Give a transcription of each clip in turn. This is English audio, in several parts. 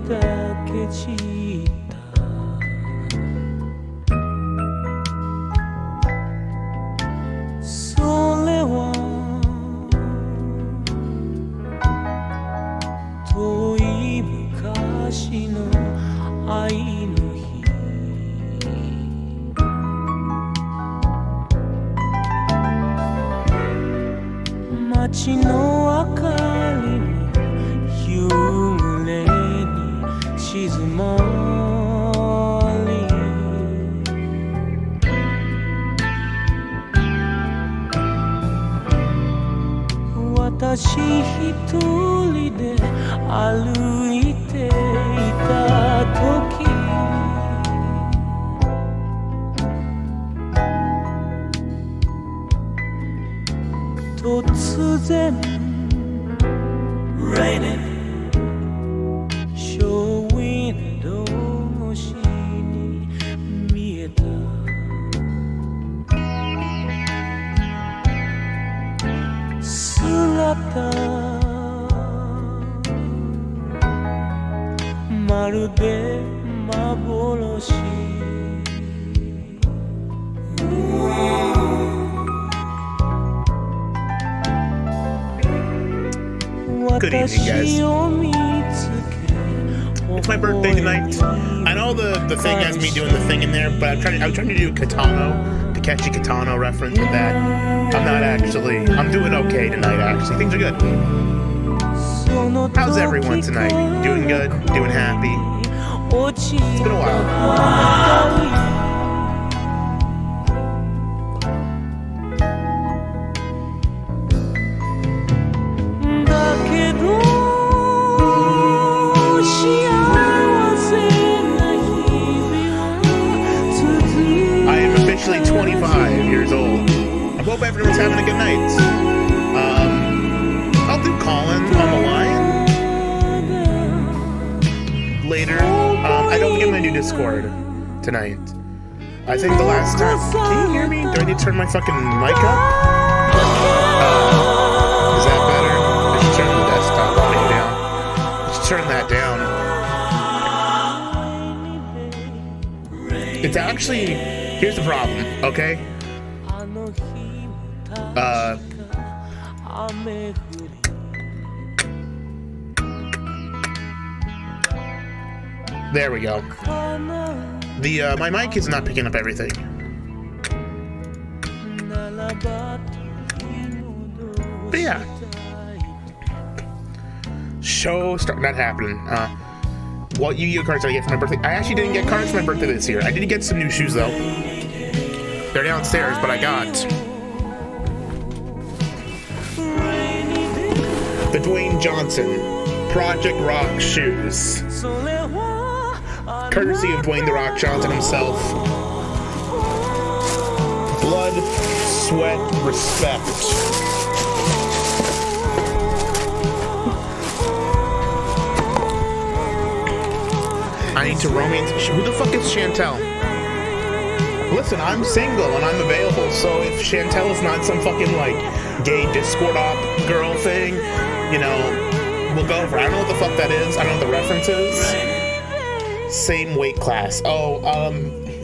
け散ったそれは遠い昔の愛の日街の明かりも夕暮れに静まり私一人で歩いていた時突然 Raining ショーウィンドウ越しに見えた姿まるで幻Good evening, guys. It's my birthday tonight. I know the thing has me doing the thing in there, but I'm trying to do Katano, Takeshi Kitano reference with that. I'm doing okay tonight, actually. Things are good. How's everyone tonight? Doing good? Doing happy? It's been a while. I am officially 25 years old. I hope everyone's having a good night. I'll do Colin on the line later. I don't get my new Discord tonight. I think the last time... Can you hear me? Do I need to turn my fucking mic up? Is that better? I should turn the desktop audio down. I should turn that down. It's actually... Here's the problem, okay? There we go. My mic is not picking up everything. But yeah. Show start not happening. What Yu-Gi-Oh cards did I get for my birthday? I actually didn't get cards for my birthday this year. I did get some new shoes though. They're downstairs, but I got the Dwayne Johnson Project Rock shoes. Courtesy of Dwayne The Rock Johnson himself. Blood, sweat, respect. I need to romance. Who the fuck is Chantel? Listen, I'm single and I'm available, so if Chantel is not some fucking like gay Discord op girl thing, you know, we'll go for it. I don't know what the fuck that is. I don't know what the reference is. Same weight class. Oh,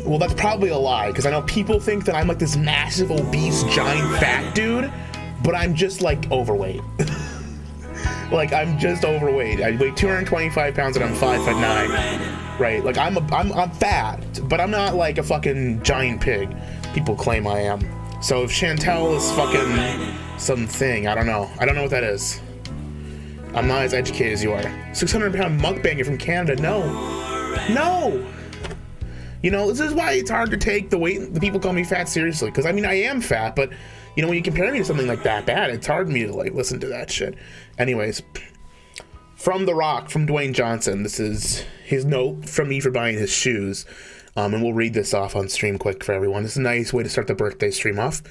well, that's probably a lie, because I know people think that I'm like this massive, obese, giant, fat dude, but I'm just like overweight. Like, I'm just overweight. I weigh 225 pounds and I'm 5'9". Right? Like, I'm fat, but I'm not like a fucking giant pig. People claim I am. So if Chantel is fucking something, I don't know. I don't know what that is. I'm not as educated as you are. 600-pound mukbanger from Canada. No. You know, this is why it's hard to take the people call me fat seriously. Because, I mean, I am fat, but, you know, when you compare me to something like that bad, it's hard for me to, like, listen to that shit. Anyways, from The Rock, from Dwayne Johnson, this is his note from me for buying his shoes. And we'll read this off on stream quick for everyone. This is a nice way to start the birthday stream off.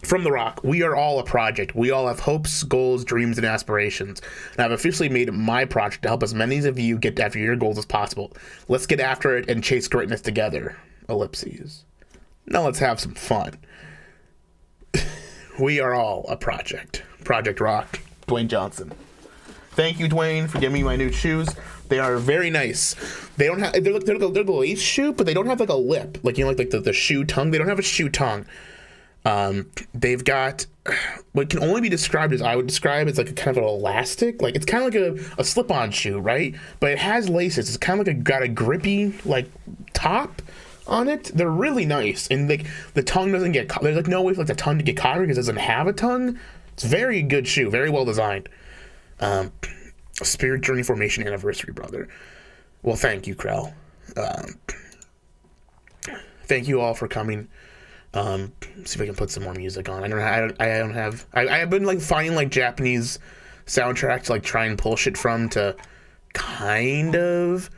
From The Rock, we are all a project. We all have hopes, goals, dreams, and aspirations. And I've officially made it my project to help as many of you get after your goals as possible. Let's get after it and chase greatness together. Ellipses. Now let's have some fun. We are all a project. Project Rock. Dwayne Johnson. Thank you, Dwayne, for giving me my new shoes. They are very nice. They don't have, they're the lace shoe, but they don't have like a lip, like, you know, like the shoe tongue. They don't have a shoe tongue. They've got what can only be described as, I would describe as like a kind of an elastic, like it's kind of like a slip-on shoe, right? But it has laces. It's kind of like got a grippy like top on it. They're really nice, and like the tongue doesn't get caught. There's like no way for like the tongue to get caught because it doesn't have a tongue. It's a very good shoe, very well designed. Spirit Journey Formation Anniversary, brother. Well, thank you, Krell. Thank you all for coming. See if I can put some more music on. I have been like finding like Japanese soundtracks to like try and pull shit from to kind of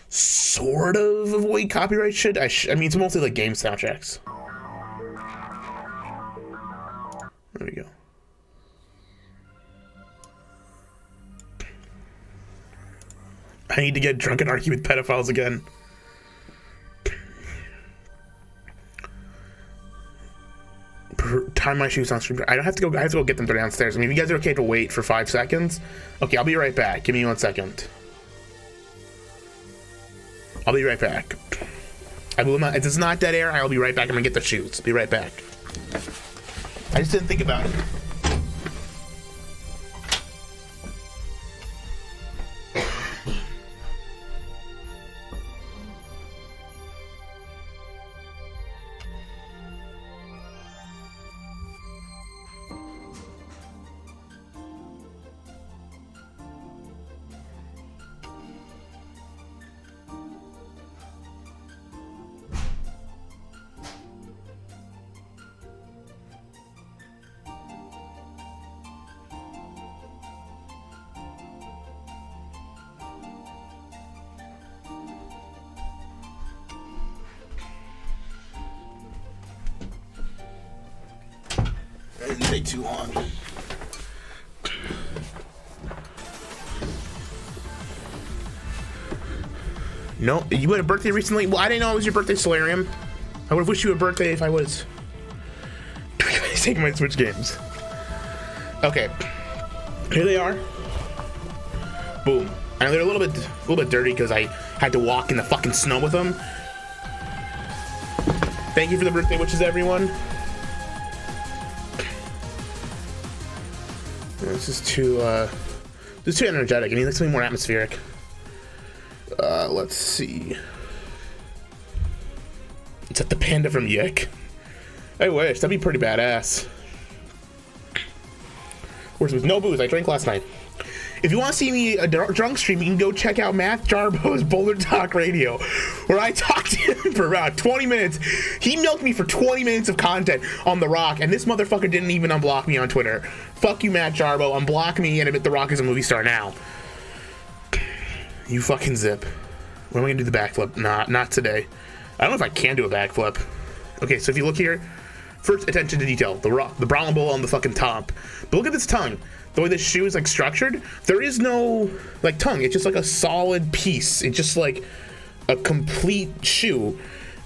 sort of avoid copyright shit. I mean, it's mostly like game soundtracks. There we go. I need to get drunk and argue with pedophiles again. Tie my shoes on stream. I don't have to go. I have to go get them. They're downstairs. I mean, if you guys are okay to wait for 5 seconds. Okay, I'll be right back. Give me 1 second. I'll be right back. I will not. If it's not dead air, I'll be right back. I'm gonna get the shoes. Be right back. I just didn't think about it. Didn't take too long. No, you had a birthday recently? Well, I didn't know it was your birthday, Solarium. I would have wished you a birthday if I was taking my Switch games. Okay, here they are. Boom. And they're a little bit dirty because I had to walk in the fucking snow with them. Thank you for the birthday wishes, everyone. This is too energetic. I need something more atmospheric. Let's see. It's at the panda from Yick. I wish. That'd be pretty badass. Where's with no booze? I drank last night. If you want to see me a drunk stream, you can go check out Matt Jarbo's Boulder Talk Radio, where I talked to him for about 20 minutes. He milked me for 20 minutes of content on The Rock, and this motherfucker didn't even unblock me on Twitter. Fuck you, Matt Jarbo. Unblock me and admit The Rock is a movie star now. You fucking zip. When am I gonna do the backflip? Not today. I don't know if I can do a backflip. Okay, so if you look here, first attention to detail. The Rock, the brown bowl on the fucking top. But look at this tongue. The way this shoe is like structured, there is no like tongue. It's just like a solid piece. It's just like a complete shoe.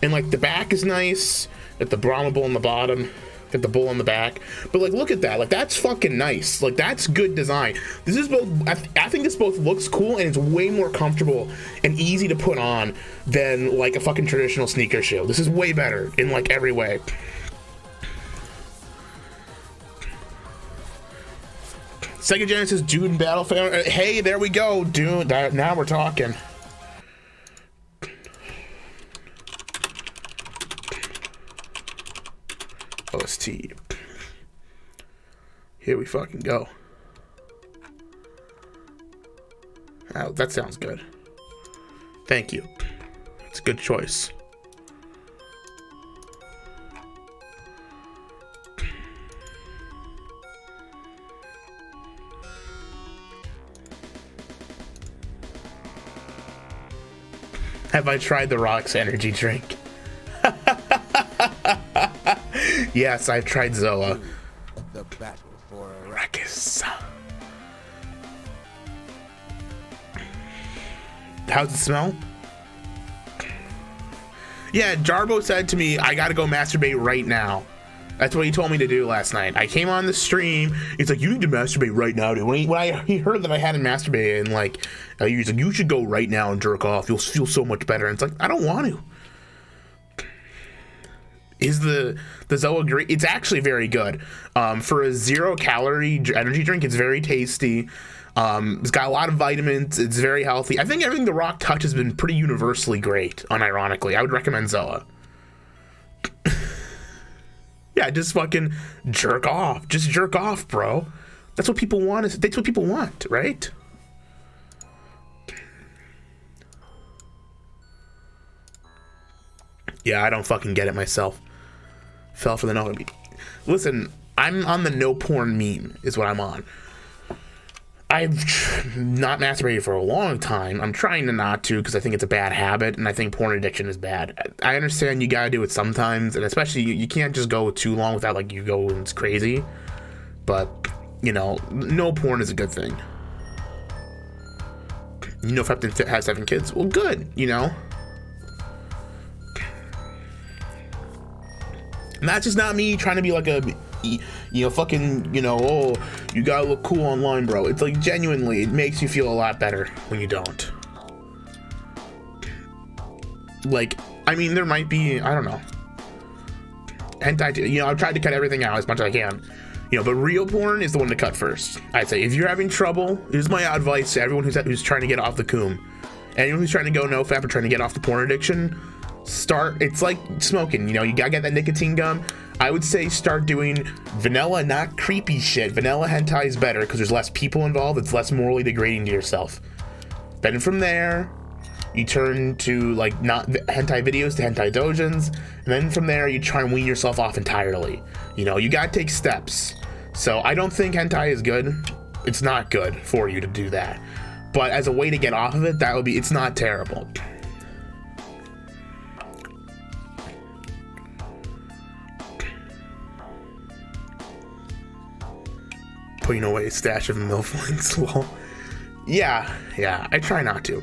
And like the back is nice. Got the Brahma bull on the bottom. Got the bull on the back. But like, look at that. Like, that's fucking nice. Like, that's good design. This is both, I think this both looks cool and it's way more comfortable and easy to put on than like a fucking traditional sneaker shoe. This is way better in like every way. Sega Genesis Dune Battlefield. Hey, there we go, Dune. Now we're talking. OST. Here we fucking go. Oh, that sounds good. Thank you. It's a good choice. Have I tried the Rock's energy drink? Yes, I've tried Zoa. The battle for Arrakis. How's it smell? Yeah, Jarbo said to me, I gotta go masturbate right now. That's what he told me to do last night. I came on the stream. He's like, you need to masturbate right now, dude. He heard that I hadn't masturbated, and like, he's like, you should go right now and jerk off. You'll feel so much better. And it's like, I don't want to. Is the Zoa great? It's actually very good. For a 0-calorie energy drink, it's very tasty. It's got a lot of vitamins. It's very healthy. I think everything The Rock touch has been pretty universally great, unironically. I would recommend Zoa. Yeah, just fucking jerk off. Just jerk off, bro. That's what people want. That's what people want, right? Yeah, I don't fucking get it myself. Fell for the no. Listen, I'm on the no porn meme, is what I'm on. I've not masturbated for a long time. I'm trying to not to because I think it's a bad habit, and I think porn addiction is bad. I understand you gotta do it sometimes, and especially you can't just go too long without like you go and it's crazy. But you know, no porn is a good thing. You know, if I have to have 7 kids, well, good. You know, and that's just not me trying to be like a, you know, fucking, you know, oh, you gotta look cool online, bro. It's like, genuinely, it makes you feel a lot better when you don't. Like, I mean, there might be, I don't know, hentai, you know, I've tried to cut everything out as much as I can, you know, but real porn is the one to cut first. I'd say, if you're having trouble, here's my advice to everyone who's trying to get off the coom. Anyone who's trying to go nofap or trying to get off the porn addiction, it's like smoking, you know, you gotta get that nicotine gum. I would say start doing vanilla, not creepy shit. Vanilla hentai is better because there's less people involved. It's less morally degrading to yourself. Then from there, you turn to like not hentai videos to hentai doujins. And then from there, you try and wean yourself off entirely. You know, you gotta take steps. So I don't think hentai is good. It's not good for you to do that. But as a way to get off of it, it's not terrible. Putting away a stash of MILF links. Well, yeah, I try not to.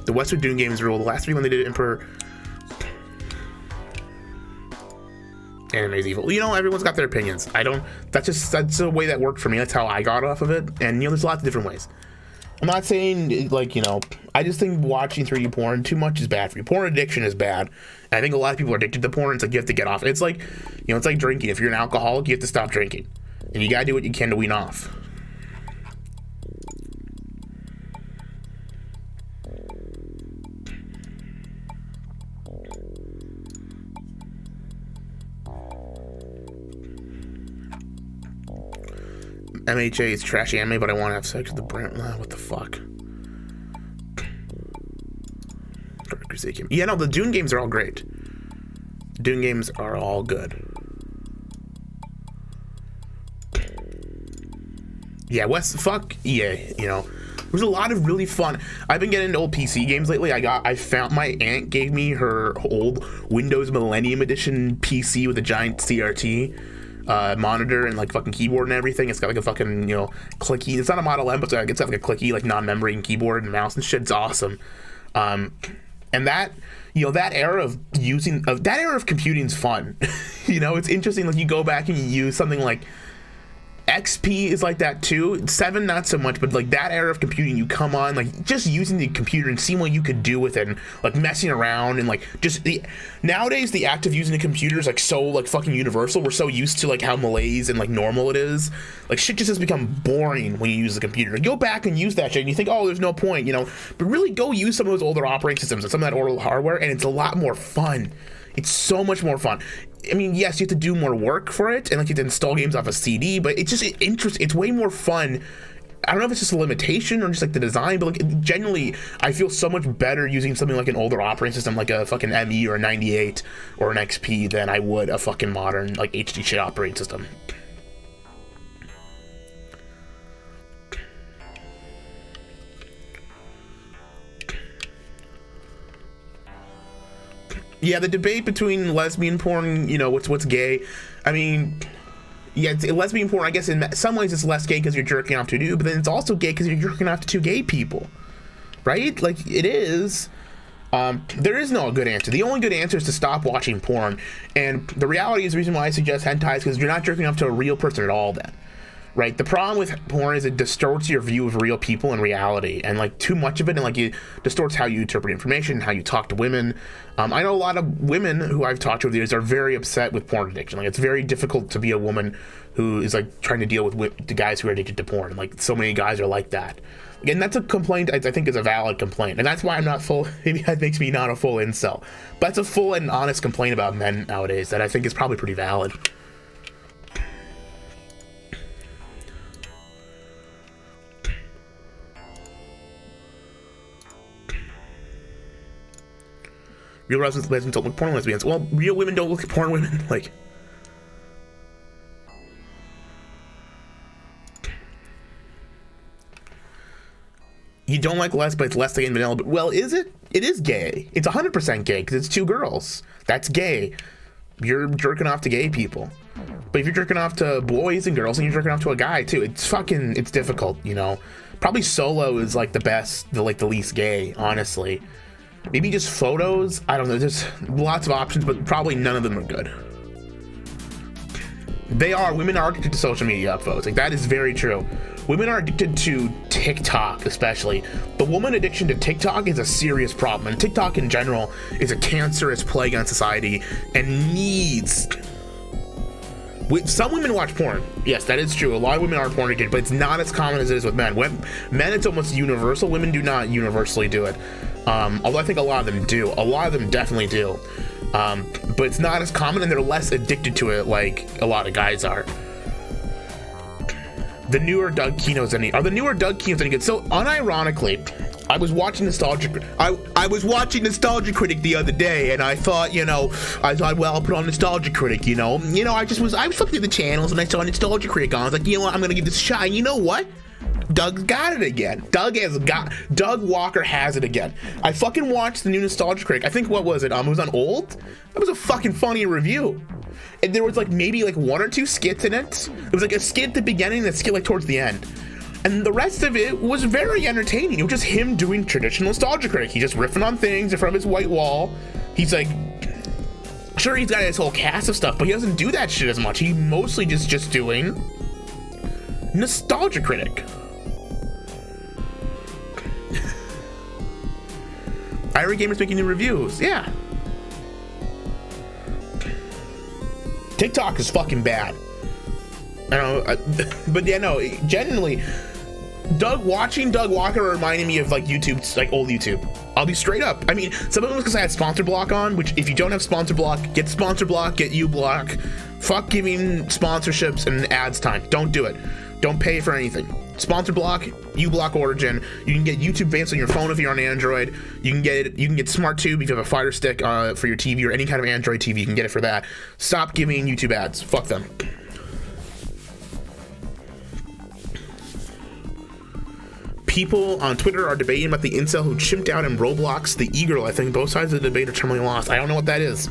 The Westwood Dune games rule. The last 3 when they did Emperor Anime is evil. You know, everyone's got their opinions. That's a way that worked for me. That's how I got off of it. And you know, there's lots of different ways. I'm not saying, like, you know, I just think watching 3D porn too much is bad for you. Porn addiction is bad. And I think a lot of people are addicted to porn. It's like you have to get off. It's like, you know, it's like drinking. If you're an alcoholic, you have to stop drinking. And you gotta do what you can to wean off. MHA is trashy anime, but I want to have sex with the brand. What the fuck? Yeah, no, the Dune games are all great. Dune games are all good. Yeah, fuck EA, you know. There's a lot of really fun. I've been getting into old PC games lately. I found my aunt gave me her old Windows Millennium Edition PC with a giant CRT monitor and like fucking keyboard and everything. It's got like a fucking, you know, clicky. It's not a Model M, but it's got like a clicky, like non-membrane keyboard and mouse and shit. It's awesome. And that, you know, that era of computing is fun. You know, it's interesting. Like you go back and you use something like XP is like that too. 7 not so much, but like that era of computing, you come on like just using the computer and seeing what you could do with it, and like messing around and like just nowadays the act of using a computer is like so like fucking universal. We're so used to like how malaise and like normal it is. Like shit just has become boring when you use the computer. Go back and use that shit and you think, oh, there's no point, you know, but really go use some of those older operating systems and some of that older hardware, and it's a lot more fun. It's so much more fun. I mean, yes, you have to do more work for it, and like you have to install games off a CD, but it's just interesting. It's way more fun. I don't know if it's just a limitation or just like the design, but like generally, I feel so much better using something like an older operating system, like a fucking ME or a 98 or an XP, than I would a fucking modern like HD shit operating system. Yeah, the debate between lesbian porn, you know, what's gay. I mean, yeah, lesbian porn, I guess in some ways it's less gay because you're jerking off to a dude, but then it's also gay because you're jerking off to 2 gay people, right? Like, it is. There is no good answer. The only good answer is to stop watching porn. And the reality is the reason why I suggest hentai is because you're not jerking off to a real person at all then. Right? The problem with porn is it distorts your view of real people and reality. And like too much of it, and like it distorts how you interpret information, how you talk to women. I know a lot of women who I've talked to over the years are very upset with porn addiction. Like it's very difficult to be a woman who is like trying to deal with the guys who are addicted to porn. Like so many guys are like that. And that's a complaint I think is a valid complaint. And that's why I'm not full, maybe that makes me not a full incel. But it's a full and honest complaint about men nowadays that I think is probably pretty valid. Real lesbians don't look porn lesbians. Well, real women don't look at porn women. Like, you don't like less, but it's less gay and vanilla. But well, is it? It is gay. It's 100% gay because it's two girls. That's gay. You're jerking off to gay people. But if you're jerking off to boys and girls, and you're jerking off to a guy too, it's difficult, you know. Probably solo is like the best, the least gay, honestly. Maybe just photos. I don't know. There's lots of options, but probably none of them are good. Women are addicted to social media upvotes. Like that is very true. Women are addicted to TikTok, especially. The woman addiction to TikTok is a serious problem, and TikTok in general is a cancerous plague on society and needs. Some women watch porn. Yes, that is true. A lot of women are porn addicted, but it's not as common as it is with men. Men, it's almost universal. Women do not universally do it. Although I think a lot of them do. A lot of them definitely do. But it's not as common, and they're less addicted to it like a lot of guys are. The newer Doug Kino's any good? So unironically, I was watching I was watching Nostalgia Critic the other day, and I thought, well, I'll put on Nostalgia Critic, I was flipping through the channels and I saw Nostalgia Critic on. I was like, I'm gonna give this a shot. And you know what? Doug's got it again. Doug Walker has it again. I fucking watched the new Nostalgia Critic. I think, what was it? It was on Old? That was a fucking funny review. And there was maybe one or two skits in it. It was a skit at the beginning and a skit towards the end. And the rest of it was very entertaining. It was just him doing traditional Nostalgia Critic. He's just riffing on things in front of his white wall. He's sure, he's got his whole cast of stuff, but he doesn't do that shit as much. He mostly just doing Nostalgia Critic. Irate Gamer's making new reviews. Yeah. TikTok is fucking bad. I know, but yeah, no, genuinely, watching Doug Walker reminded me of YouTube, old YouTube. I'll be straight up. I mean, some of it was because I had sponsor block on, which if you don't have sponsor block, get sponsor block, get uBlock. Fuck giving sponsorships and ads time. Don't do it. Don't pay for anything. Sponsor block, uBlock Origin. You can get YouTube Advanced on your phone if you're on Android. You can get SmartTube if you have a Fire Stick for your TV or any kind of Android TV. You can get it for that. Stop giving YouTube ads. Fuck them. People on Twitter are debating about the incel who chimped out in Roblox, the e-girl. I think both sides of the debate are terminally lost. I don't know what that is.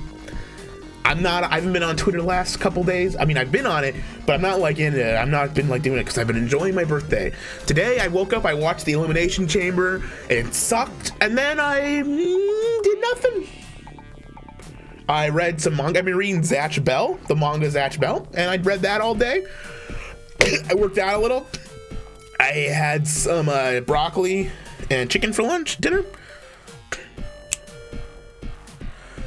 I haven't been on Twitter the last couple days. I mean, I've been on it, but I'm not into it. I've not been doing it because I've been enjoying my birthday. Today, I woke up, I watched the Elimination Chamber, and it sucked, and then I did nothing. I read some manga. I've been reading Zatch Bell, the manga Zatch Bell, and I read that all day. I worked out a little. I had some broccoli and chicken for dinner.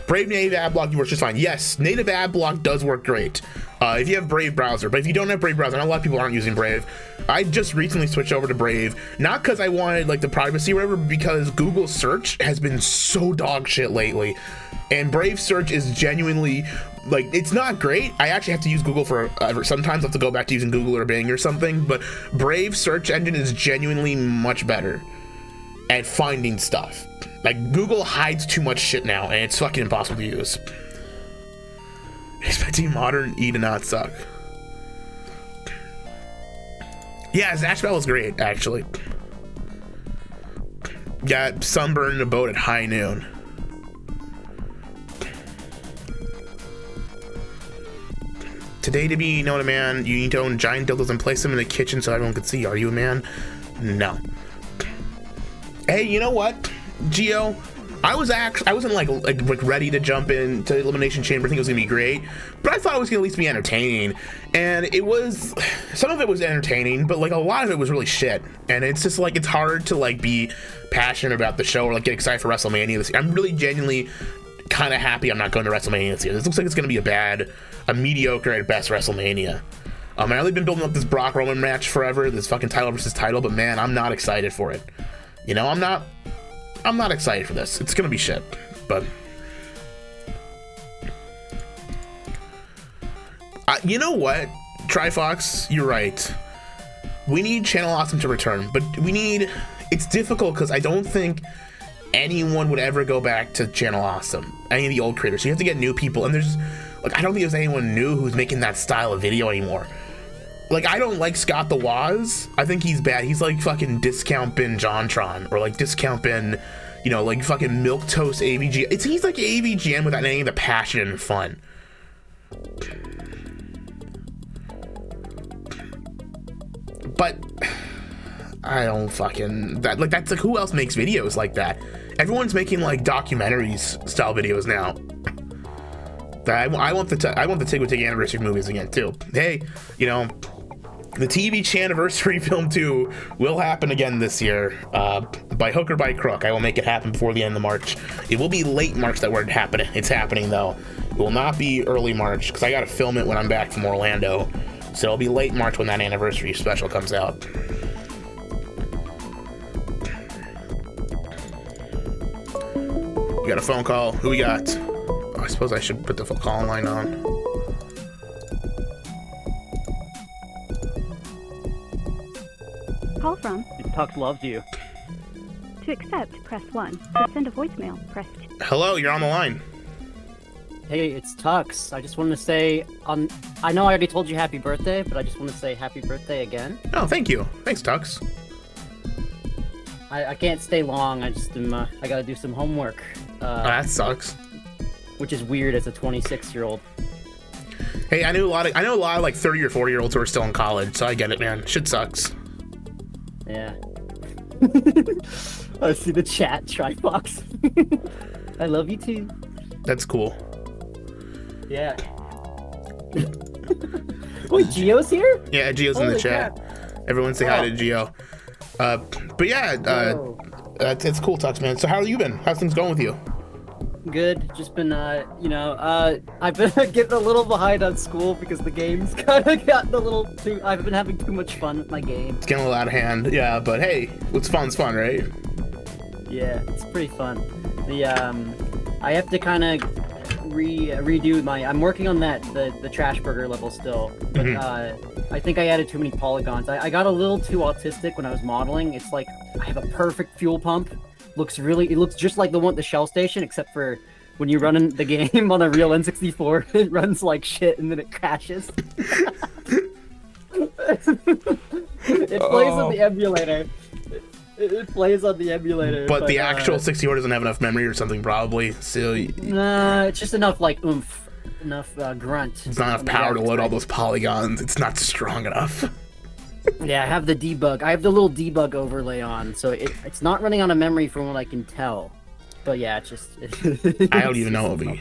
Brave native ad block works just fine. Yes, native ad block does work great if you have Brave browser. But if you don't have Brave browser, I know a lot of people aren't using Brave. I just recently switched over to Brave, not because I wanted the privacy or whatever, because Google search has been so dog shit lately, and Brave search is genuinely it's not great. I actually have to use Google for sometimes I have to go back to using Google or Bing or something, but Brave search engine is genuinely much better at finding stuff. Google hides too much shit now, and it's fucking impossible to use. Expecting modern E to not suck. Yeah, Zatch Bell was great, actually. Got sunburned in a boat at high noon. Today, to be known a man, you need to own giant dildos and place them in the kitchen so everyone can see. Are you a man? No. Hey, you know what, Gio? I wasn't like ready to jump into Elimination Chamber. I think it was gonna be great, but I thought it was gonna at least be entertaining, and it was. Some of it was entertaining, but like a lot of it was really shit, and it's just like it's hard to like be passionate about the show or like get excited for WrestleMania this year. I'm really genuinely kind of happy I'm not going to WrestleMania this year. This looks like it's gonna be a mediocre at best WrestleMania. I know they've been building up this Brock Roman match forever, this fucking title versus title, but man, I'm not excited for it. You know, I'm not excited for this. It's gonna be shit, but you know what, Trifox, you're right. We need Channel Awesome to return, but it's difficult because I don't think anyone would ever go back to Channel Awesome, any of the old creators. So you have to get new people, and there's like I don't think there's anyone new who's making that style of video anymore. Like, I don't like Scott the Woz. I think he's bad. He's like fucking Discount Bin JonTron, or like Discount Bin, you know, like fucking Milquetoast AVG. He's like AVGN without any of the passion and fun. But I don't fucking that's like, who else makes videos like that? Everyone's making like documentaries style videos now. I want the Tick with Tick anniversary movies again too. Hey, you know, the TV anniversary film 2 will happen again this year, by hook or by crook. I will make it happen before the end of March. It will be late March that we're happening. It's happening though. It will not be early March because I got to film it when I'm back from Orlando. So it'll be late March when that anniversary special comes out. We got a phone call. Who we got? Oh, I suppose I should put the call line on. Call from. Tux loves you. To accept, press 1. To send a voicemail, press 2. Hello, you're on the line. Hey, it's Tux. I just wanted to say, I know I already told you happy birthday, but I just want to say happy birthday again. Oh, thank you. Thanks, Tux. I can't stay long. I just am, I gotta do some homework. That sucks. Which is weird as a 26-year-old. Hey, I know a lot of like 30 or 40-year-olds who are still in college, so I get it, man. Shit sucks. Yeah. I see the chat, Trifox. I love you too. That's cool. Yeah. Wait, Gio's here? Yeah, Gio's in the chat. Crap. Everyone say hi to Gio. But yeah, it's cool, Tux, man. So how have you been? How's things going with you? Good. Just been, you know, I've been getting a little behind on school because the game's kind of gotten a little too. I've been having too much fun with my game. It's getting a little out of hand, yeah. But hey, what's fun's fun, right? Yeah, it's pretty fun. I have to kind of redo my. I'm working on the trash burger level still, but I think I added too many polygons. I got a little too autistic when I was modeling. It's like I have a perfect fuel pump. It looks just like the Shell station, except for when you run in the game on a real N64, it runs like shit and then it crashes. It plays on the emulator. It plays on the emulator. But the actual 64 doesn't have enough memory or something, probably. So nah, it's just enough like oomph, enough grunt. It's not enough power to load all those polygons. It's not strong enough. Yeah, I have the debug. I have the little debug overlay on, so it's not running on a memory from what I can tell. But yeah, it's just. I don't even know, Obi.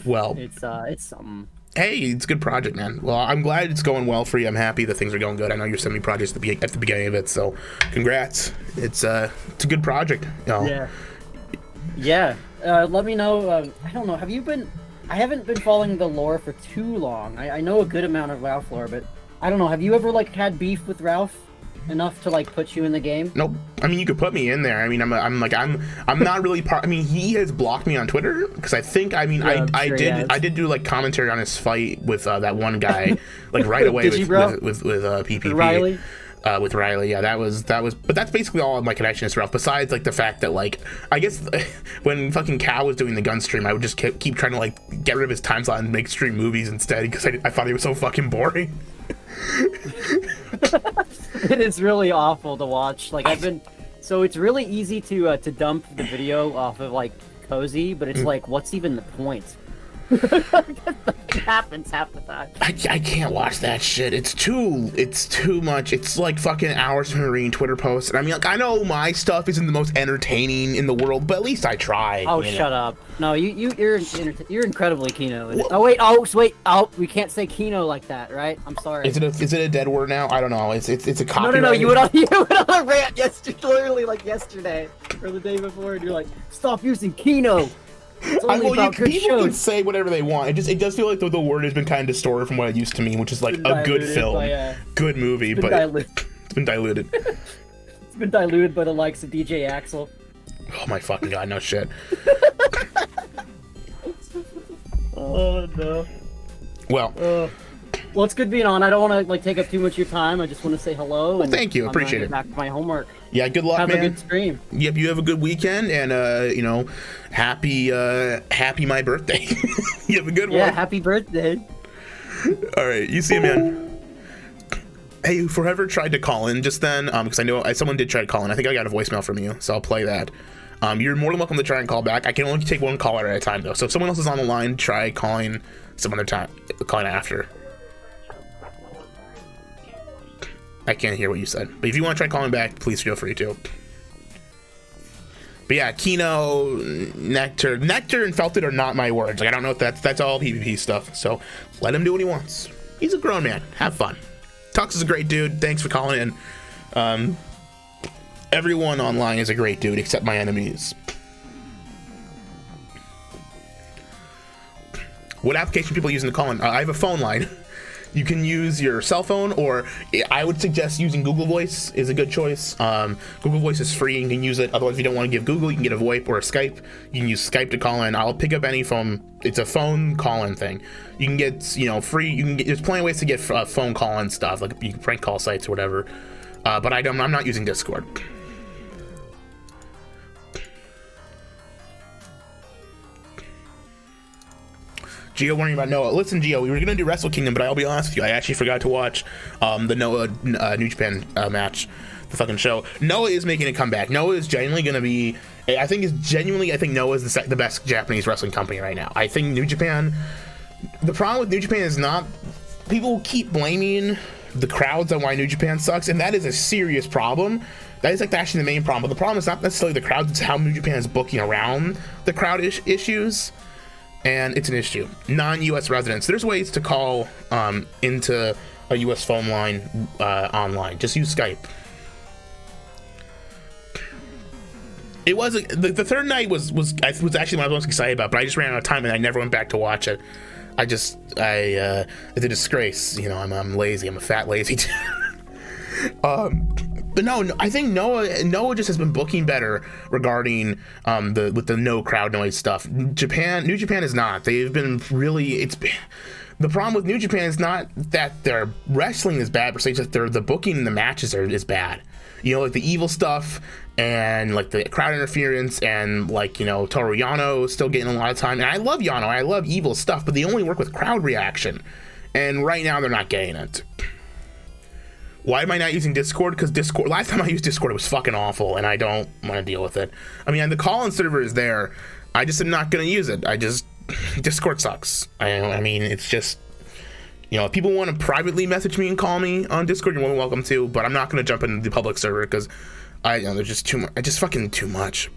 Well, it's something. Hey, it's a good project, man. Well, I'm glad it's going well for you. I'm happy that things are going good. I know you're sending me projects at the beginning of it, so congrats. It's a good project. You know. Yeah. Yeah. Let me know. I don't know. I haven't been following the lore for too long. I know a good amount of Ralph lore, but I don't know. Have you ever like had beef with Ralph enough to like put you in the game? Nope. I mean, you could put me in there. I mean, I'm not really part. I mean, he has blocked me on Twitter because I think. I mean, yeah, I did do like commentary on his fight with that one guy like right away with PPP. Riley. With Riley, yeah, that was, but that's basically all of my connections to Ralph. Besides, like the fact that, like, I guess when fucking Cal was doing the gun stream, I would just keep trying to like get rid of his time slot and make stream movies instead because I thought he was so fucking boring. It is really awful to watch. Like so it's really easy to dump the video off of like Cozy, but it's like, what's even the point? It happens half the time. I can't watch that shit. It's too much. It's like fucking hours from reading Twitter posts. And I mean, like, I know my stuff isn't the most entertaining in the world, but at least I try. Oh, shut up. No, you're incredibly Kino. Oh wait, we can't say Kino like that, right? I'm sorry. Is it a dead word now? I don't know. It's a copyright. No. You went on a rant literally like yesterday or the day before, and you're like, stop using Kino. It's only about good people shows. can say whatever they want. It does feel like the word has been kind of distorted from what it used to mean, which is like a good film, good movie, but it's been diluted. It's been diluted by the likes of DJ Axel. Oh my fucking god, no shit. Oh no. Well, it's good being on. I don't want to like take up too much of your time. I just want to say hello. Well, thank you. Appreciate it. Back to my homework. Yeah, good luck, man. Have a good stream. Yep, you have a good weekend, and happy my birthday. You have a good one. Yeah, happy birthday. All right, you see you, man. Hey, whoever tried to call in just then, because I know someone did try to call in. I think I got a voicemail from you, so I'll play that. You're more than welcome to try and call back. I can only take one caller at a time, though. So if someone else is on the line, try calling some other time, calling after. I can't hear what you said, but if you want to try calling back, please feel free to. But yeah, Kino, Nectar, and Felted are not my words. Like, I don't know if that's all PvP stuff. So let him do what he wants. He's a grown man. Have fun. Tux is a great dude. Thanks for calling in. Everyone online is a great dude except my enemies. What application people using to call in? I have a phone line. You can use your cell phone, or I would suggest using Google Voice is a good choice. Google Voice is free, and you can use it. Otherwise, if you don't want to give Google, you can get a VoIP or a Skype. You can use Skype to call in. I'll pick up any phone. It's a phone call-in thing. You can get, free. There's plenty of ways to get phone call-in stuff, like you can prank call sites or whatever. But I'm not using Discord. Gio worrying about Noah. Listen, Gio, we were gonna do Wrestle Kingdom, but I'll be honest with you, I actually forgot to watch the Noah New Japan match, the fucking show. Noah is making a comeback. Noah is genuinely gonna be. I think Noah is the best Japanese wrestling company right now. I think New Japan. The problem with New Japan is not. People keep blaming the crowds on why New Japan sucks, and that is a serious problem. That is actually the main problem. But the problem is not necessarily the crowds; it's how New Japan is booking around the crowd issues. And it's an issue. Non-U.S. residents. There's ways to call into a U.S. phone line online. Just use Skype. It wasn't the third night was actually what I was most excited about, but I just ran out of time and I never went back to watch it. It's a disgrace. I'm lazy. I'm a fat lazy. But no, I think Noah just has been booking better regarding with the no crowd noise stuff. New Japan is not. They've been really. The problem with New Japan is not that their wrestling is bad per se, just the booking in the matches is bad. Like the evil stuff and like the crowd interference and Toru Yano still getting a lot of time. And I love Yano. I love evil stuff, but they only work with crowd reaction. And right now they're not getting it. Why am I not using Discord? Because last time I used Discord, it was fucking awful, and I don't want to deal with it. I mean, the call-in server is there. I just am not going to use it. Discord sucks. I mean, it's just, if people want to privately message me and call me on Discord, you're more than welcome to, but I'm not going to jump into the public server because there's just too much. Just fucking too much.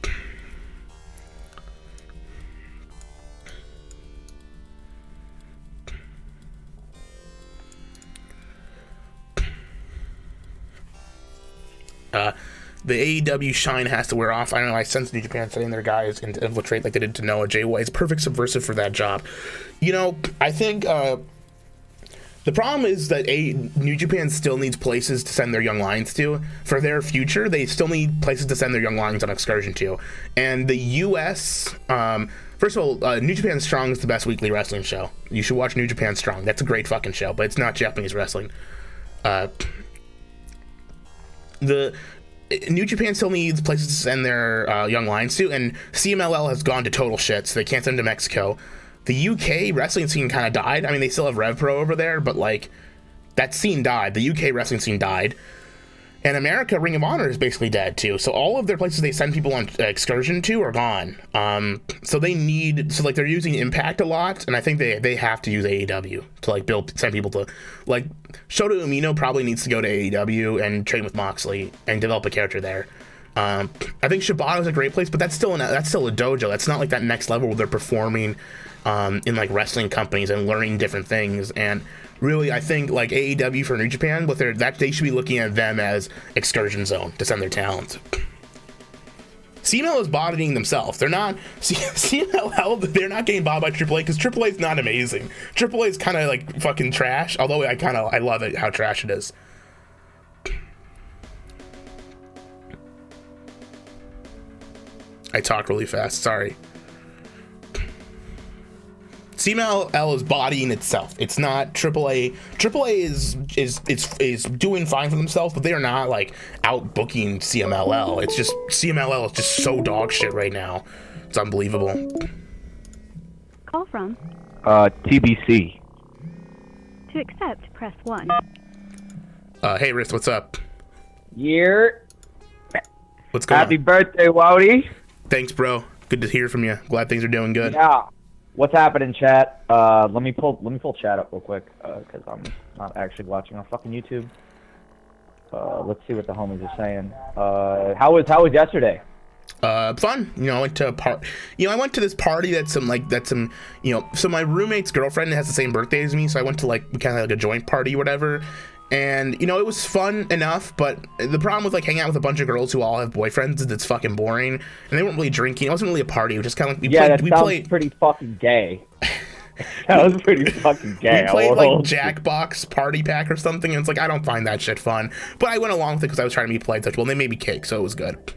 The AEW shine has to wear off. I don't know. I sense New Japan setting their guys into infiltrate like they did to Noah. Jay White is perfect subversive for that job. I think the problem is that New Japan still needs places to send their young lions to for their future. They still need places to send their young lions on excursion to. And the U.S. First of all, New Japan Strong is the best weekly wrestling show. You should watch New Japan Strong. That's a great fucking show, but it's not Japanese wrestling. The New Japan still needs places to send their young lions to, and CMLL has gone to total shit, so they can't send them to Mexico. The UK wrestling scene kind of died. I mean, they still have RevPro over there, but that scene died. The UK wrestling scene died. And America, Ring of Honor is basically dead too. So all of their places they send people on excursion to are gone. So they need, so like they're using Impact a lot, and I think they have to use AEW to like send people to, like Shota Umino probably needs to go to AEW and train with Moxley and develop a character there. I think Shibata is a great place, but that's still a dojo. That's not like that next level where they're performing in like wrestling companies and learning different things. And really, I think like AEW for New Japan, they should be looking at them as excursion zone to send their talent. CML is bodying themselves. They're not CMLL. They're not getting bought by AAA because AAA is not amazing. AAA is kind of like fucking trash. Although I love it how trash it is. I talk really fast. Sorry. CMLL is bodying itself. It's not AAA. AAA is doing fine for themselves, but they are not like out booking CMLL. It's just CMLL is just so dog shit right now. It's unbelievable. Call from. TBC. To accept, press 1. Hey Rift, what's up? Year. What's going Happy on? birthday, Wowdy. Thanks, bro. Good to hear from you. Glad things are doing good. Yeah. What's happening, chat? Let me pull chat up real quick, because I'm not actually watching on fucking YouTube. Let's see what the homies are saying. How was yesterday? Fun. I went to I went to this party so my roommate's girlfriend has the same birthday as me, so I went to we kind of like a joint party or whatever. And, it was fun enough, but the problem with, hanging out with a bunch of girls who all have boyfriends is it's fucking boring. And they weren't really drinking. It wasn't really a party. It was just kind of like, we played pretty fucking gay. That was pretty fucking gay. We played, Jackbox Party Pack or something, and it's I don't find that shit fun. But I went along with it because I was trying to be polite. Well, they made me cake, so it was good.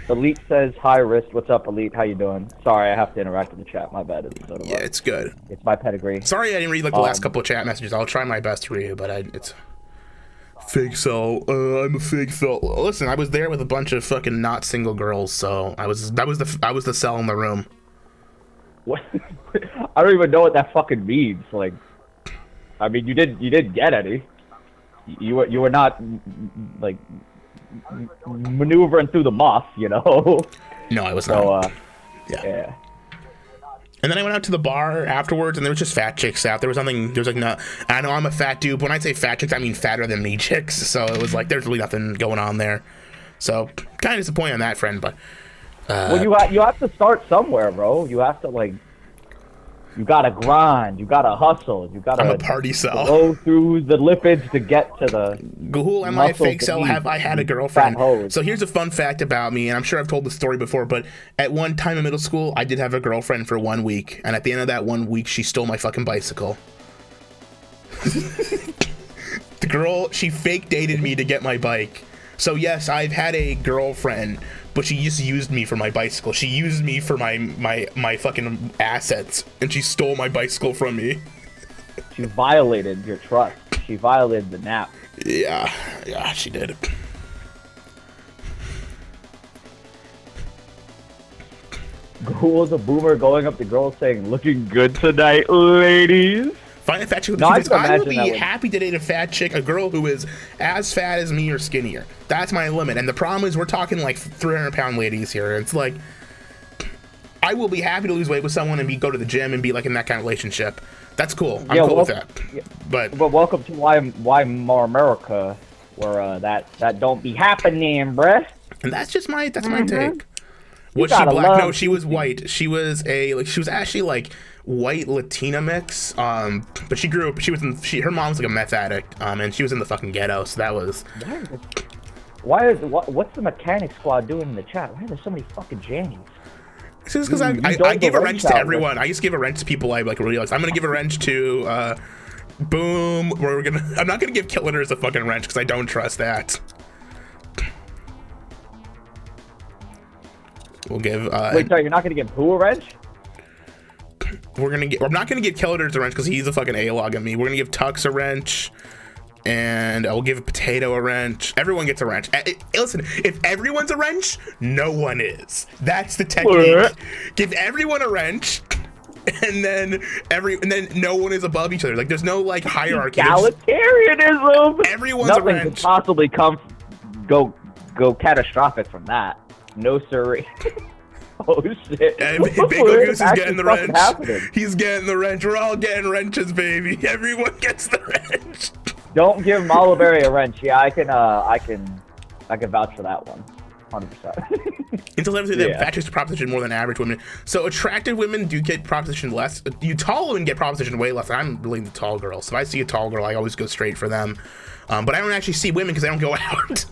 Elite says, hi, Wrist. What's up, Elite? How you doing? Sorry, I have to interact with the chat. My bad. It's good. It's my pedigree. Sorry I didn't read the last couple of chat messages. I'll try my best to read it, but it's... Fake cell. I'm a fake cell. Listen, I was there with a bunch of fucking not single girls, so I was the cell in the room. What? I don't even know what that fucking means. I mean, you didn't get any. You were not, maneuvering through the muff, No, I was not. So, yeah. And then I went out to the bar afterwards, and there was just fat chicks out. There was no. I know I'm a fat dude, but when I say fat chicks, I mean fatter than me chicks. So it was there's really nothing going on there. So kind of disappointed on that friend, but. Well, you have to start somewhere, bro. You have to you gotta grind, you gotta hustle, you gotta. I'm a party cell. Go through the lipids to get to the. Gahul, am I a fake cell? Have I had a girlfriend? So here's a fun fact about me, and I'm sure I've told the story before, but at one time in middle school, I did have a girlfriend for 1 week, and at the end of that 1 week, she stole my fucking bicycle. The girl, she fake dated me to get my bike. So yes, I've had a girlfriend, but she just used me for my bicycle. She used me for my fucking assets, and she stole my bicycle from me. She violated your trust. She violated the nap. Yeah, she did. Who was a boomer going up to girls saying, "Looking good tonight, ladies"? Find a fat chick. No, I would be happy to date a fat chick, a girl who is as fat as me or skinnier. That's my limit. And the problem is we're talking 300-pound ladies here. It's I will be happy to lose weight with someone and go to the gym and be in that kind of relationship. That's cool. I'm cool with that. Yeah, but welcome to why more America, where that don't be happening, bruh. And that's just my take. Was she black? No, she was white. She was she was actually white Latina mix. But she grew up. Her mom was a meth addict. And she was in the fucking ghetto. So that was. What's the mechanic squad doing in the chat? Why are there so many fucking Jannies? It's just because I give a wrench to everyone. I just give a wrench to people I realize. I'm gonna give a wrench to Boom. I'm not gonna give Killiners a fucking wrench because I don't trust that. We'll give. Wait, sorry, you're not gonna give who a wrench? I'm not gonna give Killiners a wrench because he's a fucking A-log at me. We're gonna give Tux a wrench. And I will give a Potato a wrench. Everyone gets a wrench. Listen, if everyone's a wrench, no one is. That's the technique. Give everyone a wrench. and then no one is above each other. Like there's no like hierarchy. Egalitarianism. Everyone's a Nothing wrench. could possibly go catastrophic from that. No siree. Oh shit! And Big Ol' Goose is getting the wrench. He's getting the wrench. We're all getting wrenches, baby. Everyone gets the wrench. Don't give Malaberry a wrench. Yeah, I can vouch for that one. 100%. Until everything that fat chicks to proposition more than average women. So attractive women do get proposition less. You tall women get proposition way less. I'm really the tall girl. So if I see a tall girl, I always go straight for them. But I don't actually see women because I don't go out.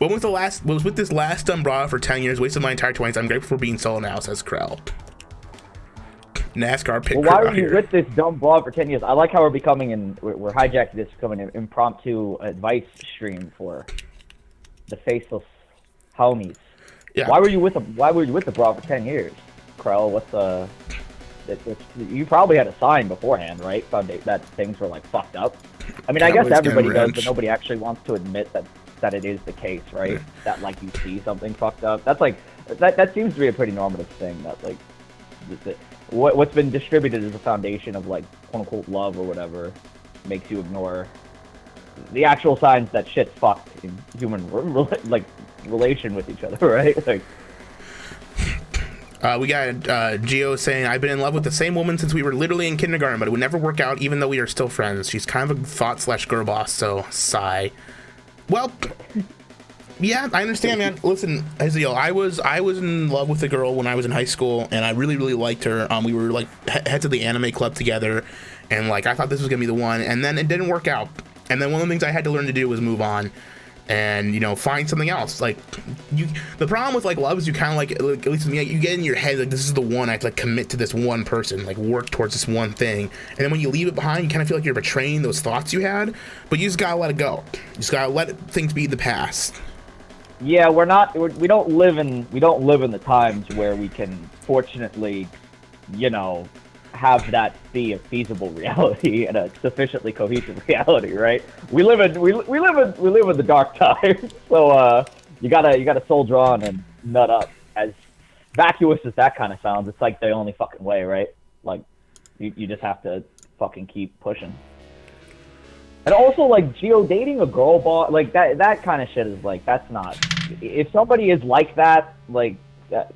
Was with this last dumb bra for 10 years, wasted my entire 20s. I'm grateful for being solo now, says Krell. NASCAR pick. Well, why were you with this dumb blog for 10 years? I like how we're hijacking this, becoming an impromptu advice stream for the faceless homies. Yeah. Why were you with the blog for 10 years, Krell? You probably had a sign beforehand, right? Found that things were like fucked up. I mean, I guess everybody does, but nobody actually wants to admit that it is the case, right? Yeah. That like you see something fucked up. That's like that seems to be a pretty normative thing. That like what's been distributed as a foundation of like quote unquote love or whatever makes you ignore the actual signs that shit's fucked in human relation with each other, right? Like. We got Geo saying, I've been in love with the same woman since we were literally in kindergarten, but it would never work out even though we are still friends. She's kind of a thought/girl boss, so sigh. Well, yeah, I understand, man. Listen, Aziel, I was in love with a girl when I was in high school, and I really, really liked her. We were like heads of the anime club together, and like I thought this was gonna be the one, and then it didn't work out. And then one of the things I had to learn to do was move on. And find something else. Like the problem with like love is you kind of like at least with me, you get in your head like this is the one. I have to like commit to this one person, like work towards this one thing. And then when you leave it behind, you kind of feel like you're betraying those thoughts you had. But you just gotta let it go. You just gotta let things be the past. Yeah, we don't live in the times where we can fortunately, have that be a feasible reality and a sufficiently cohesive reality, right? We live in the dark times, so you gotta soldier on and nut up. As vacuous as that kind of sounds, it's like the only fucking way, right? Like you just have to fucking keep pushing. And also, like, dating a girl boss, like that kind of shit is like that's not. If somebody is like that, like that.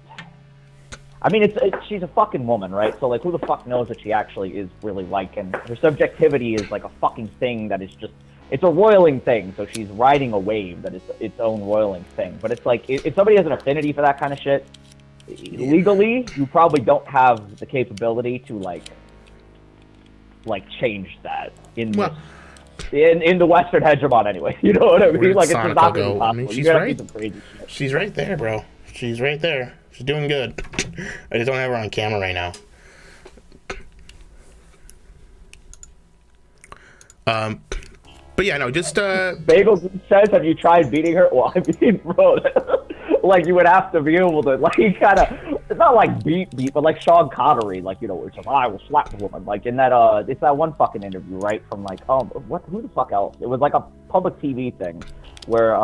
I mean, she's a fucking woman, right? So, like, who the fuck knows what she actually is really like? And her subjectivity is, like, a fucking thing that is just... It's a roiling thing, so she's riding a wave that is its own roiling thing. But it's like, if somebody has an affinity for that kind of shit, legally, you probably don't have the capability to, like change that in the Western hegemon, anyway. You know what I mean? Like, it's just not really possible. I mean, she's right. She's right there, bro. She's right there. She's doing good. I just don't have her on camera right now. But yeah, no, just Bagel says, have you tried beating her? Well, I mean, bro, like you would have to be able to, like, kind of, it's not like beat, but like Sean Connery, like, it's like, I will slap the woman, like in that, it's that one fucking interview, right? From like, who the fuck else? It was like a public TV thing where,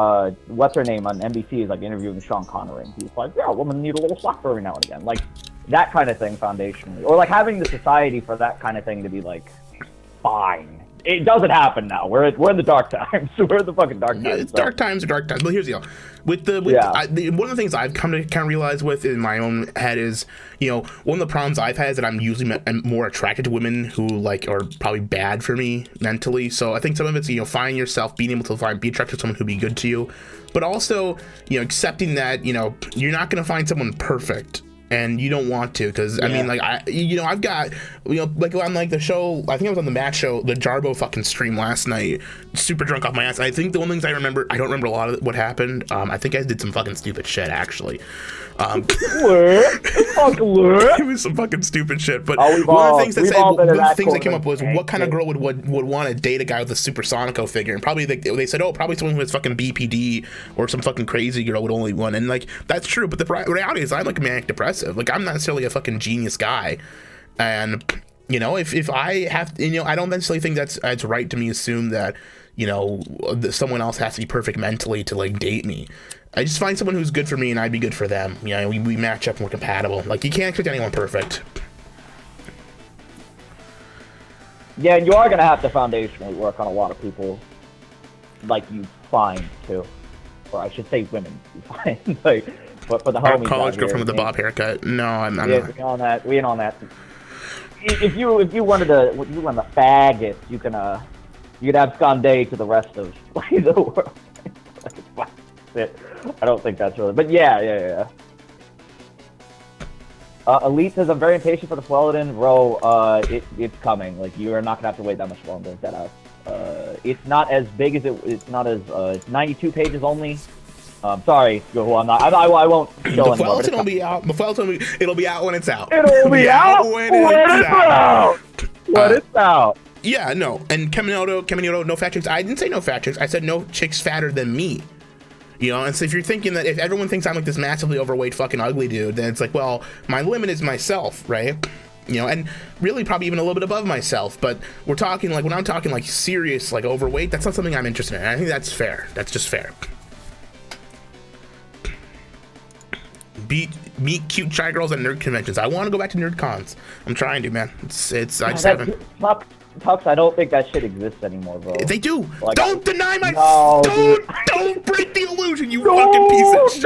what's her name on NBC is like interviewing Sean Connery. He's like, yeah, women need a little slap every now and again, like that kind of thing, foundationally, or like having the society for that kind of thing to be like, fine. It doesn't happen now. We're in the dark times. We're in the fucking dark times. It's dark times are dark times. But here's the deal. One of the things I've come to kind of realize with in my own head is, one of the problems I've had is that I'm usually more attracted to women who like are probably bad for me mentally. So I think some of it's finding yourself, being able to be attracted to someone who'd be good to you, but also accepting that you're not going to find someone perfect. And you don't want to, because I mean, like I've got like on like the show. I think I was on the Matt show, the Jarbo fucking stream last night, super drunk off my ass. I think the one things I don't remember a lot of what happened. I think I did some fucking stupid shit actually. It was some fucking stupid shit. But one of the things that came up was what kind of girl would want to date a guy with a supersonico figure, and probably they said, probably someone who has fucking BPD or some fucking crazy girl would only want, and like that's true. But the reality is I'm like manic depressive. Like I'm not necessarily a fucking genius guy, and if I have I don't necessarily think it's right to me assume that someone else has to be perfect mentally to like date me. I just find someone who's good for me and I'd be good for them. We match up and we're compatible. Like you can't expect anyone perfect. Yeah, and you are gonna have to foundationally work on a lot of people, like you find too, or I should say women you find. Like, but for the homies, college out girlfriend here, with the bob haircut. No, I'm yeah, not. we ain't on that. We ain't on that. If you wanted to fag it, you could abscond to the rest of like, the world. Like, it. I don't think that's really, but yeah. Elite says I'm very impatient for the Fluelton, bro. It's coming. Like you are not gonna have to wait that much longer. It's not as big as it's 92 pages only. Sorry, I'm not. I won't show The anymore. Fluelton will be out. It'll be out when it's out. It'll be out when it's out. When it's out. Yeah, no. And Kaminoto, no fat chicks. I didn't say no fat chicks. I said no chicks fatter than me. You know, and so if you're thinking that if everyone thinks I'm like this massively overweight fucking ugly dude, then it's like, well, my limit is myself, right? You know, and really probably even a little bit above myself. But we're talking like, when I'm talking like serious, like overweight, that's not something I'm interested in. I think that's fair. That's just fair. Meet cute shy girls at nerd conventions. I want to go back to nerd cons. I'm trying to, man. I just haven't. Tux, I don't think that shit exists anymore, bro. They do. Like, don't deny my. No, don't break the illusion, you fucking piece of shit.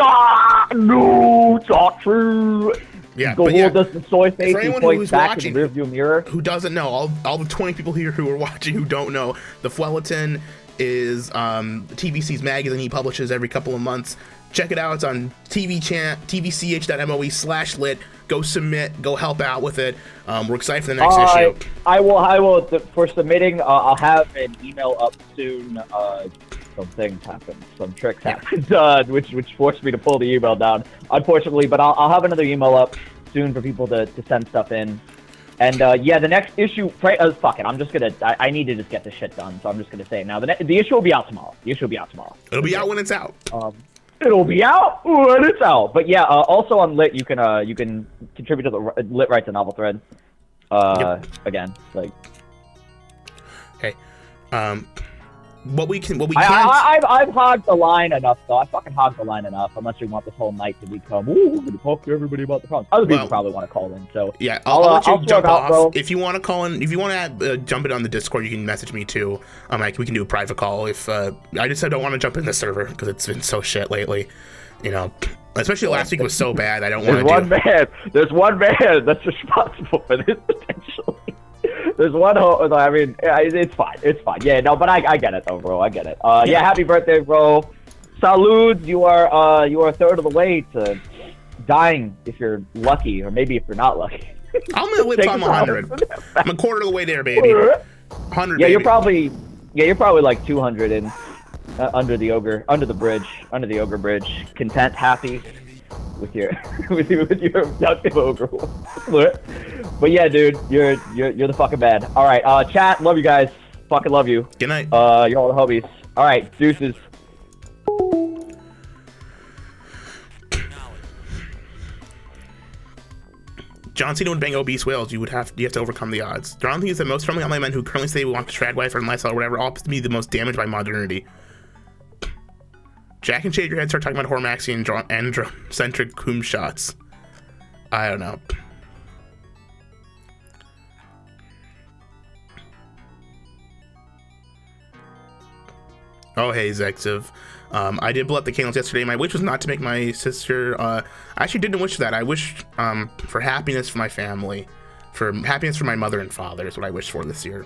No, not true. Yeah, the but yeah, does the soy face for and anyone points who's back watching, in the rearview mirror. who doesn't know, all the 20 people here who are watching who don't know, the Fluelton is TVC's magazine he publishes every couple of months. Check it out. It's on tvch.moe/lit. Go submit. Go help out with it. We're excited for the next issue. I will. For submitting, I'll have an email up soon. Some things happened. Some tricks happened, which forced me to pull the email down, unfortunately. But I'll have another email up soon for people to send stuff in. And yeah, the next issue. Fuck it. I'm just gonna. I need to just get this shit done. So I'm just gonna say it now. The issue will be out tomorrow. It'll be out when it's out. It'll be out when it's out. But yeah, also on Lit, you can contribute to the Lit Writes a Novel thread. Again, like. Hey, I've hogged the line enough, though. I fucking hogged the line enough. Unless we want this whole night to become, ooh, we're gonna talk to everybody about the problems. Other people probably want to call in, so yeah, I'll let you jump off. Bro. If you want to call in, if you want to jump in on the Discord, you can message me too. We can do a private call. If I just don't want to jump in the server because it's been so shit lately, you know. Especially last week was so bad. I don't want to. There's one man that's responsible for this potentially. There's one. I mean, it's fine. It's fine. Yeah, no, but I get it though, bro. I get it. Yeah, happy birthday, bro. Salud. You are a third of the way to dying if you're lucky, or maybe if you're not lucky. I'm gonna live on 100. I'm a quarter of the way there, baby. 100. Yeah, baby. you're probably like 200 in under the ogre bridge, content, happy with your with your abductive ogre. But yeah, dude, you're the fucking man. All right, chat, love you guys. Fucking love you. Good night. You're all the homies. All right, deuces. John Cena would bang obese whales. You have to overcome the odds. John thinks that most friendly online men who currently say we want to trad wife or lifestyle or whatever opts to be the most damaged by modernity. Jack and shade your head. Start talking about Hormaxi and androcentric cum shots. I don't know. Oh hey Zexiv. I did blow up the candles yesterday. My wish was not to make my sister. I actually didn't wish that. I wished for happiness for my family, for happiness for my mother and father is what I wished for this year.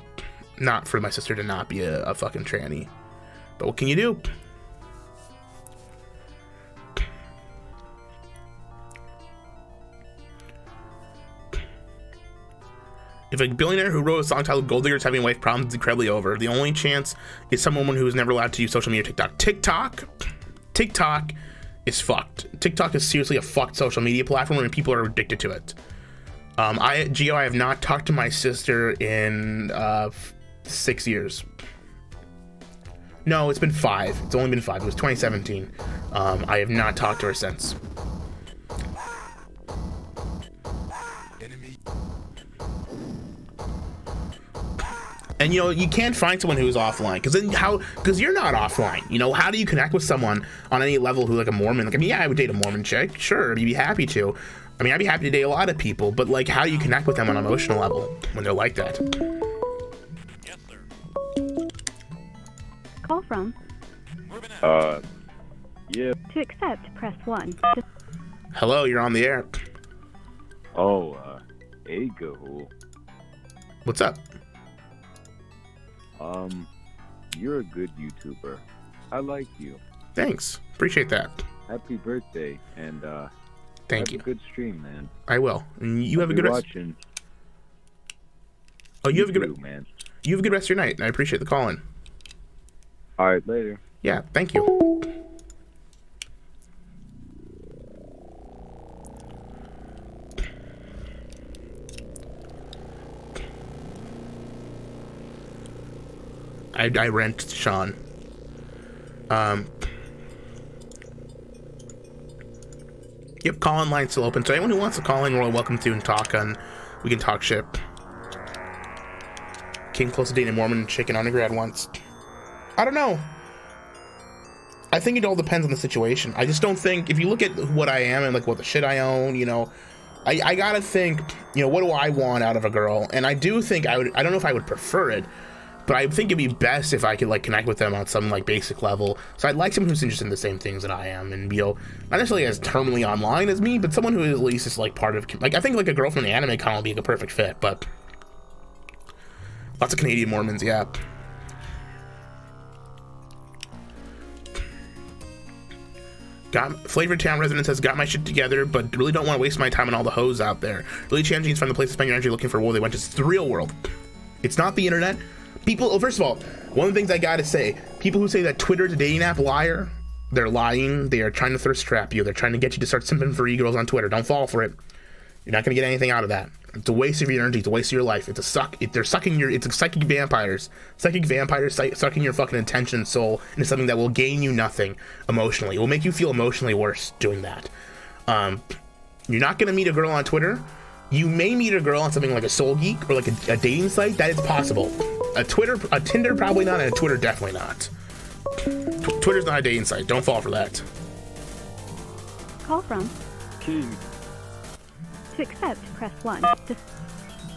Not for my sister to not be a fucking tranny. But what can you do? If a billionaire who wrote a song titled Gold Diggers Having Wife Problems is incredibly over, the only chance is some woman who is never allowed to use social media or TikTok. TikTok is fucked. TikTok is seriously a fucked social media platform and people are addicted to it. I have not talked to my sister in 6 years. No, it's been 5. It's only been 5. It was 2017. I have not talked to her since. And you know, you can't find someone who's offline because you're not offline. You know, how do you connect with someone on any level who's like a Mormon? Like, I mean, yeah, I would date a Mormon chick, sure, I'd be happy to. I mean, I'd be happy to date a lot of people, but like, how do you connect with them on an emotional level when they're like that? Yeah. To accept, press 1. Hello, you're on the air. Oh, hey, Gahul. What's up? You're a good YouTuber. I like you. Thanks. Appreciate that. Happy birthday, and Thank have you. a good stream, man. I will. And you have a good rest. Watching. Oh, you have a good too, man. You have a good rest of your night. And I appreciate the call in. All right, later. Yeah, thank you. I rent Sean. Yep, call-in line's still open. So anyone who wants to call in, we're all welcome to and talk on. We can talk shit. Came close to dating a Mormon chicken undergrad once. I don't know. I think it all depends on the situation. I just don't think, if you look at what I am and like what the shit I own, you know, I gotta think, you know, what do I want out of a girl? And I do think I don't know if I would prefer it, but I think it'd be best if I could like connect with them on some like basic level. So I'd like someone who's interested in the same things that I am, and you know, not necessarily as terminally online as me, but someone who at least is like part of, like I think like a girl from the anime con would be like a perfect fit. But lots of Canadian Mormons, yeah. Flavor Town resident says, got my shit together, but really don't want to waste my time on all the hoes out there. Really challenging to find the place to spend your energy looking for a world they went to. It's the real world. It's not the internet. People, well, first of all, one of the things I gotta say, people who say that Twitter's a dating app liar, they're lying. They are trying to thirst trap you. They're trying to get you to start simping for e-girls on Twitter. Don't fall for it. You're not gonna get anything out of that. It's a waste of your energy. It's a waste of your life. It's a suck. They're sucking your. It's a psychic vampires. Psychic vampires sucking your fucking attention and soul into something that will gain you nothing emotionally. It will make you feel emotionally worse doing that. You're not gonna meet a girl on Twitter. You may meet a girl on something like a Soul Geek or like a dating site. That is possible. A Tinder probably not, and a Twitter definitely not. Twitter's not a dating site. Don't fall for that. Call from. King. To accept, press 1.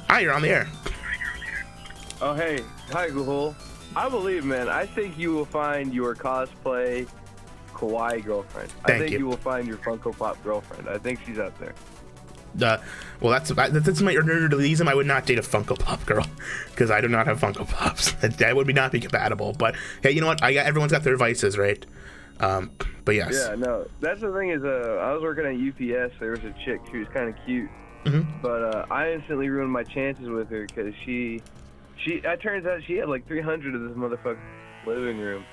Hi, you're on the air. Oh, hey. Hi, Gahul. I believe, man, I think you will find your cosplay kawaii girlfriend. I think you will find your Funko Pop girlfriend. I think she's out there. Well, that's my nerdism. I would not date a Funko Pop girl because I do not have Funko Pops. That would not be compatible. But hey, you know what? Everyone's got their vices, right? But yes. Yeah, no. That's the thing is, I was working at UPS. There was a chick. She was kind of cute. Mm-hmm. But I instantly ruined my chances with her because it turns out she had like 300 of this motherfucking living room.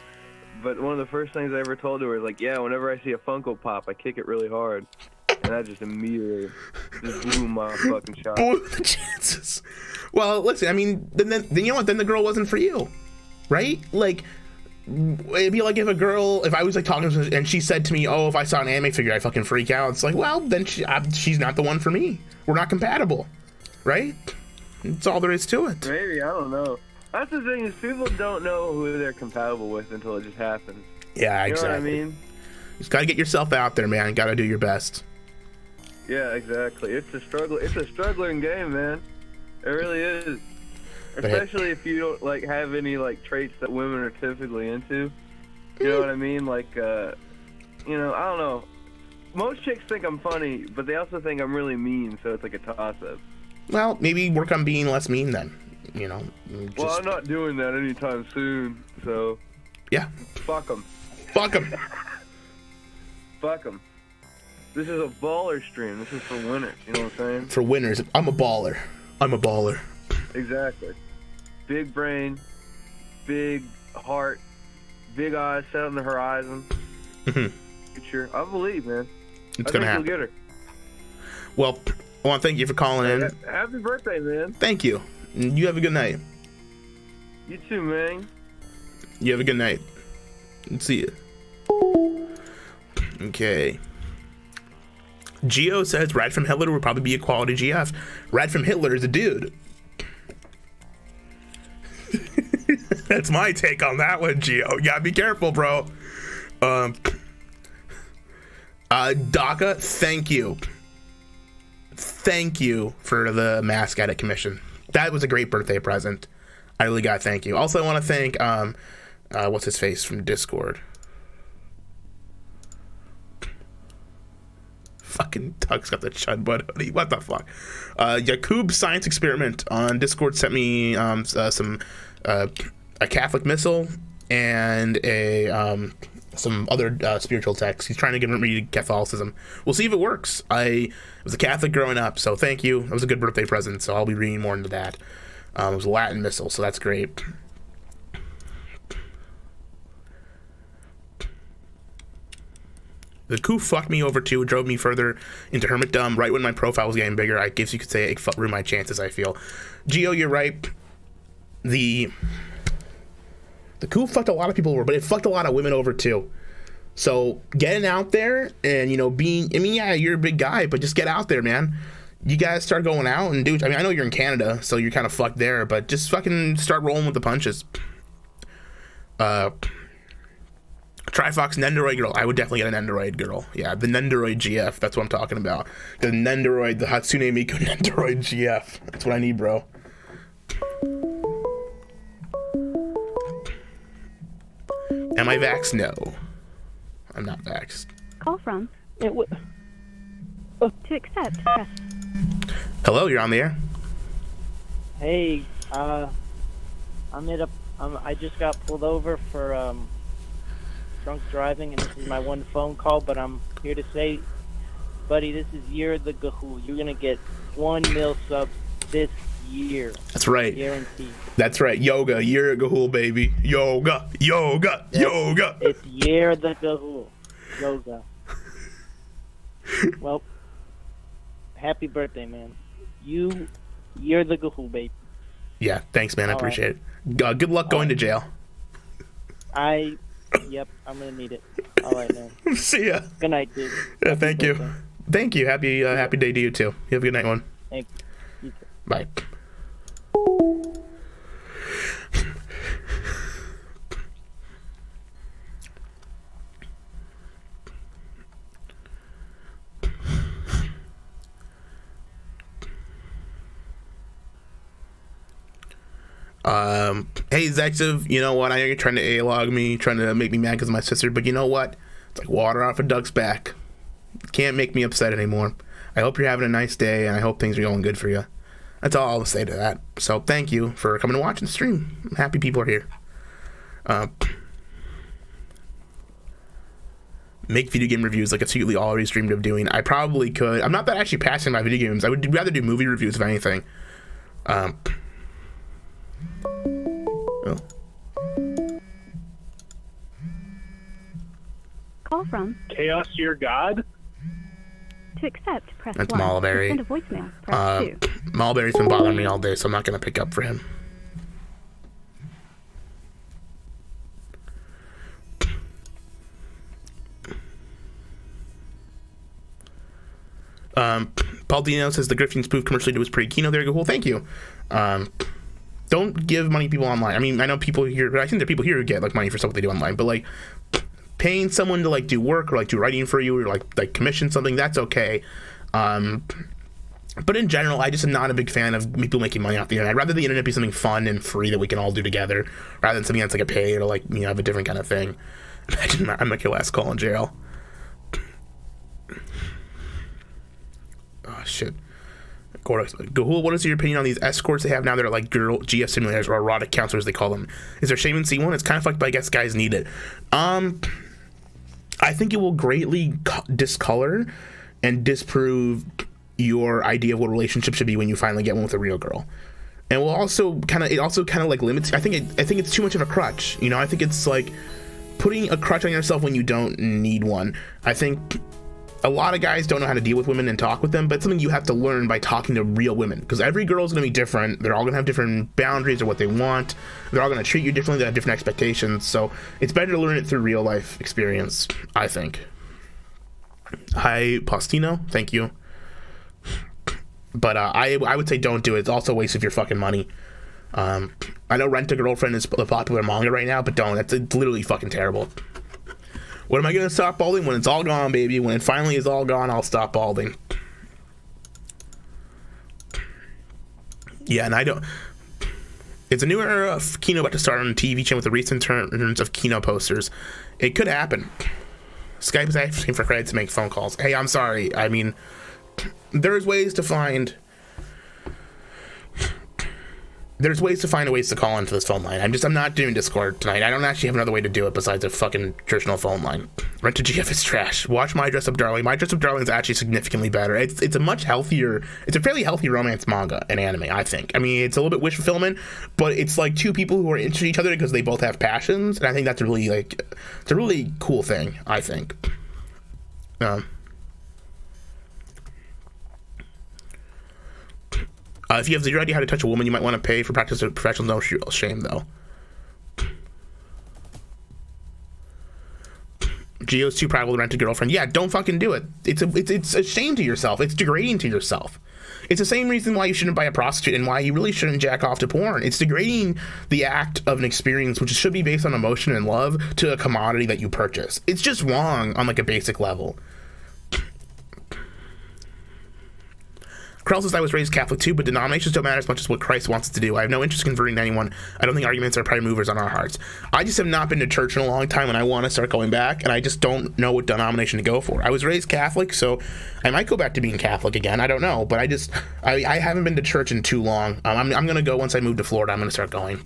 But one of the first things I ever told her was like, yeah, whenever I see a Funko Pop, I kick it really hard. And I just immediately just blew my fucking shot. Blew the chances. Well, listen, I mean, then you know what? Then the girl wasn't for you, right? Like, it'd be like if I was like talking to her and she said to me, oh, if I saw an anime figure, I'd fucking freak out. It's like, well, then she's not the one for me. We're not compatible, right? That's all there is to it. Maybe, I don't know. That's the thing is people don't know who they're compatible with until it just happens. Yeah, exactly. You know what I mean? You just gotta get yourself out there, man. Gotta do your best. Yeah, exactly. It's a struggle. It's a struggling game, man. It really is. Especially if you don't like have any like traits that women are typically into. You know what I mean? Like, you know, I don't know. Most chicks think I'm funny, but they also think I'm really mean, so it's like a toss-up. Well, maybe work on being less mean then. You know. Well, I'm not doing that anytime soon, so. Yeah. Fuck them. Fuck them. Fuck them. This is a baller stream. This is for winners. You know what I'm saying? For winners. I'm a baller. I'm a baller. Exactly. Big brain, big heart, big eyes set on the horizon. Future. I believe, man. It's gonna happen. You'll get her. Well, I want to thank you for calling in. Happy birthday, man. Thank you. You have a good night. You too, man. You have a good night. See you. Okay. Geo says Rad from Hitler would probably be a quality GF. Rad from Hitler is a dude. That's my take on that one, Geo. You gotta be careful, bro. DACA, thank you. Thank you for the mask edit commission. That was a great birthday present. I really gotta thank you. Also, I want to thank what's his face from Discord. Fucking Tug's got the chud bud hoodie. What the fuck? Yakub Science Experiment on Discord sent me a Catholic missile and some other spiritual texts. He's trying to get me to Catholicism. We'll see if it works. I was a Catholic growing up, so thank you. It was a good birthday present, so I'll be reading more into that. It was a Latin missile, so that's great. The coup fucked me over too. It drove me further into hermitdom right when my profile was getting bigger. I guess you could say it ruined my chances, I feel. Geo, you're right. The coup fucked a lot of people over, but it fucked a lot of women over too. So getting out there and, you know, yeah, you're a big guy, but just get out there, man. You guys start going out and do, I mean, I know you're in Canada, so you're kind of fucked there, but just fucking start rolling with the punches. Trifox Nendoroid girl. I would definitely get an Nendoroid girl. Yeah, the Nendoroid GF. That's what I'm talking about. The Nendoroid, the Hatsune Miku Nendoroid GF. That's what I need, bro. Am I vaxxed? No. I'm not vaxxed. Call from. To accept, press. Hello, you're on the air. Hey, I just got pulled over for drunk driving, and this is my one phone call, but I'm here to say, buddy, this is Year of the Gahul. You're gonna get 1 mil sub this year. That's right. Guaranteed. That's right. Yoga, Year of Gahul, baby. Yoga. It's Year of the Gahul. Yoga. Well, happy birthday, man. You're the Gahul, baby. Yeah, thanks, man. I appreciate it. Good luck going to jail. Yep, I'm gonna need it. All right, man. See ya. Good night, dude. Yeah, thank you. Thank you. Happy day to you too. You have a good night, one. Thank you. You too. Bye. Hey Zexev, you know what? I know you're trying to A-log me, trying to make me mad because of my sister, but you know what? It's like water off a duck's back. Can't make me upset anymore. I hope you're having a nice day, and I hope things are going good for you. That's all I'll say to that. So thank you for coming to watch and stream. I'm happy people are here. Make video game reviews like it's secretly already dreamed of doing. I probably could. I'm not that actually passionate about video games. I would rather do movie reviews if anything. Oh. Call from. Chaos, your god? To accept, press That's 1. Mulberry. To send a voicemail, press 2. Mulberry's been bothering me all day, so I'm not going to pick up for him. Paul Dino says the Griffin spoof commercially was pretty keynote there. Well, thank you. Don't give money to people online. I mean, I know people here, I think there are people here who get like money for stuff they do online, but like paying someone to like do work or like do writing for you or like commission something, that's okay. But in general, I just am not a big fan of people making money off the internet. I'd rather the internet be something fun and free that we can all do together rather than something that's like a paid or like, you know, have a different kind of thing. Imagine I'm like your last call in jail. Oh shit. Gahul, what is your opinion on these escorts they have now that are like girl GF simulators or erotic counselors they call them? Is there shame in seeing one? It's kind of fucked, but I guess guys need it. I think it will greatly discolor and disprove your idea of what a relationship should be when you finally get one with a real girl. And will also kind of like limits. I think it's too much of a crutch. You know, I think it's like putting a crutch on yourself when you don't need one. I think a lot of guys don't know how to deal with women and talk with them, but it's something you have to learn by talking to real women, because every girl is going to be different. They're all going to have different boundaries or what they want. They're all going to treat you differently. They have different expectations. So it's better to learn it through real life experience, I think. Hi, Postino. Thank you. But I would say don't do it. It's also a waste of your fucking money. I know Rent a Girlfriend is a popular manga right now, but don't. It's literally fucking terrible. When am I going to stop balding? When it's all gone, baby. When it finally is all gone, I'll stop balding. Yeah, and I don't... It's a new era of Kino about to start on the TV channel with the recent turns of Kino posters. It could happen. Skype is asking for credit to make phone calls. Hey, I'm sorry. I mean, there's ways to find ways to call into this phone line. I'm not doing Discord tonight. I don't actually have another way to do it besides a fucking traditional phone line. Rent to GF is trash. Watch My Dress Up Darling. My Dress Up Darling is actually significantly better. It's a fairly healthy romance manga and anime, I think. I mean, it's a little bit wish fulfillment, but it's like two people who are interested in each other because they both have passions, and I think that's a really cool thing, I think. If you have zero idea how to touch a woman, you might want to pay for practice of professional. No shame, though. Geo's too proud to rent a girlfriend. Yeah, don't fucking do it. It's a shame to yourself. It's degrading to yourself. It's the same reason why you shouldn't buy a prostitute and why you really shouldn't jack off to porn. It's degrading the act of an experience which should be based on emotion and love to a commodity that you purchase. It's just wrong on like a basic level. Krell says I was raised Catholic too, but denominations don't matter as much as what Christ wants us to do. I have no interest in converting anyone. I don't think arguments are prime movers on our hearts. I just have not been to church in a long time, and I want to start going back, and I just don't know what denomination to go for. I was raised Catholic, so I might go back to being Catholic again. I don't know, but I haven't been to church in too long. I'm going to go once I move to Florida. I'm going to start going.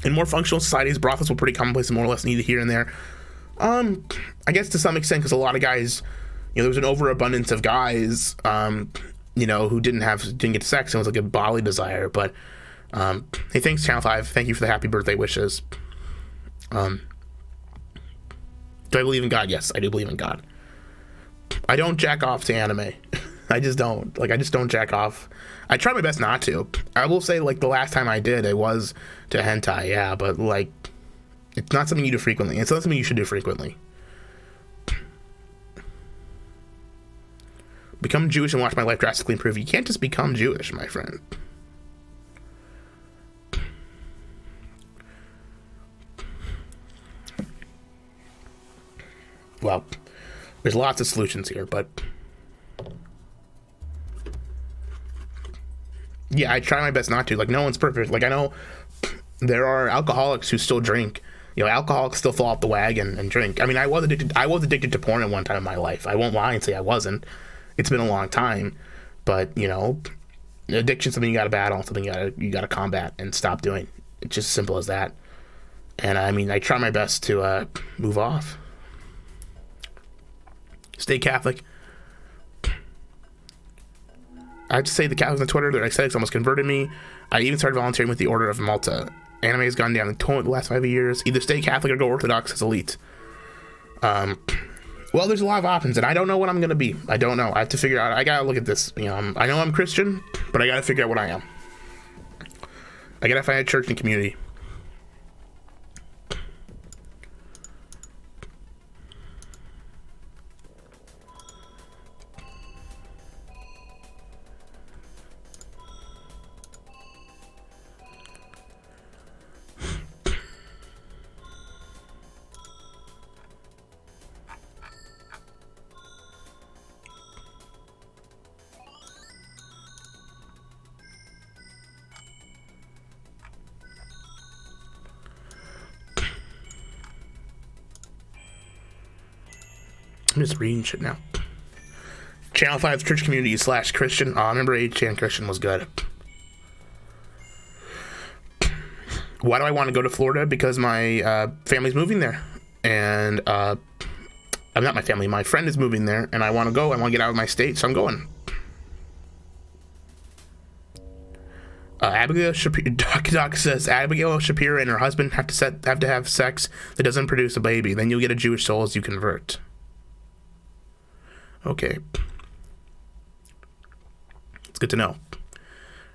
In more functional societies, brothels were pretty commonplace and more or less needed here and there. I guess to some extent, because a lot of guys, there was an overabundance of guys, who didn't get sex, and it was like a bodily desire. But hey, thanks, Channel 5. Thank you for the happy birthday wishes. Do I believe in God? Yes, I do believe in God. I don't jack off to anime. I just don't. I just don't jack off. I try my best not to. I will say, the last time I did, it was to hentai, yeah, but, it's not something you do frequently. It's not something you should do frequently. Become Jewish and watch my life drastically improve. You can't just become Jewish, my friend. Well, there's lots of solutions here, but yeah, I try my best not to. No one's perfect. I know there are alcoholics who still drink. Alcoholics still fall off the wagon and drink. I mean, I was addicted to porn at one time in my life. I won't lie and say I wasn't. It's been a long time, but addiction's something you got to battle, something you got to combat and stop doing. It's just as simple as that. And I mean, I try my best to move off. Stay Catholic. I have to say, the Catholics on Twitter, their aesthetics almost converted me. I even started volunteering with the Order of Malta. Anime has gone down the toilet the last 5 years. Either stay Catholic or go Orthodox as elite. Well, there's a lot of options, and I don't know what I'm going to be. I don't know. I have to figure out. I got to look at this. I know I'm Christian, but I got to figure out what I am. I got to find a church and community. I'm just reading shit now. Channel 5 church community / Christian. I remember 8chan Christian was good. Why do I want to go to Florida? Because my family's moving there. And I'm not my family. My friend is moving there. And I want to go. I want to get out of my state. So I'm going. Abigail Shapiro, Doc says Abigail Shapiro and her husband have to have sex that doesn't produce a baby. Then you'll get a Jewish soul as you convert. Okay. It's good to know.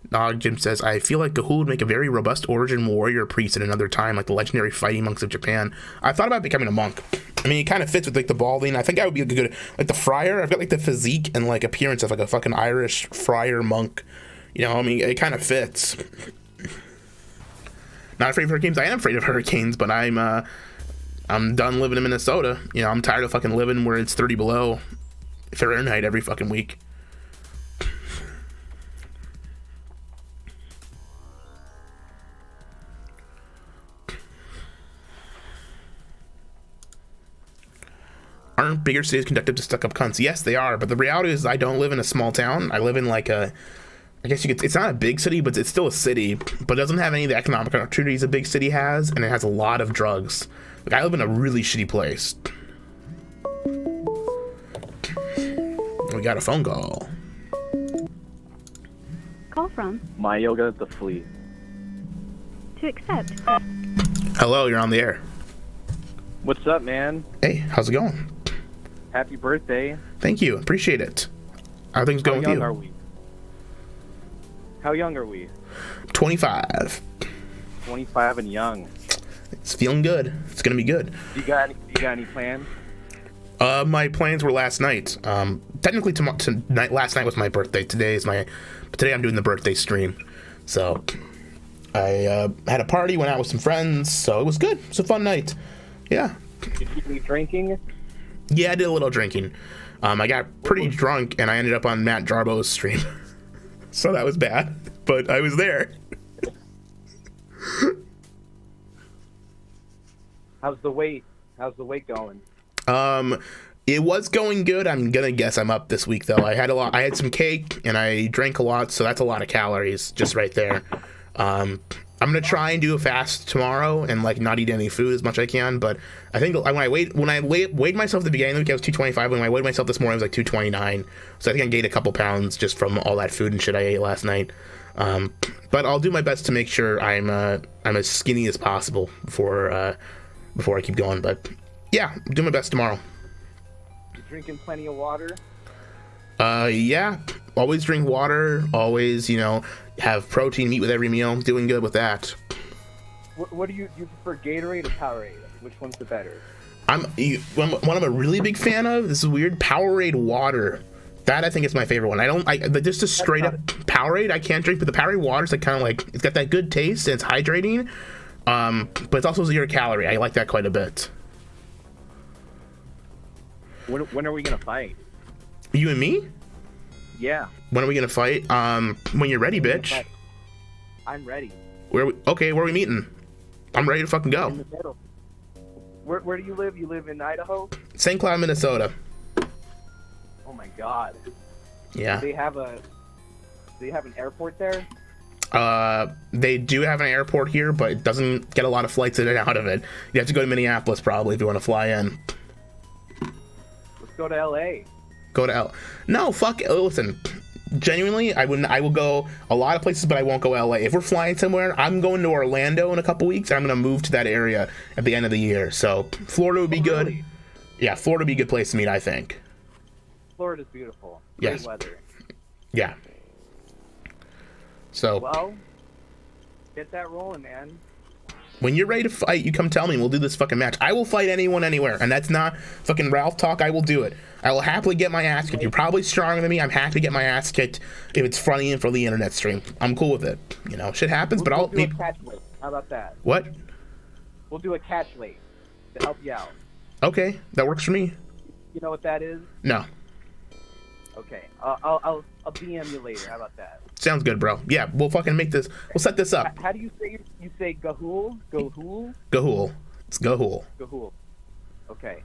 Nog Jim says, I feel like Gahul would make a very robust origin warrior priest at another time, like the legendary fighting monks of Japan. I thought about becoming a monk. I mean, it kind of fits with the balding. I think I would be a good, the friar. I've got the physique and appearance of a fucking Irish friar monk. I mean, it kind of fits. Not afraid of hurricanes. I am afraid of hurricanes, but I'm done living in Minnesota. I'm tired of fucking living where it's 30 below Fahrenheit every fucking week. aren't bigger cities conducted to stuck-up cunts? Yes, they are, but the reality is I don't live in a small town. I live in like a, I guess you could, it's not a big city, but it's still a city, but it doesn't have any of the economic opportunities a big city has, and it has a lot of drugs. Like, I live in a really shitty place. We got a phone call. Call from. My yoga the flea. To accept. Hello, you're on the air. What's up, man? Hey, how's it going? Happy birthday. Thank you, appreciate it. How are things going with you? How young are we? How young are we? 25. 25 and young. It's feeling good. It's gonna be good. You got any plans? My plans were last night. Technically tonight, last night was my birthday. Today I'm doing the birthday stream. So I had a party, went out with some friends, so it was good. It was a fun night. Yeah. Did you do any drinking? Yeah, I did a little drinking. I got pretty drunk and I ended up on Matt Jarbo's stream. So that was bad, but I was there. How's the weight going? It was going good. I'm gonna guess I'm up this week though. I had some cake and I drank a lot, so that's a lot of calories just right there. I'm gonna try and do a fast tomorrow and like not eat any food as much as I can. But I think when I weighed myself at the beginning of the week, I was 225. When I weighed myself this morning, I was like 229. So I think I gained a couple pounds just from all that food and shit I ate last night. But I'll do my best to make sure I'm as skinny as possible before I keep going. But yeah, I'll do my best tomorrow. You drinking plenty of water? Yeah, always drink water, always, have protein, meat with every meal. Doing good with that. What do you prefer, Gatorade or Powerade? Which one's the better? One I'm a really big fan of, this is weird, Powerade water. That I think is my favorite one. Just a straight up Powerade I can't drink, but the Powerade water is like kind of like, it's got that good taste and it's hydrating. But it's also 0 calorie. I like that quite a bit. When are we gonna fight? You and me? Yeah. When are we gonna fight? When you're ready, bitch. I'm ready. Where are we meeting? I'm ready to fucking go. In the middle. Where do you live? You live in Idaho? St. Cloud, Minnesota. Oh my God. Yeah. Do they have an airport there? They do have an airport here, but it doesn't get a lot of flights in and out of it. You have to go to Minneapolis probably if you want to fly in. Let's go to LA. No, fuck. Listen, genuinely, I will go a lot of places, but I won't go LA. If we're flying somewhere, I'm going to Orlando in a couple weeks. And I'm gonna move to that area at the end of the year. So Florida would be good. Really? Yeah, Florida would be a good place to meet, I think. Florida's beautiful. Yes. Great weather. Yeah. So. Well, get that rolling, man. When you're ready to fight, you come tell me and we'll do this fucking match. I will fight anyone anywhere, and that's not fucking Ralph talk. I will do it. I will happily get my ass kicked. You're probably stronger than me. I'm happy to get my ass kicked if it's funny and for the internet stream. I'm cool with it. Shit happens, but I'll... do a catch weight. How about that? What? We'll do a catch weight to help you out. Okay, that works for me. You know what that is? No. Okay, I'll DM you later. How about that? Sounds good, bro. Yeah, we'll fucking make this... We'll set this up. How do you say you say Gahul? Gahul. It's Gahul. Gahul. Okay.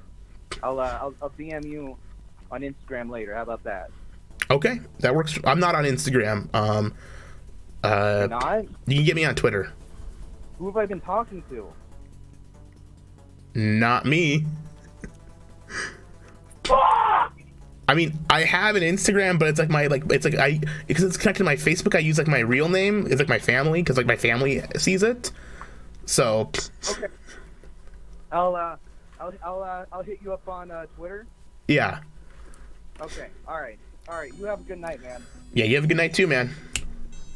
I'll DM you on Instagram later. How about that? Okay, that works. I'm not on Instagram. You're not? You can get me on Twitter. Who have I been talking to? Not me. I mean, I have an Instagram, but it's like because it's connected to my Facebook. I use like my real name. It's like my family, because like my family sees it. So. Okay. I'll hit you up on Twitter. Yeah. Okay. All right. You have a good night, man. Yeah, you have a good night too, man.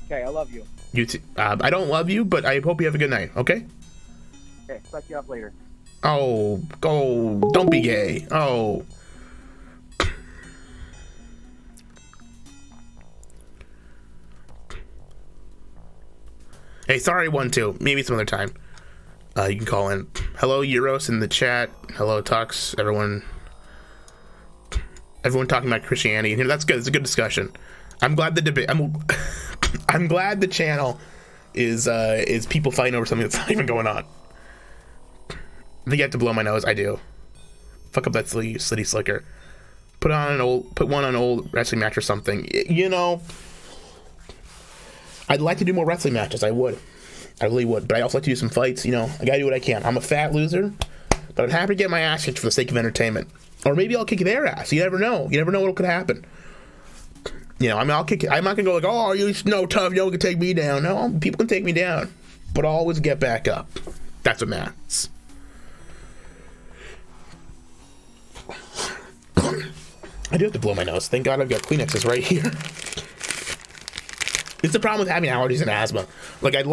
Okay, I love you. You too. I don't love you, but I hope you have a good night. Okay. Okay. Suck you up later. Oh, don't be gay. Oh. Hey, sorry, 1-2. Maybe some other time. You can call in. Hello, Euros in the chat. Hello, Tux. Everyone talking about Christianity. That's good. It's a good discussion. I'm glad the debate. I'm glad the channel is people fighting over something that's not even going on. I think you have to blow my nose. I do. Fuck up that slitty slicker. Put one on an old wrestling match or something. You know, I'd like to do more wrestling matches. I really would. But I also like to do some fights. You know, I gotta do what I can. I'm a fat loser, but I'm happy to get my ass kicked for the sake of entertainment. Or maybe I'll kick their ass. You never know. You never know what could happen. You know, I mean, I'll kick it. I'm not gonna go like, oh, you're no tough. No one can take me down. No, people can take me down, but I'll always get back up. That's what matters. I do have to blow my nose. Thank God I've got Kleenexes right here. It's the problem with having allergies and asthma. Like I'd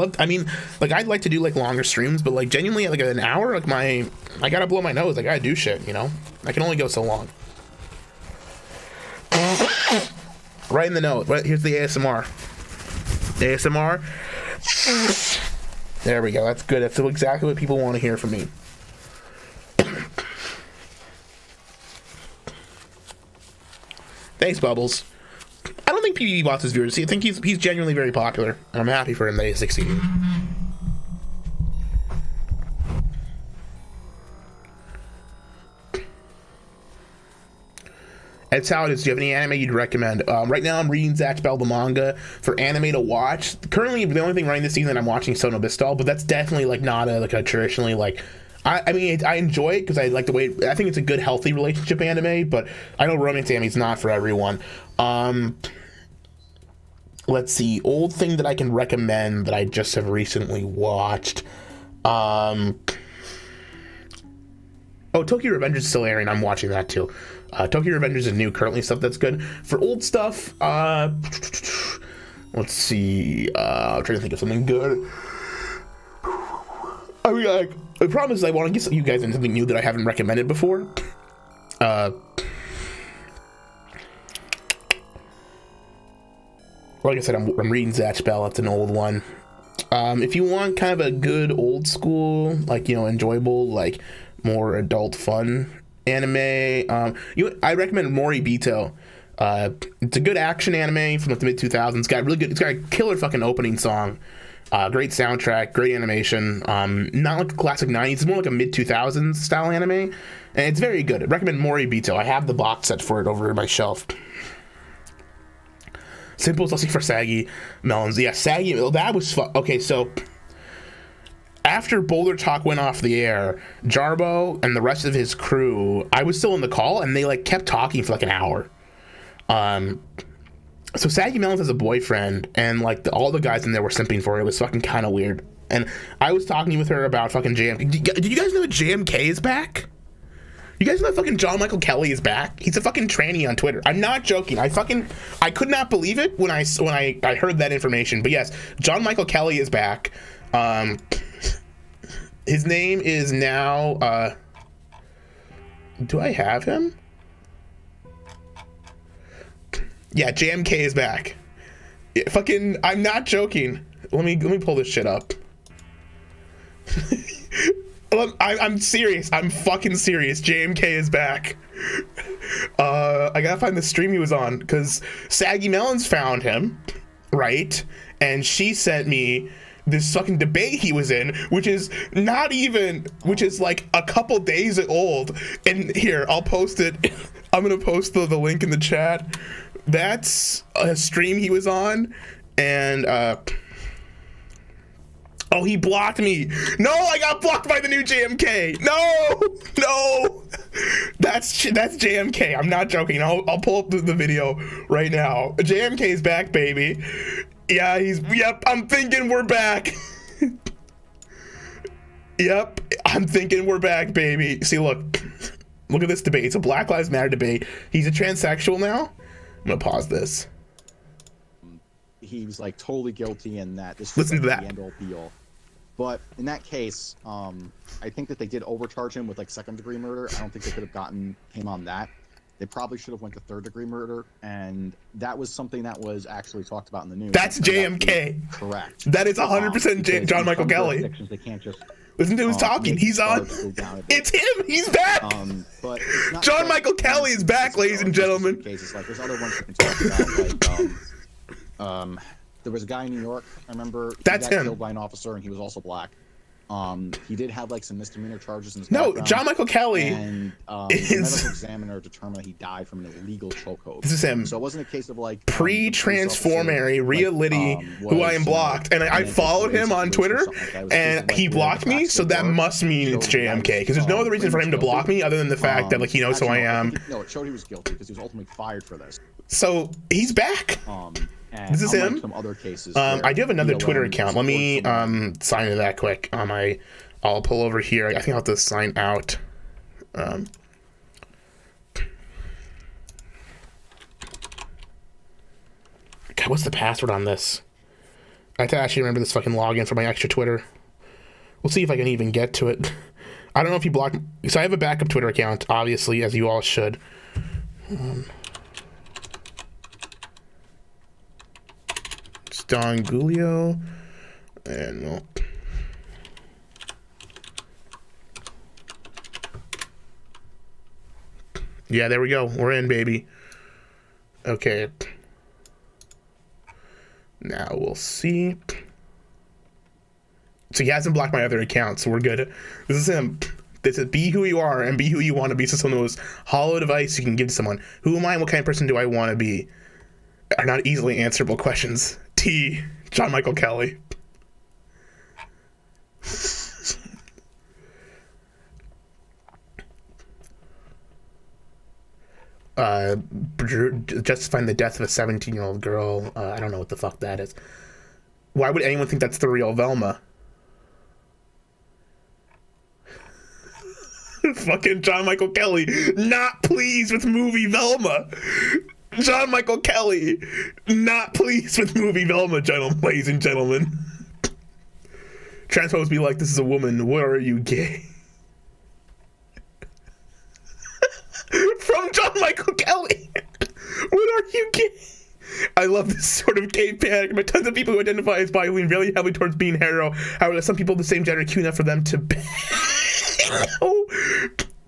like to do like longer streams, but like genuinely like an hour, like I gotta blow my nose. I gotta do shit, you know? I can only go so long. Right in the nose. Right, here's the ASMR. ASMR. There we go. That's good. That's exactly what people want to hear from me. Thanks, Bubbles. I don't think PvP bots his viewers. I think he's genuinely very popular, and I'm happy for him that he's succeeding. Ed Saladus, do you have any anime you'd recommend? Right now I'm reading Zatch Bell, the manga, for anime to watch. Currently, the only thing running this season I'm watching Sono Bistal, but that's definitely like not a traditionally like. I mean, I enjoy it because I like the way. I think it's a good, healthy relationship anime, but I know romance anime is not for everyone. Let's see, old thing that I can recommend that I just have recently watched. Oh, Tokyo Revengers is still airing. I'm watching that too. Tokyo Revengers is new currently, stuff that's good. For old stuff, let's see. I'm trying to think of something good. I mean, like, the problem is I want to get you guys into something new that I haven't recommended before. Like I said, I'm reading Zatch Bell. That's an old one. If you want kind of a good old school, like, you know, enjoyable, like more adult fun anime, I recommend Moribito. It's a good action anime from the mid 2000s. It's got a killer fucking opening song. Great soundtrack, great animation. Not like a classic 90s, it's more like a mid 2000s style anime, and it's very good. I recommend Moribito. I have the box set for it over my shelf. Simple is also for Saggy Melons. Yeah, Saggy, that was fun. Okay, so after Boulder Talk went off the air, Jarbo and the rest of his crew, I was still in the call, and they like kept talking for like an hour. So Saggy Melons has a boyfriend, and like all the guys in there were simping for her. It was fucking kind of weird. And I was talking with her about fucking JMK. Did you guys know that JMK is back? You guys know that fucking John Michael Kelly is back? He's a fucking tranny on Twitter. I'm not joking. I could not believe it when I heard that information. But yes, John Michael Kelly is back. His name is now. Do I have him? Yeah, JMK is back. Yeah, fucking, I'm not joking. Let me pull this shit up. I'm serious. I'm fucking serious. JMK is back. I gotta find the stream he was on, because Saggy Melons found him, right? And she sent me this fucking debate he was in, which is like a couple days old. And here, I'll post it. I'm gonna post the link in the chat. That's a stream he was on, and oh, he blocked me. No, I got blocked by the new JMK. No, that's JMK. I'm not joking. I'll pull up the video right now. JMK is back, baby. Yeah, yep, I'm thinking we're back. Yep, I'm thinking we're back, baby. See, look at this debate. It's a Black Lives Matter debate. He's a transsexual now. I'm gonna pause this. He was like totally guilty in that. This Listen was to like that. The end all be all. But in that case, I think that they did overcharge him with like second-degree murder. I don't think they could have gotten him on that. They probably should have went to third-degree murder, and that was something that was actually talked about in the news. That's JMK. Correct. That is 100% John Michael Kelly. They can't just. Listen to who's talking. He's on. It's him. He's back. But John Michael Kelly is back, ladies and gentlemen. Cases like there's other ones you can talk about. Like there was a guy in New York. I remember. That's he got him. Killed by an officer, and he was also black. He did have like some misdemeanor charges in his No, background, John Michael Kelly and the medical examiner determined that he died from an illegal chokehold. This is him. So it wasn't a case of like pre-transformary reality who I am blocked, and I followed him on Twitter, and he blocked me. So that must mean it's JMK, because there's no other reason for him to block me other than the fact that like he knows who I am. No, it showed he was guilty because he was ultimately fired for this. So he's back. And This is him. Some other cases I do have another BLM Twitter account. Let me supports sign into that quick. I'll pull over here. I think I'll have to sign out. God, what's the password on this? I have to actually remember this fucking login for my extra Twitter. We'll see if I can even get to it. I don't know if you block. So I have a backup Twitter account, obviously, as you all should. It's Don Gulio. And no. Yeah, there we go. We're in, baby. Okay. Now we'll see. So he hasn't blocked my other account, so we're good. This is him. This is be who you are and be who you want to be. So some of the most hollow advice you can give to someone. Who am I and what kind of person do I want to be? Are not easily answerable questions. T. John Michael Kelly. Justifying the death of a 17-year-old girl. I don't know what the fuck that is. Why would anyone think that's the real Velma? Fucking John Michael Kelly, not pleased with movie Velma. John Michael Kelly, not pleased with movie Velma, ladies and gentlemen. Transpose be like, this is a woman. What are you, gay? From John Michael Kelly. What are you gay? I love this sort of gay panic, but tons of people who identify as bi lean really heavily towards being hetero. However, some people of the same gender queue enough for them to oh,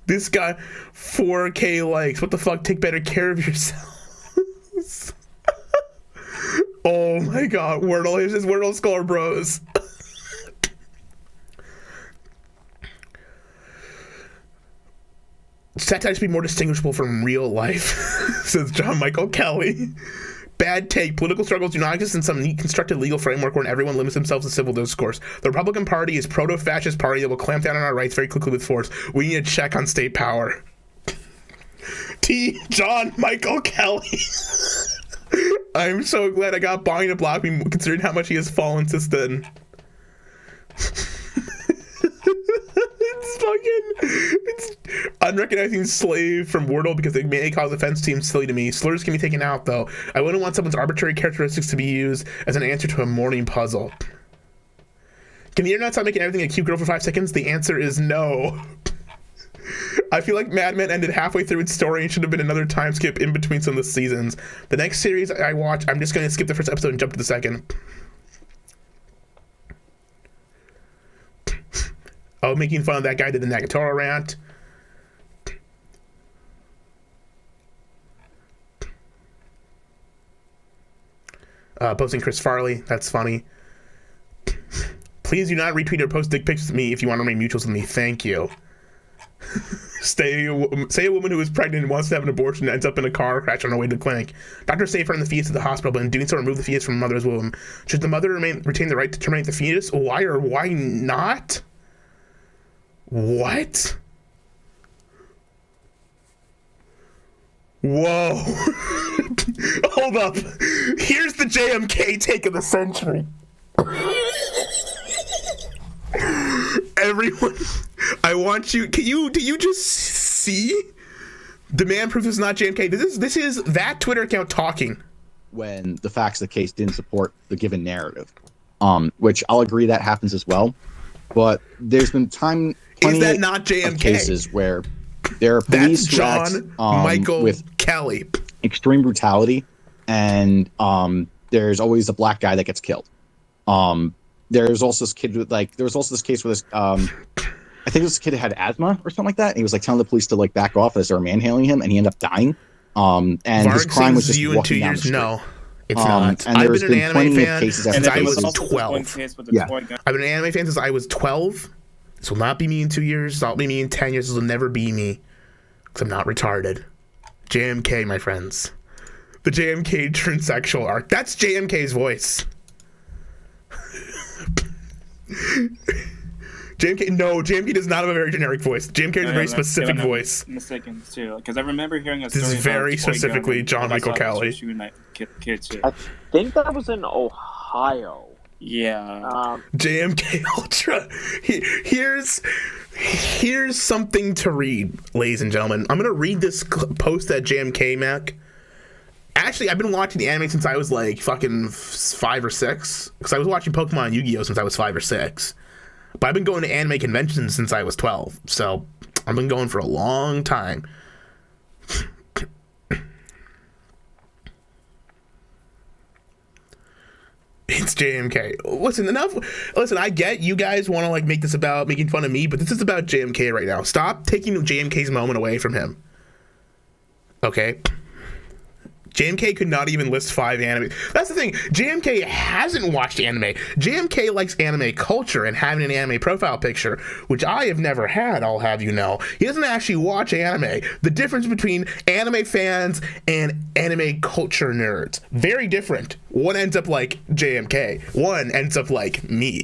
this guy 4K likes. What the fuck? Take better care of yourselves. Oh my god, Wordle, here's his Wordle score, bros. Satire should be more distinguishable from real life, says John Michael Kelly. Bad take. Political struggles do not exist in some neat constructed legal framework where everyone limits themselves to civil discourse. The Republican Party is proto-fascist party that will clamp down on our rights very quickly with force. We need a check on state power. T. John Michael Kelly. I'm so glad I got Bonnie to block me, considering how much he has fallen since then. It's unrecognizing slave from Wordle because they may cause offense seems silly to me. Slurs can be taken out though. I wouldn't want someone's arbitrary characteristics to be used as an answer to a morning puzzle. Can the internet stop making everything a cute girl for 5 seconds? The answer is no. I feel like Mad Men ended halfway through its story and should have been another time skip in between some of the seasons. The next series I watch, I'm just going to skip the first episode and jump to the second. Oh, making fun of that guy did the Nagatoro rant. Posting Chris Farley, that's funny. Please do not retweet or post dick pics with me if you want to remain mutuals with me. Thank you. Say a woman who is pregnant and wants to have an abortion ends up in a car crash on her way to the clinic. Doctors save her and the fetus at the hospital, but in doing so remove the fetus from the mother's womb. Should the mother retain the right to terminate the fetus? Why or why not? What? Whoa. Hold up. Here's the JMK take of the century. Everyone, I want you. Do you just see? The man proves it's not JMK. This is that Twitter account talking. When the facts of the case didn't support the given narrative, which I'll agree that happens as well. But there's been is that not JMK? Cases where there are police who act, Michael with Kelly extreme brutality, and there's always a black guy that gets killed. There's also this kid with there was also this case where this I think this kid had asthma or something like that. And he was telling the police to back off as they were manhandling him, and he ended up dying. And Varg his crime was just you walking in 2 down years. the street. No, It's not. And I've there's been an plenty anime of fan cases since after I was cases. 12. Yeah. I've been an anime fan since I was 12. This will not be me in 2 years. This will not be me in 10 years. This will never be me. Because I'm not retarded. JMK, my friends. The JMK transsexual arc. That's JMK's voice. JMK does not have a very generic voice. JMK has a very specific voice. Mistaken too, because I remember hearing a This story is very about toy specifically gun John Michael Kelly. shooting at kids too. I think that was in Ohio. Yeah. JMK Ultra. Here's something to read, ladies and gentlemen. I'm gonna read this post that JMK Mac. Actually, I've been watching the anime since I was like fucking 5 or 6. Because I was watching Pokemon and Yu-Gi-Oh since I was 5 or 6. But I've been going to anime conventions since I was 12. So I've been going for a long time. It's JMK. Listen, I get you guys want to like make this about making fun of me, but this is about JMK right now. Stop taking JMK's moment away from him. Okay? JMK could not even list 5 anime. That's the thing. JMK hasn't watched anime. JMK likes anime culture and having an anime profile picture, which I have never had, I'll have you know. He doesn't actually watch anime. The difference between anime fans and anime culture nerds, very different. One ends up like JMK. One ends up like me.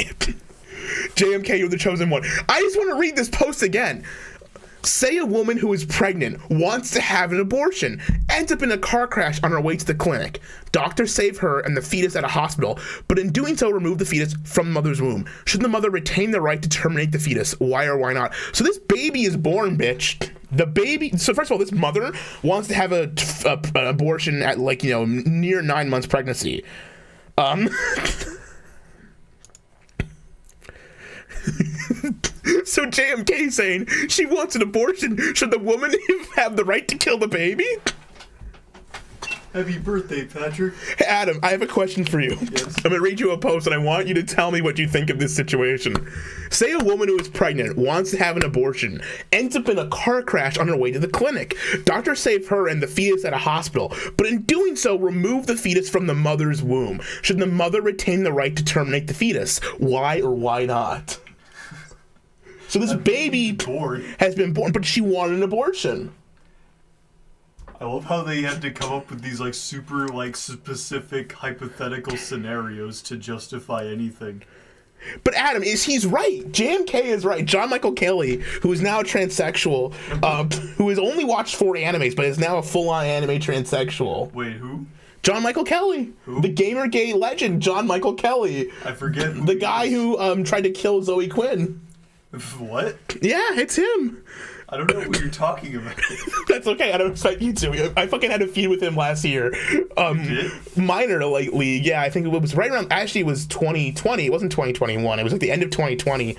JMK, you're the chosen one. I just want to read this post again. Say a woman who is pregnant, wants to have an abortion, ends up in a car crash on her way to the clinic. Doctors save her and the fetus at a hospital, but in doing so remove the fetus from the mother's womb. Should the mother retain the right to terminate the fetus? Why or why not? So this baby is born, bitch. The baby. So first of all, this mother wants to have an abortion at like, you know, near 9 months pregnancy. So JMK saying she wants an abortion. Should the woman have the right to kill the baby? Happy birthday, Patrick. Hey, Adam, I have a question for you. Yes. I'm gonna read you a post and I want you to tell me what you think of this situation. Say a woman who is pregnant, wants to have an abortion, ends up in a car crash on her way to the clinic. Doctors save her and the fetus at a hospital, but in doing so remove the fetus from the mother's womb. Should the mother retain the right to terminate the fetus? Why or why not? So this baby has been born, but she wanted an abortion. I love how they had to come up with these like super like specific hypothetical scenarios to justify anything. But Adam, he's right. JMK is right. John Michael Kelly, who is now a transsexual, who has only watched 4 animes, but is now a full-on anime transsexual. Wait, who? John Michael Kelly. Who? The Gamergate legend, John Michael Kelly. I forget. The guy who tried to kill Zoe Quinn. What? Yeah, it's him. I don't know what you're talking about. That's okay. I don't expect you to. I fucking had a feud with him last year. Minor like league. Yeah, I think it was right around. Actually, it was 2020. It wasn't 2021. It was like the end of 2020.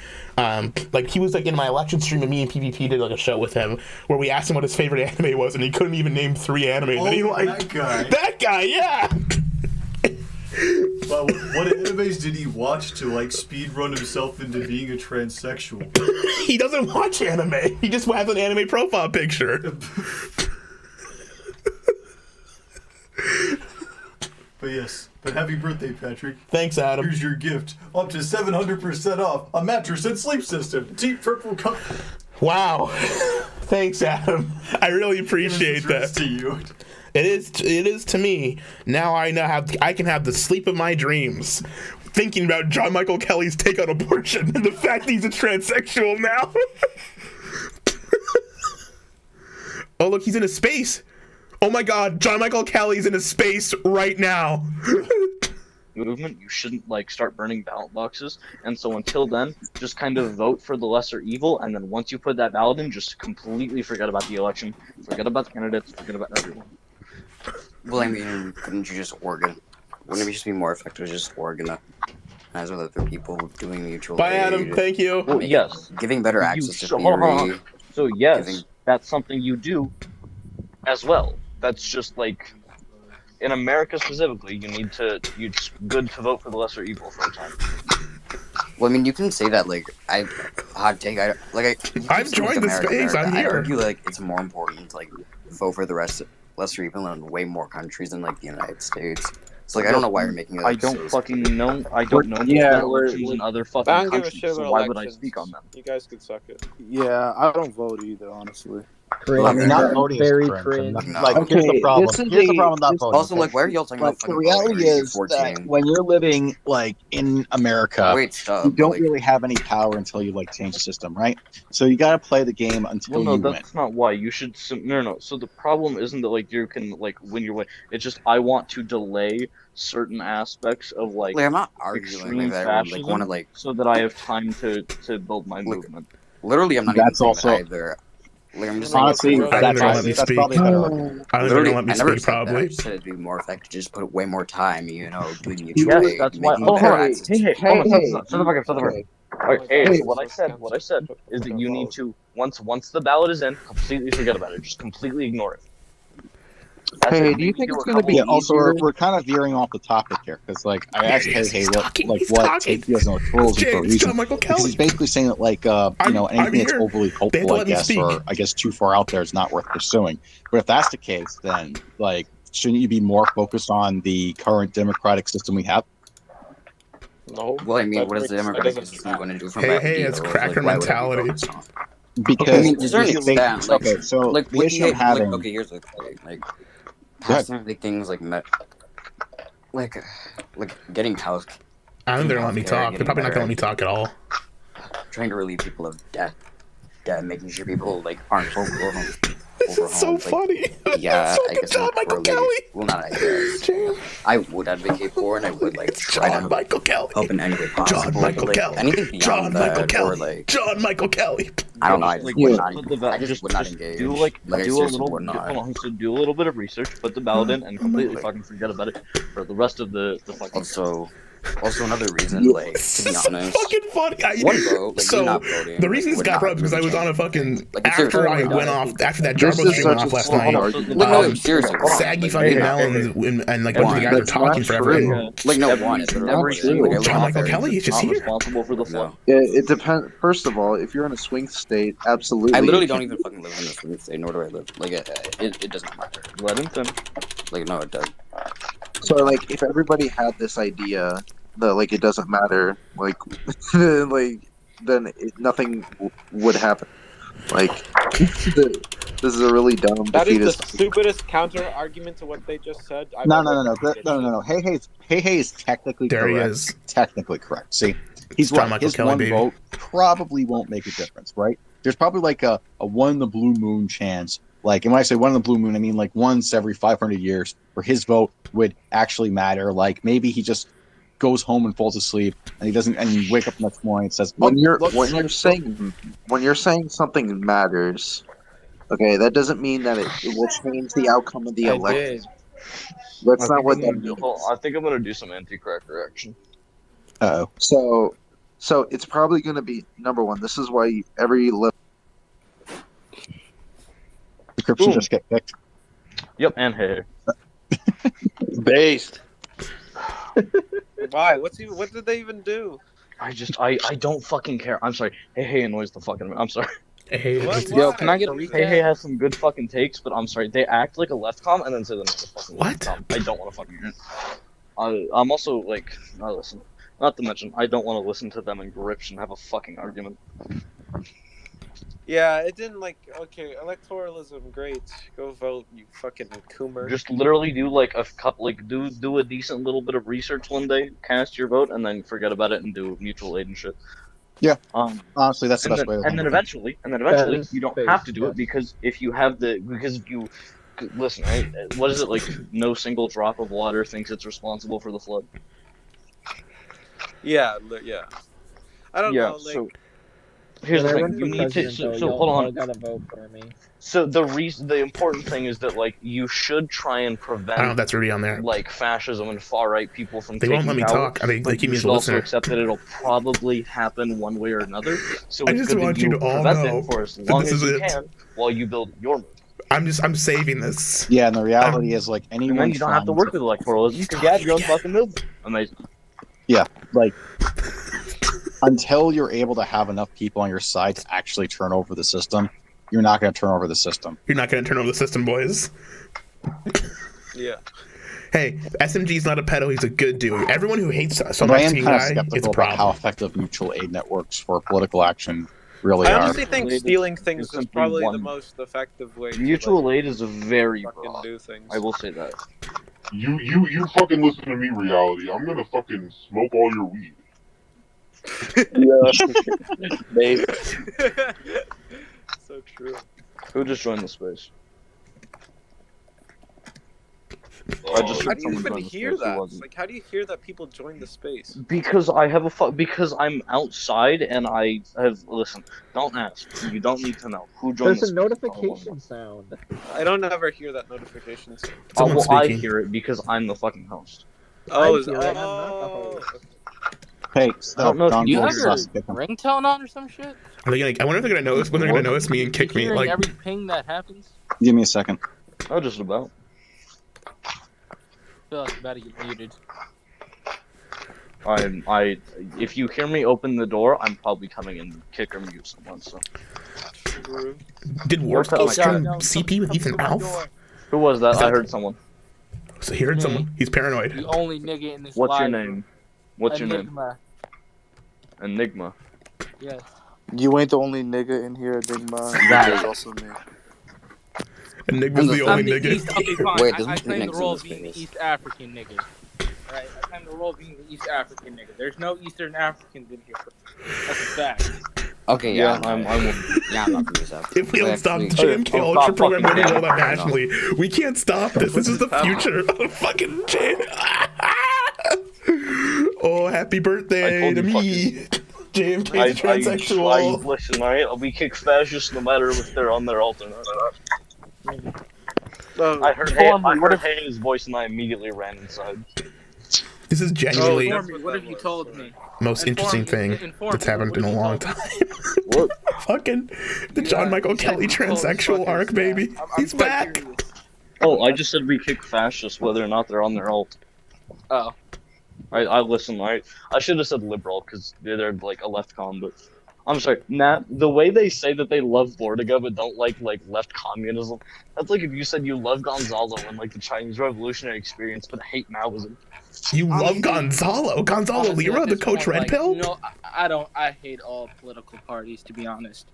Like he was like in my election stream, and me and PvP did like a show with him where we asked him what his favorite anime was, and he couldn't even name 3 animes. Oh, he that guy. That guy. Yeah. Well, what animes did he watch to like speedrun himself into being a transsexual? He doesn't watch anime. He just has an anime profile picture. But yes, but happy birthday, Patrick. Thanks, Adam. Here's your gift. Up to 700% off a mattress and sleep system. Deep purple comfort. Wow. Thanks, Adam. I really appreciate that. To you. It is to me. Now I can have the sleep of my dreams, thinking about John Michael Kelly's take on abortion and the fact that he's a transsexual now. Oh look, he's in a space. Oh my God, John Michael Kelly's in a space right now. Movement, you shouldn't like start burning ballot boxes, and so until then, just kind of vote for the lesser evil, and then once you put that ballot in, just completely forget about the election, forget about the candidates, forget about everyone. Well, I mean, couldn't you just wouldn't it just be more effective to just organize with other people doing mutual Bye, aid? Adam. Thank you. Well, yes. Giving better access to hold on. theory. So yes, that's something you do as well. That's just like, in America specifically, it's good to vote for the lesser evil for a time. Well, I mean, you can say that, like, hot take, I've joined the space, I'm I here. argue, like, it's more important to, like, vote for the lesser evil in way more countries than, like, the United States. It's like I don't know why you're making it. I Like, don't so fucking know. I don't know. Yeah, elections in other I fucking don't give a countries. shit So about why would I elections. speak on them? You guys could suck it. Yeah, I don't vote either, honestly. I mean, not voting is cringe. Like, here's the problem. Here's the problem with not voting. Also, like, why are y'all talking about The fucking reality voting? is that when you're living like in America, Wait, stop, you don't like- really have any power until you like change the system, right? So you got to play the game until Well, no, you win. that's not why. You should. No. So the problem isn't that like you can like win your way. It's just I want to delay certain aspects of like I'm not arguing extreme like that. I would, fascism, like, wanna, like- so that I have time to build my movement. Literally, I'm not That's even saying also- that either. Like, I'm just Honestly, saying, I don't even let me speak. probably a better argument. I don't even Literally, let me I never speak. said that. I Probably. just said it'd be more effective. Just put way more time, doing mutual Yes, aid, that's why. making Oh, better hey, access hey, to- hey, hold on, shut the fuck up, shut the fuck Okay. up. Alright, hey, what I said is that you need to once the ballot is in, completely forget about it. Just completely ignore it. That's Hey, it. do you Maybe think do it's a going to be couple also easier- we're kind of veering off the topic here because like I asked Hey what he's what talking. take you as an electoralism for a James, reason John Michael because Kelly. he's basically saying that like anything that's here. overly They have hopeful to I let me guess speak. or I guess too far out there is not worth pursuing. But if that's the case, then like shouldn't you be more focused on the current democratic system we have? No. Well, I mean, that what is the makes- that democratic doesn't system going to do for Hey, my hey, ideals? it's Like, cracker why would I be mentality. focused on? Because I mean, to a certain they- extent, like, okay, so like the with issue I'm having okay, here's the thing, like passing things like getting house. I don't think they're gonna let me healthcare, talk. They're getting probably not better gonna let me talk at all. trying to relieve people of debt, making sure people like aren't over This is so funny. Yeah, I guess John Michael Kelly. well, not I guess. I would advocate for, and I would like try John to Michael Kelly. help in any way possible. John Michael but, like, Kelly. anything beyond John that, Michael or Kelly. like John Michael Kelly. I don't know. I just Like, would yeah, not. put the I just would not just engage. do I do a seriously little. would not. Hold on, so do a little bit of research, put the ballot in, and completely fucking forget about it for the rest of the fucking. Also, another reason, like, to be honest, fucking funny. one vote, like, So you not voting, the reason this would got not brought up because I really was on a change fucking anything. Like, after seriously, I no. went off after that This Jarbo is stream went such off a last small night. argument. No, seriously, Saggy fucking Melons and like a bunch of the guys are That's talking not forever. true. And Like, no, Every- one. every single John Michael province Kelly, he's is just not here. responsible for the flood. It depends. First of all, if you're in a swing state, absolutely. I literally don't even fucking live in this swing state, nor do I live. Like, it doesn't matter. Let him finish. Like, no, it does. So, like, if everybody had this idea that, like, it doesn't matter, like, then nothing would happen. Like, this is a really dumb, That is the defeatist. stupidest counter argument to what they just said. I've No. ever heard. No. Hey is technically There he correct. is. Technically correct. See, he's John right. Michael His Kelly, one baby. vote probably won't make a difference, right? There's probably like a one in the blue moon chance. Like, and when I say one in the blue moon, I mean like once every 500 years where his vote would actually matter. Like maybe he just goes home and falls asleep and he doesn't, and you wake up the next morning and says, When you're look, saying something matters, okay, that doesn't mean that it will change the outcome of the I election. did. That's I not think what I'm that gonna do- means. hold on, I think I'm gonna do some anti-cracker action. Uh-oh. So it's probably going to be number one. This is why every Decryption Boom. just get picked. Yep, and hey. based. Why? What did they even do? I don't fucking care. I'm sorry. Hey annoys the fucking. I'm sorry. Hey, Yo, can I get a recap? Hey has some good fucking takes, but I'm sorry. They act like a left com and then say they're not a fucking left com. I don't want to fucking hear it. I'm also like, listen. Not to mention, I don't want to listen to them and Gription have a fucking argument. Yeah, it didn't okay, electoralism, great. Go vote, you fucking coomer. Just literally do like a couple, like do a decent little bit of research one day, cast your vote, and then forget about it and do mutual aid and shit. Yeah. Honestly, that's the best way. And then eventually, you don't have to do it because if you listen, right? What is it like? No single drop of water thinks it's responsible for the flood. Yeah. I don't know. So here's the thing: you need to. So hold on. Gotta vote for me. So the important thing is that like you should try and prevent. I don't know if that's really on there. Like fascism and far right people from. They taking won't let me power, talk. They but keep me you as should a also listener. accept that it'll probably happen one way or another. So I it's just good want that you you to all prevent know it for as that long this as is you it. can while you build your movement. I'm saving this. Yeah, and the reality is like anyone. And then you don't have to work with electoralism because you have your own fucking movement. Amazing. Yeah, like until you're able to have enough people on your side to actually turn over the system, you're not going to turn over the system. You're not going to turn over the system, boys. Yeah. Hey, SMG's not a pedo. He's a good dude. Everyone who hates some But I am Mexican kind of guy is a skeptical about problem. how effective mutual aid networks for political action really I are. honestly think stealing things is simply probably the one. most effective way Mutual to like, aid is a very fucking broad. do things. I will say that. You fucking listen to me, reality. I'm gonna fucking smoke all your weed. Yeah, babe. So true. Who just joined the space? I just How heard do you someone even join the hear space who that? wasn't. Like, how do you hear that people join the space? Because I have because I'm outside and I have listen. Don't ask. You don't need to know who joined. There's a the space. notification sound. I don't ever hear that notification. Well, I hear it because I'm the fucking host. Oh, I hear it, I'm not the host. Hey, I don't know if You you have hear your it. ringtone on or some shit? Are they gonna, I wonder if they're gonna notice when they're gonna notice me and kick me. Hearing Like, every ping that happens? Give me a second. Oh, just about. I feel like I'm about to get muted. If you hear me open the door, I'm probably coming in to kick or mute someone. So. did Warski stream CP with Ethan Alf? Who was that? I heard someone. So he heard someone. He's paranoid. The only nigga in this What's your live name? room. What's your name? Enigma. Enigma. Yes. You ain't the only nigga in here, Enigma. That- There's also me. Enigma's the only nigga. East, okay, fine. Wait, I doesn't claim the Nick's role in of being this the East African nigga. Right? I claim the role of being the East African nigga. There's no Eastern Africans in here. That's a fact. Okay, Yeah, yeah, I'm yeah, I'm not gonna use that. If we don't stop the Actually- JMK Oh, Ultra stop program, fucking we're gonna roll that down. nationally. We can't stop this. This is the future of fucking JM. Oh, happy birthday to me. JMK's transsexual. Listen, alright? We kick fascists no matter if they're on their alternate. I heard Hayes' voice and I immediately ran inside. This is genuinely What have you told me? most interesting thing that's happened in a long time. Fucking the John Michael Kelly transsexual arc, baby. He's back. Oh, I just said we kick fascists whether or not they're on their alt. Oh. I listen, right? I should have said liberal because they're like a left con, but I'm sorry. Nat, the way they say that they love Vortiga but don't like left communism, that's like if you said you love Gonzalo and like the Chinese Revolutionary experience but hate Maoism. You love Gonzalo? Gonzalo Lira, the Coach Red Pill? No, I don't. I hate all political parties, to be honest.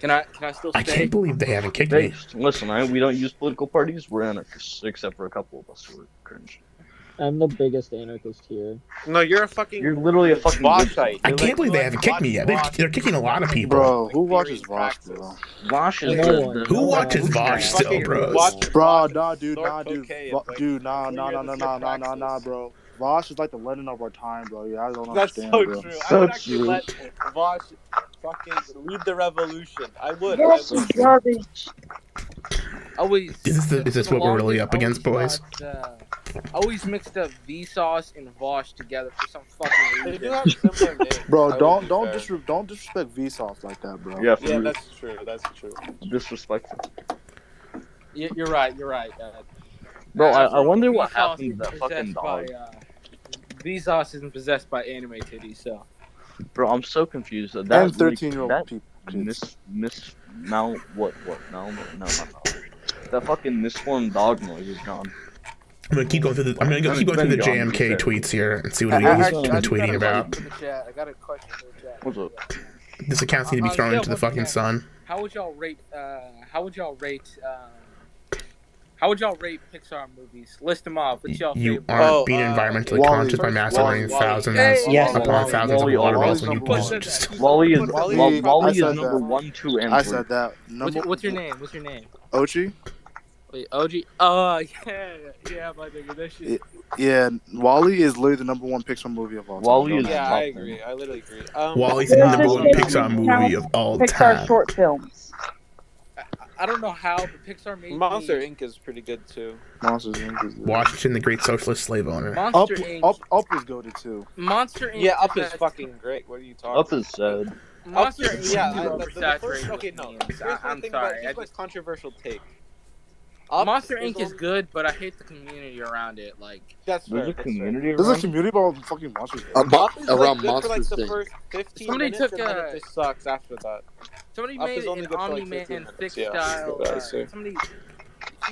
Can I still stay? I can't believe they haven't kicked me. Listen, right? We don't use political parties. We're anarchists, except for a couple of us who are cringe. I'm the biggest anarchist here. No, you're a fucking. You're literally a fucking Voshite. I can't believe they haven't kicked me yet. They're kicking a lot of people. Bro, who watches Vosh, bro? Vosh is Who watches Vosh still, bro? Bro, nah, dude, nah, bro. Vosh is like the legend of our time, bro. Yeah, I don't That's understand, so bro. true. I would actually let Vosh fucking lead the revolution. I would. Garbage. Always. Is this what we're really up against, boys? Always mixed up Vsauce and Vosh together for some fucking reason. They do have similar names. Bro, don't disrespect Vsauce like that, bro. Yeah, Yeah, that's true. That's true. Disrespectful. You're right. You're right. Bro, I wonder what Vsauce happened to isn't that fucking possessed by, dog. Vsauce isn't possessed by anime titties, so. Bro, I'm so confused. That And 13-year-old people. That fucking misformed dog noise is gone. I'm gonna keep going through the JMK tweets here and see what he's been tweeting about. I got a question for the chat. What's up? This account needs to be thrown into the fucking sun. How would y'all rate Pixar movies? List them off. What's y'all You favorite? aren't being environmentally conscious by massacring thousands upon thousands of water wells when you just... Wally is number 1, 2, and 3. I said that. What's your name? What's your name? Ochi? Wait, OG? Oh, yeah, my nigga, that shit. Yeah, Wally is literally the number 1 Pixar movie of all time. Wally is Yeah, I agree. I literally agree. Wally's the number 1 Pixar movie of all time. short films. I don't know how, but Pixar made Monster me... Inc. is pretty good too. Monsters Inc. is Washington, the Great Socialist Slave Owner. Monster Inc. Up is goated too. Monster Inc. Yeah, Up is fucking great. What are you talking Up is sad. Monster Up, Inc. yeah, is the first, oversaturated okay, with no. memes. Here's my I'm thing sorry. Here's my controversial take. Monster Inc. is only- good, but I hate the community around it. Like, That's fair. There's a community There's a around. community about fucking monsters. Up is around good for like Monsters the Inc. first 15 Somebody minutes, took and then a- it just sucks after that. somebody Up made is only an good for, like, Omni-Man 15 minutes, thick yeah. style. That's fair. Somebody,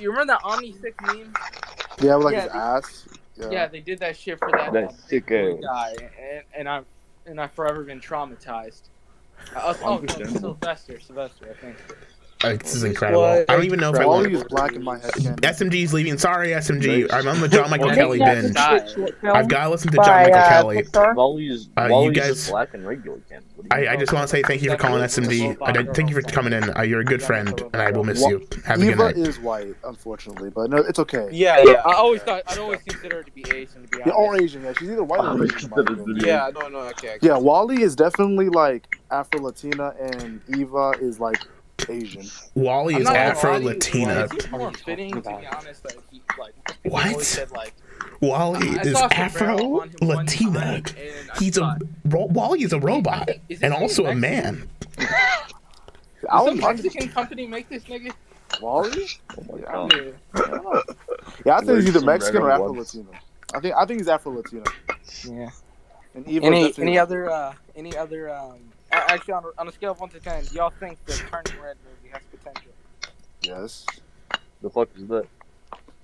you remember that Omni thick meme? Yeah, with like Yeah, his they- ass. Yeah, they did that shit for that That sick big ass. guy, and I've forever been traumatized. Understandable. Sylvester, I think. This is incredible. I don't even know if I Wally want. is black in my head. SMG's leaving. Sorry, SMG. I'm on the John Michael Well, Kelly maybe binge. that's a short film I've got to listen to by, John Michael Kelly. Wally's You just guys, black and regular Ken. What do you I just want to say thank you for calling SMG. Thank you for coming in. You're a good friend, and I will miss you. Have a good Eva night. is white, unfortunately, but no, it's okay. Yeah. I always consider her to be Asian, to be honest. Yeah, or Asian. Yeah, she's either white or Asian. Yeah, no, okay. Yeah, Wally is definitely like Afro-Latina, and Eva is like Asian. Wally is Afro-Latina. It's more fitting, to be honest, that he What? said, like, Wally I is saw Sombrero on him one Afro-Latina. time, and I Wally is a robot is this and also a Mexican? man. Does some Mexican company make this nigga? Wally? Oh Yeah, I think he's either Some Mexican or red Afro-Latino. I think he's Afro-Latino. Yeah. And Eva Any definitely- other actually on a scale of 1 to 10, do y'all think the Turning Red movie has potential? Yes. The fuck is that?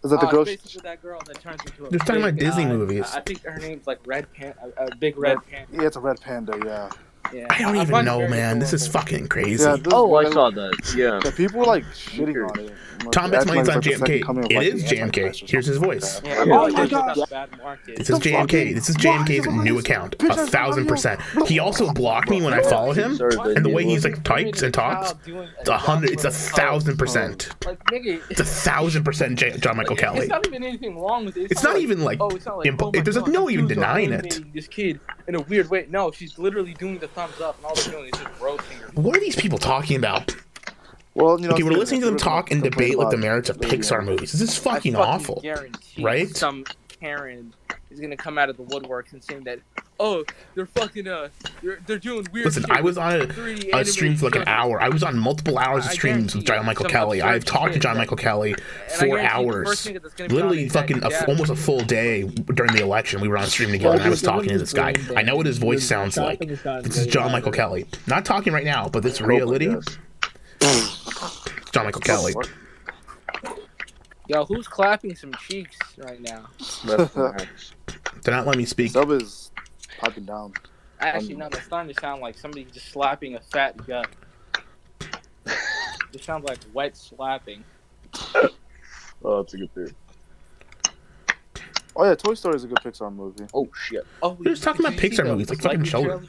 Is that the girl? It's basically that girl that turns into a They're talking about big, Disney movies. I think her name's like Red Panda, a big red panda. Yeah, it's a red panda. Yeah. Yeah. I don't even find it know, very man. This is adorable. fucking crazy. Yeah, this- Oh, I saw that. Yeah. The people were like shitting on it. Tom Betts money's on Like, the second JMK. coming of, It like, is the JMK. Antichrist or Here's his voice. Yeah, Oh my God. Bad market. This is JMK. This is JMK's new account. 1,000%. He also blocked me when I followed him, and the way he's like types and talks, it's 100. It's 1,000%. Like, nigga, It's 1,000% John Michael Kelly. it's not even anything wrong with it. It's not even like. it's not like, There's my no God, even dudes are denying it. animating this kid in a weird way. No, she's literally doing the thumbs up, and all they're doing is just roasting her. What are these people talking about? Well, you know, Okay, we're it's- listening to them it's- talk and it's debate like the about- merits of Pixar movies. This is fucking awful, Guarantee right? Some Karen is gonna come out of the woodworks and saying that, oh, they're fucking they're doing weird. Listen, shit I was with on 3D a stream for like an animated hour. I was on multiple hours of streams with John Michael Kelly. I've talked to John Michael Kelly for hours. Literally fucking almost a full day during the election. We were on stream together and I was talking to this guy. I know what his voice sounds like. This is John Michael Kelly. Not talking right now, but this reality. John Michael Kelly. Yo, who's clapping some cheeks right now? They're not letting me speak. Sub is piping down. Actually, no, that's starting to sound like somebody just slapping a fat gut. It sounds like wet slapping. Oh, that's a good theory. Oh yeah, Toy Story is a good Pixar movie. Oh shit. Oh, We're just talking about Pixar movies, like fucking children.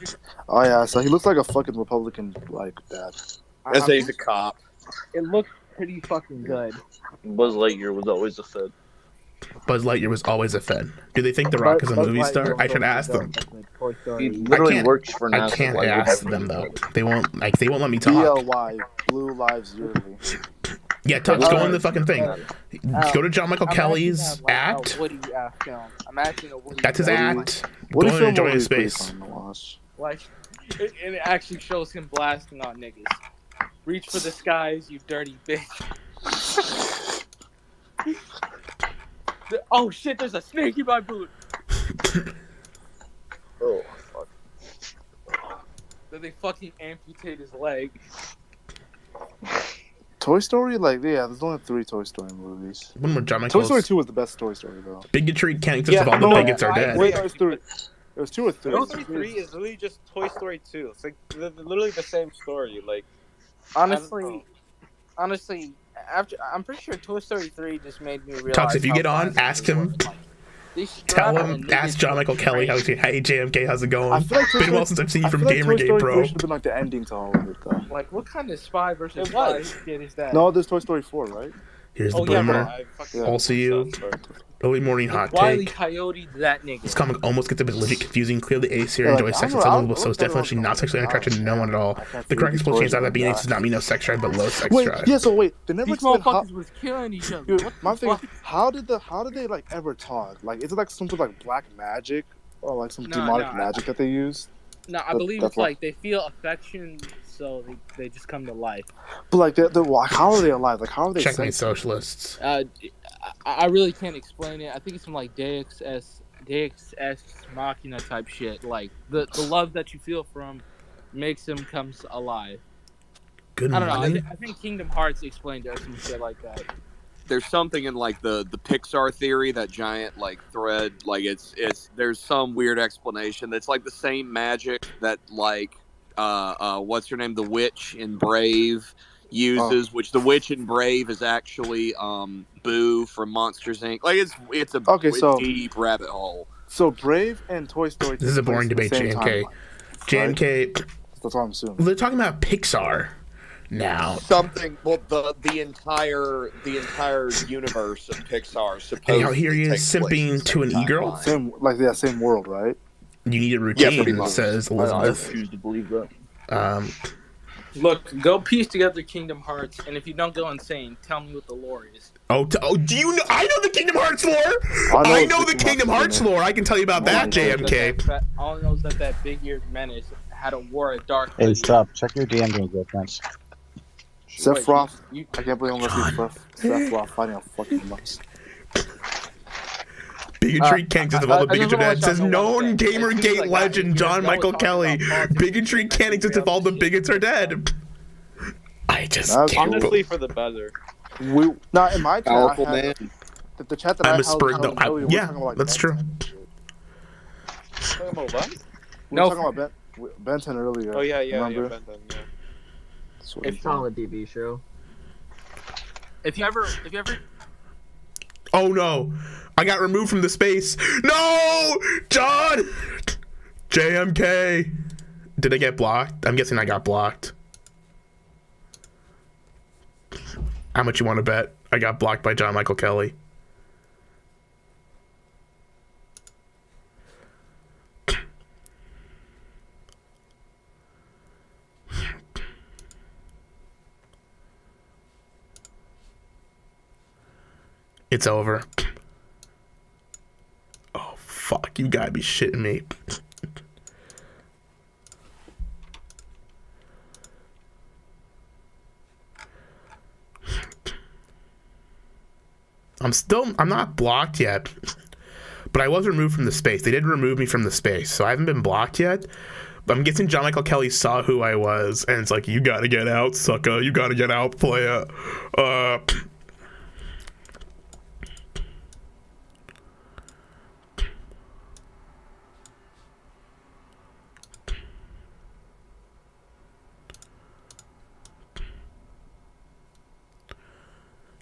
Oh yeah, so he looks like a fucking Republican like dad. I say he's a cop. It looks pretty fucking good. Buzz Lightyear was always a Fed. Buzz Lightyear was always a Fed. Do they think The Rock is a movie star? I should ask them. He literally works for NASA. I can't like, ask them though. They won't let me talk. BLY, Blue Lives Yearly. Yeah, Tux, go on the fucking thing. Go to John Michael Kelly's at. Woody film. I'm asking a Woody. That's his film. at. Woody Go and film enjoy movie his is pretty space. fun to watch. Like, it actually shows him blasting on niggas. Reach for the skies, you dirty bitch. Oh shit, there's a snake in my boot. Oh, fuck. Then they fucking amputate his leg. Toy Story, like yeah, there's only 3 Toy Story movies. One more John Toy Michael's. Story 2 was the best Toy Story though. Bigotry can't exist if all the bigots are dead. Wait, it was 2 or 3. Toy Story 3 is literally just Toy Story 2. It's like literally the same story. Like, Honestly, after I'm pretty sure Toy Story 3 just made me realize. Tux, if you how get on, classic ask it him. was. Like, they Tell strap him, a ask nigga John to Michael a Kelly how train. hey JMK, how's it going? I feel like Toy Been a while Story- since I've seen you I from feel like Toy Gamergate, Story 3 bro. should have been like the ending to all of it though. Like, what kind of spy versus It spy was. shit is that? No, there's Toy Story 4, right? Here's the Oh, yeah, boomer. bro, I fucking- I'll see you. Early morning hot Wile E. take. Coyote, that nigga. This comic almost gets a bit legit confusing. Clearly, Ace here Yeah, enjoys like, sex I with don't know, some people, so it's definitely not sexually attracted to no one at all. The correct explanation is that being ace does not mean no sex drive, but low sex Wait, drive. yeah. So wait, they never These explained how. motherfuckers was killing each other. Dude, What my the thing is, fuck? how did they like ever talk? Like, is it like some sort of like black magic or like some No, demonic no, magic that they use? No, I believe it's like they feel affection, so they just come to life. But like, how are they alive? Like, how are they? Checkmate sentient? socialists. I really can't explain it. I think it's some like Deus Ex Machina type shit. Like the love that you feel from makes them comes alive. Good I don't know. morning. I think Kingdom Hearts explained it or some shit like that. there's something in like the Pixar theory, that giant like thread, like it's there's some weird explanation that's like the same magic that like what's her name, the witch in Brave uses, which the witch in Brave is actually Boo from Monsters Inc. Like it's a deep rabbit hole. So Brave and Toy Story. This is a boring debate, JMK. JMK. That's what I'm assuming. They're talking about Pixar now. Something. Well, the entire universe of Pixar. Hey, how here he is simping to an e-girl? Same world, right? You need a Yeah, pretty routine, much. says I Elizabeth. refuse to believe that. Look, go piece together Kingdom Hearts, and if you don't go insane, tell me what the lore is. Do you know? I know the Kingdom Hearts lore. I know the Kingdom Hearts lore. I can tell you about that, JMK. All I know is that big-eared menace had a war at Dark. Hey, stop. Check your DM games, friends. Sephiroth. I can't believe I'm gonna see Sephiroth fighting a fucking mouse. Bigotry can't exist if all the bigotry dead. Says known Gamergate legend John Michael Kelly. Bigotry can't exist if all the bigots are dead. I just honestly for the better. Not in my chat. Powerful I had man. The chat that I'm I a Spurg though. Yeah, that's true. Talking about what? We were talking about Ben 10 earlier. Oh yeah, remember? Ben 10, yeah. It's solid DB show. If you ever. Oh no! I got removed from the space. No, John. JMK. Did I get blocked? I'm guessing I got blocked. How much you want to bet? I got blocked by John Michael Kelly. It's over. Oh, fuck. You gotta be shitting me. I'm not blocked yet, but I was removed from the space. They did remove me from the space, so I haven't been blocked yet. But I'm guessing John Michael Kelly saw who I was, and it's like, you gotta get out, sucker. You gotta get out, player.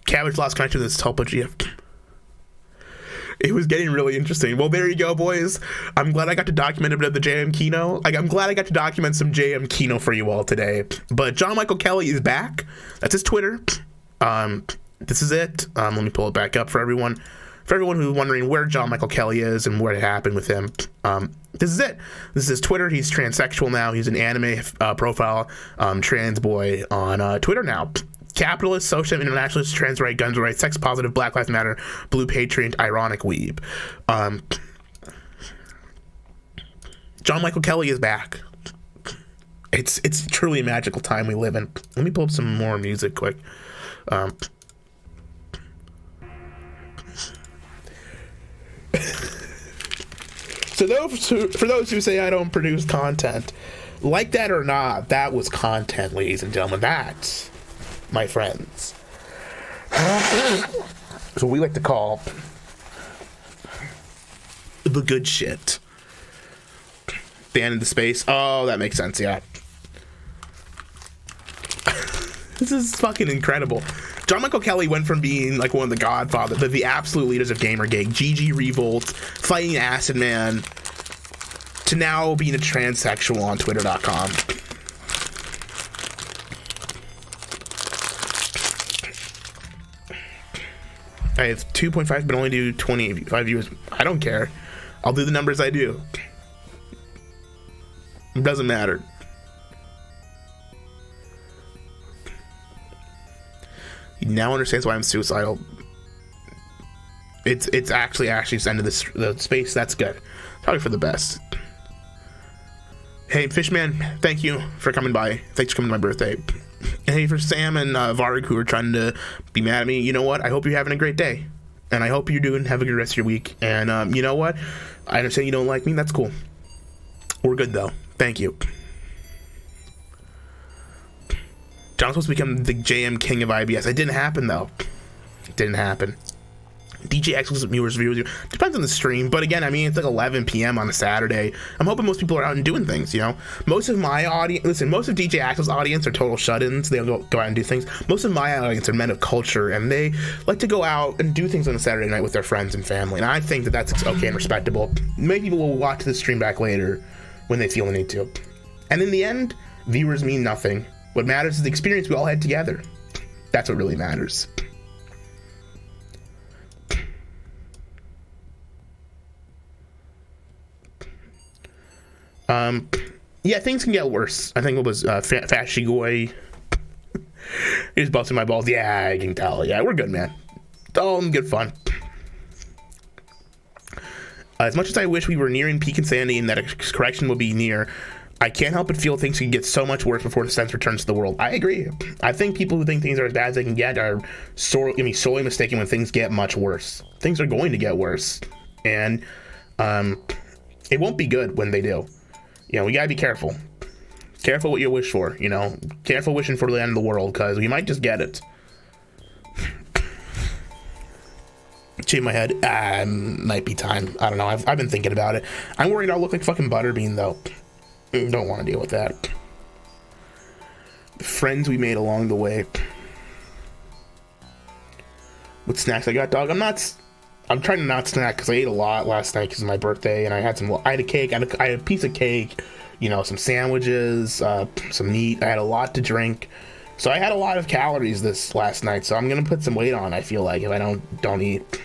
Cabbage lost connection to this Tulpa GF. It was getting really interesting. Well, there you go, boys. I'm glad I got to document a bit of the JM Kino. I'm glad I got to document some JM Kino for you all today. But John Michael Kelly is back. That's his Twitter. This is it. Let me pull it back up for everyone. For everyone who's wondering where John Michael Kelly is and what happened with him, this is it. This is his Twitter. He's transsexual now. He's an anime profile trans boy on Twitter now. Capitalist, social, internationalist, trans right, guns right, sex positive, Black Lives Matter, blue patriot, ironic weeb. John Michael Kelly is back. It's truly a magical time we live in. Let me pull up some more music quick. So for those who say I don't produce content, like that or not, that was content, ladies and gentlemen. That's my friends. So we like to call the good shit. The end of the space. Oh, that makes sense, yeah. This is fucking incredible. John Michael Kelly went from being like one of the godfathers, the absolute leaders of Gamergate, GG Revolt, fighting Acid Man, to now being a transsexual on Twitter.com. I have 2.5, but only do 25 viewers. I don't care. I'll do the numbers I do. It doesn't matter. He now understands why I'm suicidal. It's actually ended the space. That's good. Probably for the best. Hey, Fishman, thank you for coming by. Thanks for coming to my birthday. And hey, for Sam and Varg who are trying to be mad at me, you know what? I hope you're having a great day. And I hope you're have a good rest of your week. And you know what? I understand you don't like me. That's cool. We're good, though. Thank you. John's supposed to become the JM King of IBS. It didn't happen, though. Didn't happen. DJ exclusive viewers depends on the stream, but again, I mean, it's like 11 p.m. on a Saturday. I'm hoping most people are out and doing things, you know. Most of my audience, listen, most of DJ Axel's audience are total shut-ins. They don't go out and do things. Most of my audience are men of culture, and they like to go out and do things on a Saturday night with their friends and family, and I think that that's okay and respectable. Many people will watch this stream back later when they feel the need to. And in the end, viewers mean nothing. What matters is the experience we all had together. That's what really matters. Yeah, things can get worse. I think it was Fashigoi. He was busting my balls. Yeah, I can tell. Yeah, we're good, man. It's all in good fun. As much as I wish we were nearing peak insanity and that a correction will be near, I can't help but feel things can get so much worse before the sense returns to the world. I agree. I think people who think things are as bad as they can get are sorely mistaken when things get much worse. Things are going to get worse. And it won't be good when they do. You know, we gotta be careful. Careful what you wish for, you know. Careful wishing for the end of the world, because we might just get it. Shave my head. Might be time. I don't know. I've been thinking about it. I'm worried I'll look like fucking Butterbean, though. Don't want to deal with that. The friends we made along the way. What snacks I got, dog? I'm trying to not snack because I ate a lot last night because of my birthday, and I had I had a cake, I had a piece of cake, you know, some sandwiches, some meat. I had a lot to drink, so I had a lot of calories this last night. So I'm gonna put some weight on. I feel like if I don't eat.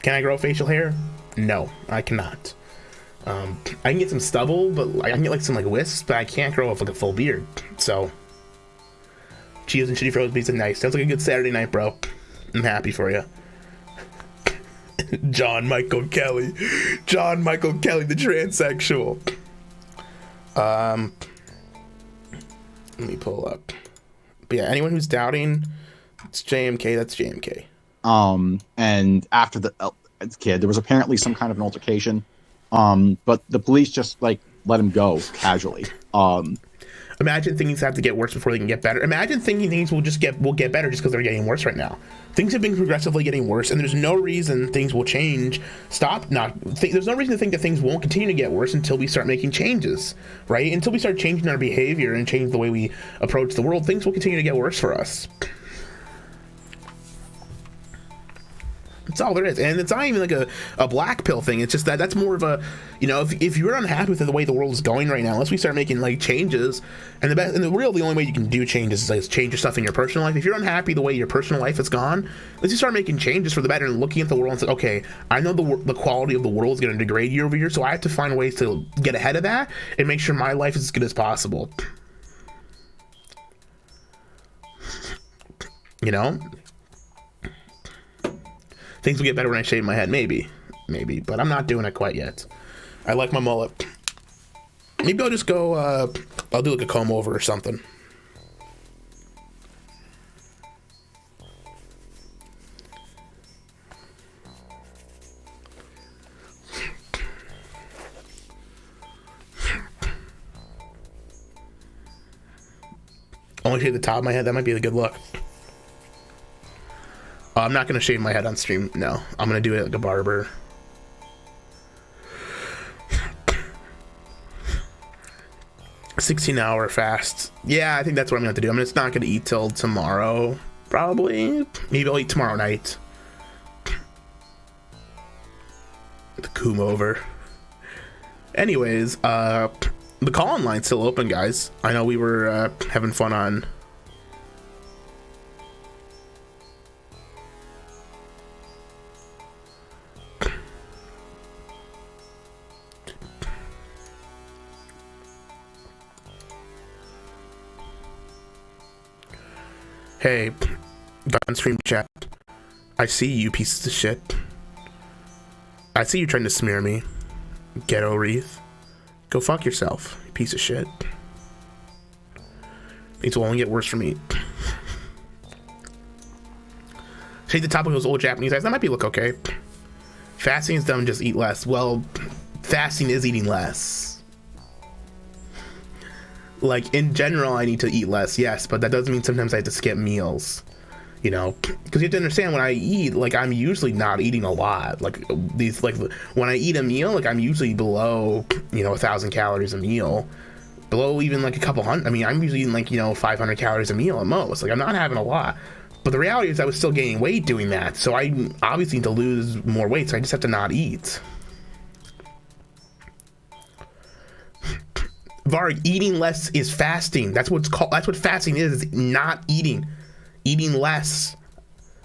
Can I grow facial hair? No, I cannot. I can get some stubble, but I can get like some wisps, but I can't grow up like a full beard. So. Cheetos and shitty frozen pizza, nice. Sounds like a good Saturday night, bro. I'm happy for you. John Michael Kelly, the transsexual. Let me pull up. But yeah, anyone who's doubting, it's JMK. That's JMK. And after the kid, there was apparently some kind of an altercation. But the police just let him go casually. Imagine things have to get worse before they can get better. Imagine thinking things will get better just because they're getting worse right now. Things have been progressively getting worse, and there's no reason things will change. There's no reason to think that things won't continue to get worse until we start making changes, right? Until we start changing our behavior and change the way we approach the world, things will continue to get worse for us. That's all there is, and it's not even like a black pill thing. It's just that's more of a, you know, if you're unhappy with the way the world is going right now, unless we start making changes, the only way you can do changes is change your stuff in your personal life. If you're unhappy the way your personal life is gone, let's just start making changes for the better and looking at the world and say, okay, I know the quality of the world is going to degrade year over year, so I have to find ways to get ahead of that and make sure my life is as good as possible. You know. Things will get better when I shave my head, maybe, but I'm not doing it quite yet. I like my mullet. Maybe I'll just go, I'll do a comb over or something. Only shave the top of my head, that might be a good look. I'm not going to shave my head on stream, no. I'm going to do it like a barber. A 16-hour fast. Yeah, I think that's what I'm going to have to do. I'm just not going to eat till tomorrow, probably. Maybe I'll eat tomorrow night. The comb over. Anyways, the call-in line's still open, guys. I know we were having fun on... Hey, gun stream chat. I see you pieces of shit. I see you trying to smear me. Ghetto Wreath. Go fuck yourself, you piece of shit. Things will only get worse for me. Shade the top of those old Japanese eyes. That might be look okay. Fasting is dumb, just eat less. Well, fasting is eating less. like in general, I need to eat less, yes, but that doesn't mean sometimes I have to skip meals. You know, because you have to understand when I eat, like I'm usually not eating a lot. Like when I eat a meal, like I'm usually below, 1,000 calories a meal, below even like a couple hundred. I mean, I'm usually eating like 500 calories a meal at most. Like I'm not having a lot. But the reality is I was still gaining weight doing that. So I obviously need to lose more weight. So I just have to not eat. Varg, eating less is fasting. That's what fasting is not eating. Eating less.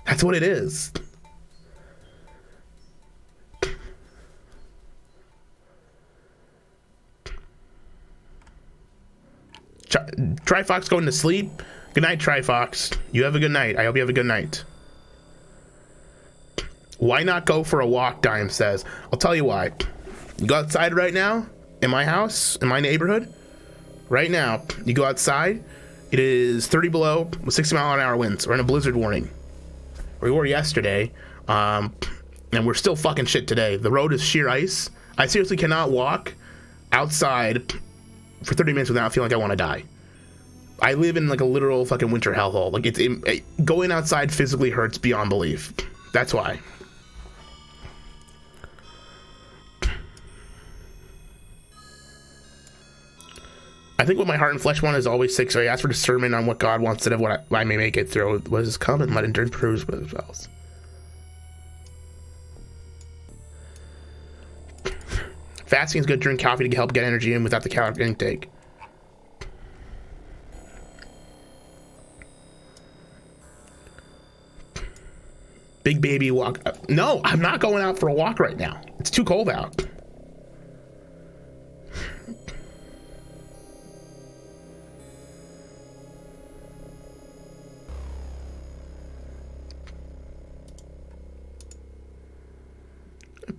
That's what it is. Trifox going to sleep. Good night, Trifox. You have a good night. I hope you have a good night. Why not go for a walk, Dime says. I'll tell you why. You go outside right now, in my house, in my neighborhood. Right now, you go outside. It is 30 below with 60-mile-an-hour winds. We're in a blizzard warning. We were yesterday, and we're still fucking shit today. The road is sheer ice. I seriously cannot walk outside for 30 minutes without feeling like I want to die. I live in like a literal fucking winter hellhole. Like going outside physically hurts beyond belief. That's why. I think what my heart and flesh want is always sick, so I ask for discernment on what God wants instead of what I may make it through. What has come and let endurance produce with themselves. Fasting is good. Drink coffee to help get energy in without the calorie intake. Big baby walk. No, I'm not going out for a walk right now. It's too cold out.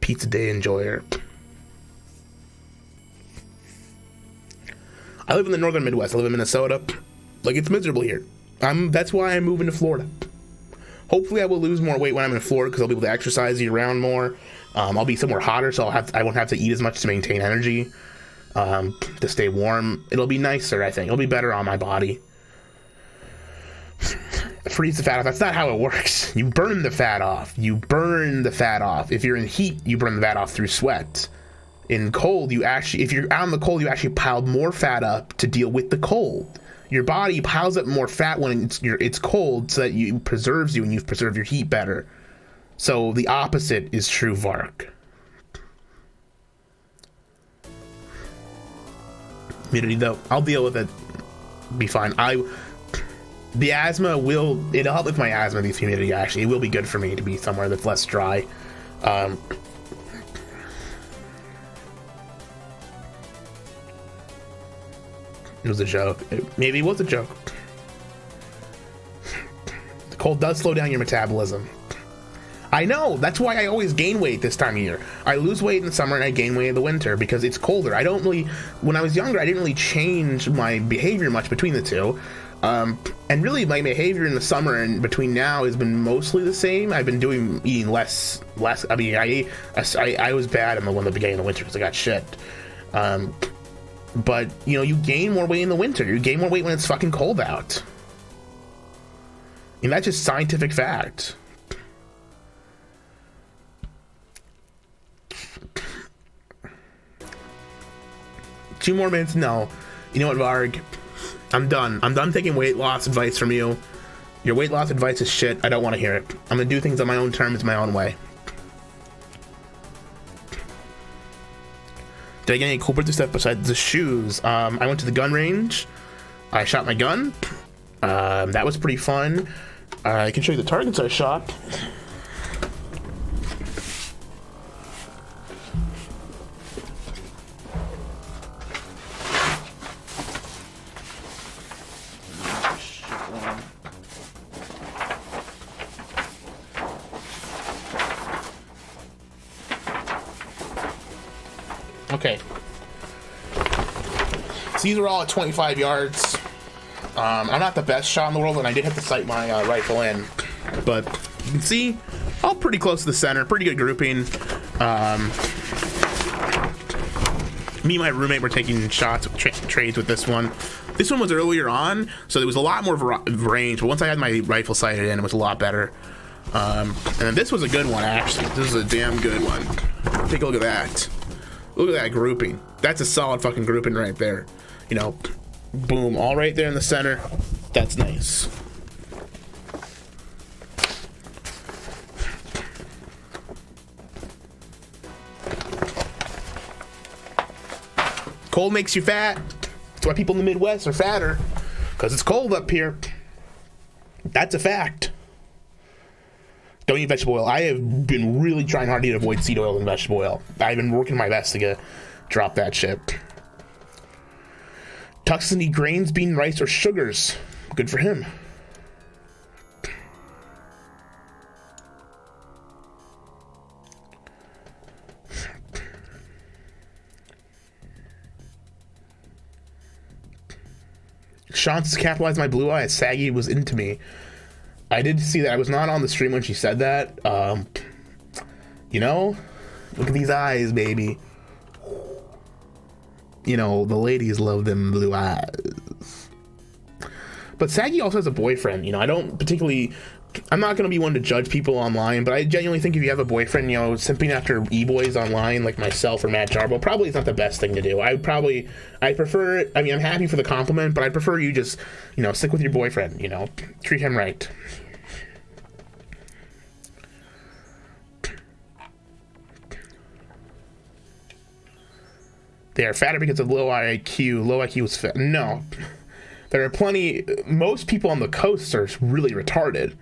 Pizza day enjoyer. I live in the northern Midwest. I live in Minnesota. Like, it's miserable here. That's why I'm moving to Florida. Hopefully I will lose more weight when I'm in Florida because I'll be able to exercise year round more. I'll be somewhere hotter, so I won't have to eat as much to maintain energy, to stay warm. It'll be nicer, I think. It'll be better on my body. Freeze the fat off. That's not how it works. You burn the fat off. You burn the fat off. If you're in heat, you burn the fat off through sweat. In cold, if you're out in the cold, you actually pile more fat up to deal with the cold. Your body piles up more fat when it's cold so that it preserves you and you preserve your heat better. So the opposite is true, Vark. Humidity though, I'll deal with it. Be fine. The asthma it'll help with my asthma, the humidity actually. It will be good for me to be somewhere that's less dry. It was a joke. Maybe it was a joke. The cold does slow down your metabolism. I know, that's why I always gain weight this time of year. I lose weight in the summer and I gain weight in the winter because it's colder. When I was younger, I didn't really change my behavior much between the two. And really my behavior in the summer and between now has been mostly the same. I've been eating less. I mean, I was bad in the beginning of the winter because I got shit. But you gain more weight in the winter. You gain more weight when it's fucking cold out. And that's just scientific fact. Two more minutes? No. You know what, Varg? I'm done. I'm done taking weight loss advice from you. Your weight loss advice is shit. I don't want to hear it. I'm gonna do things on my own terms, my own way. Did I get any cool birthday stuff besides the shoes? I went to the gun range. I shot my gun. That was pretty fun. I can show you the targets I shot. Okay. So these are all at 25 yards. I'm not the best shot in the world, and I did have to sight my rifle in. But you can see, all pretty close to the center. Pretty good grouping. Me and my roommate were taking shots, trades with this one. This one was earlier on, so there was a lot more range. But once I had my rifle sighted in, it was a lot better. And this was a good one, actually. This is a damn good one. Take a look at that. Look at that grouping. That's a solid fucking grouping right there. You know, boom, all right there in the center. That's nice. Cold makes you fat. That's why people in the Midwest are fatter, because it's cold up here. That's a fact. Don't eat vegetable oil. I have been really trying hard to avoid seed oil and vegetable oil. I've been working my best to drop that shit. Tux doesn't eat grains, bean, rice, or sugars. Good for him. Sean says, capitalized my blue eye. Saggy was into me. I did see that. I was not on the stream when she said that. You know, look at these eyes, baby. You know, the ladies love them blue eyes. But Saggy also has a boyfriend. You know, I don't particularly... I'm not going to be one to judge people online, but I genuinely think if you have a boyfriend, you know, simping after e-boys online like myself or Matt Jarbo probably is not the best thing to do. I prefer it. I mean, I'm happy for the compliment, but I prefer you just, you know, stick with your boyfriend, you know, treat him right. They are fatter because of low IQ. Low IQ is fat. No. There are plenty... Most people on the coast are really retarded.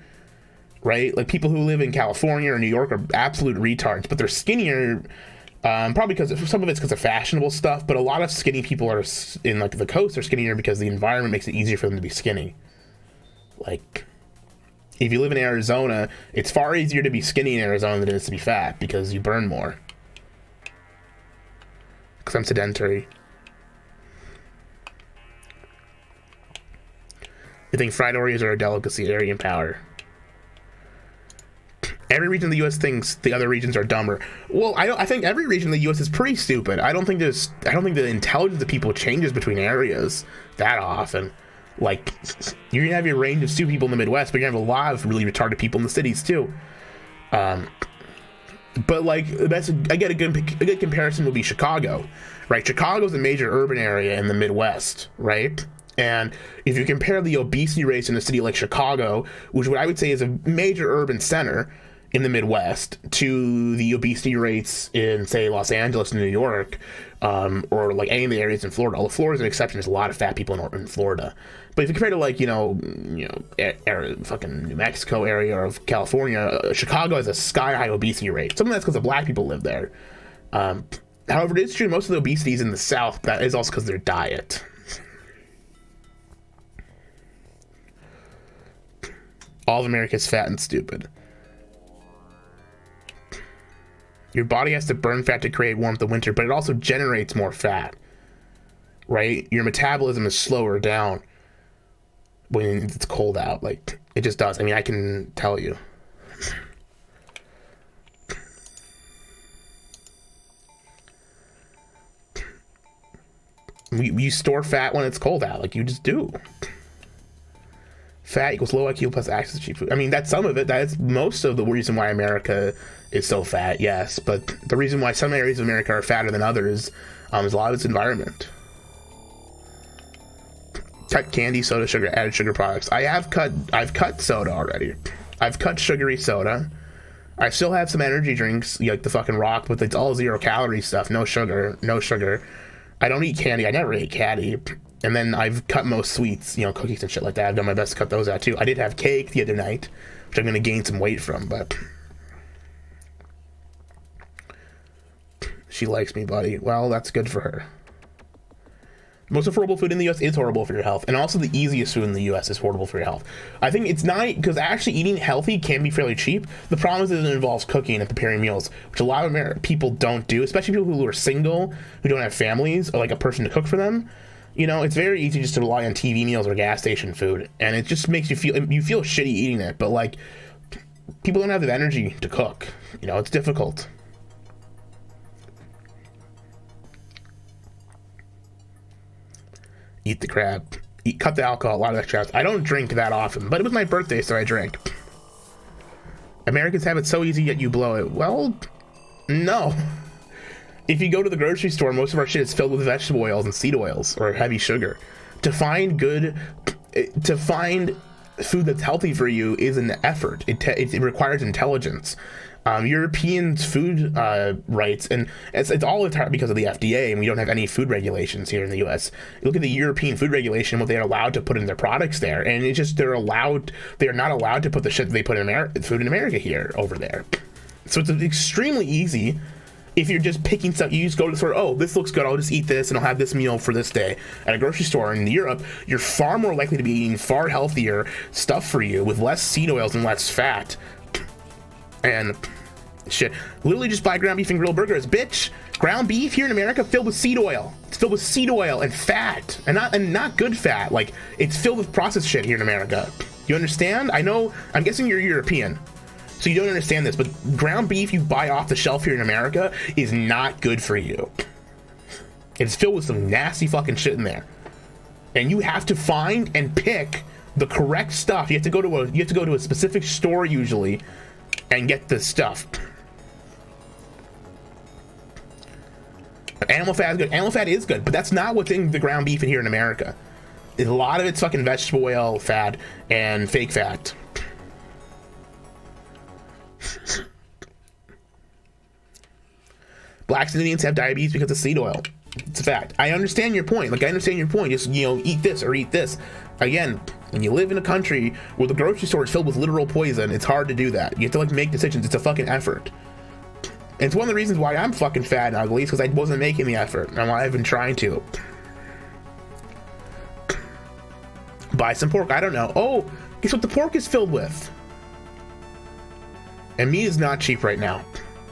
Right? Like, people who live in California or New York are absolute retards, but they're skinnier, probably because some of it's because of fashionable stuff, but a lot of skinny people are in, like, the coast are skinnier because the environment makes it easier for them to be skinny. Like, if you live in Arizona, it's far easier to be skinny in Arizona than it is to be fat because you burn more. Because I'm sedentary. You think fried Oreos are a delicacy, Aryan power? Every region of the U.S. thinks the other regions are dumber. Well, I think every region of the U.S. is pretty stupid. I don't think the intelligence of people changes between areas that often. Like, you're gonna have your range of stupid people in the Midwest, but you're gonna have a lot of really retarded people in the cities too. But like, I get a good comparison would be Chicago, right? Chicago's a major urban area in the Midwest, right? And if you compare the obesity rates in a city like Chicago, which what I would say is a major urban center in the Midwest, to the obesity rates in, say, Los Angeles and New York, or like any of the areas in Florida. Although Florida's an exception, there's a lot of fat people in Florida. But if you compare to like, fucking New Mexico area or California, Chicago has a sky-high obesity rate. Some of that's because the black people live there. However, it is true most of the obesity is in the South. That is also because of their diet. All of America is fat and stupid. Your body has to burn fat to create warmth in winter, but it also generates more fat, right? Your metabolism is slower down when it's cold out. Like, it just does. I mean, I can tell you. You store fat when it's cold out. Like, you just do. Fat equals low IQ plus access to cheap food. I mean, that's some of it. That's most of the reason why America is so fat, yes. But the reason why some areas of America are fatter than others is a lot of its environment. Cut candy, soda, sugar, added sugar products. I've cut soda already. I've cut sugary soda. I still have some energy drinks, like the fucking Rock, but it's all 0 calorie stuff. No sugar. I don't eat candy. I never ate candy. And then I've cut most sweets, cookies and shit like that. I've done my best to cut those out too. I did have cake the other night, which I'm going to gain some weight from, but she likes me, buddy. Well, that's good for her. Most affordable food in the U.S. is horrible for your health, and also the easiest food in the U.S. is horrible for your health. I think it's not, because actually eating healthy can be fairly cheap. The problem is that it involves cooking and preparing meals, which a lot of people don't do, especially people who are single, who don't have families, or like a person to cook for them. It's very easy just to rely on TV meals or gas station food, and it just makes you feel shitty eating it, but like, people don't have the energy to cook. It's difficult. Eat the crab. cut the alcohol, a lot of extra hours. I don't drink that often, but it was my birthday, so I drank. Americans have it so easy, yet you blow it. Well, no. If you go to the grocery store, most of our shit is filled with vegetable oils and seed oils or heavy sugar. To find food that's healthy for you is an effort. It requires intelligence. Europeans' food rights, and it's all entirely because of the FDA, and we don't have any food regulations here in the U.S. You look at the European food regulation, what they're allowed to put in their products there, and it's just they're not allowed to put the shit that they put in food in America here over there. So it's extremely easy. If you're just picking stuff, you just go to the store, oh, this looks good, I'll just eat this and I'll have this meal for this day. At a grocery store in Europe, you're far more likely to be eating far healthier stuff for you with less seed oils and less fat. And shit, literally just buy ground beef and grilled burgers. Bitch, ground beef here in America filled with seed oil. It's filled with seed oil and fat, and not good fat. Like, it's filled with processed shit here in America. You understand? I know, I'm guessing you're European, so you don't understand this, but ground beef you buy off the shelf here in America is not good for you. It's filled with some nasty fucking shit in there. And you have to find and pick the correct stuff. You have to go to a specific store usually and get the stuff. Animal fat is good. Animal fat is good, but that's not what's in the ground beef in here in America. A lot of it's fucking vegetable oil fat and fake fat. Blacks and Indians have diabetes because of seed oil. It's a fact. I understand your point. Like, I understand your point. Just, eat this or eat this. Again, when you live in a country where the grocery store is filled with literal poison, it's hard to do that. You have to, make decisions. It's a fucking effort. And it's one of the reasons why I'm fucking fat and ugly, is because I wasn't making the effort. And why I've been trying to. Buy some pork. I don't know. Oh, guess what the pork is filled with? And meat is not cheap right now.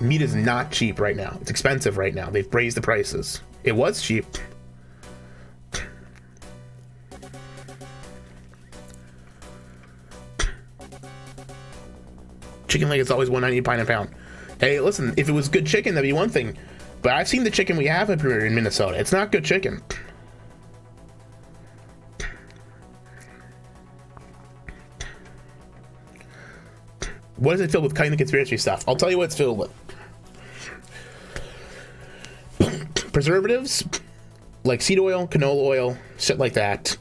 Meat is not cheap right now. It's expensive right now. They've raised the prices. It was cheap. Chicken leg is always $1.90 a pound. Hey, listen, if it was good chicken, that'd be one thing. But I've seen the chicken we have up here in Minnesota. It's not good chicken. What is it filled with? Cutting the conspiracy stuff. I'll tell you what it's filled with. Preservatives, like seed oil, canola oil, shit like that.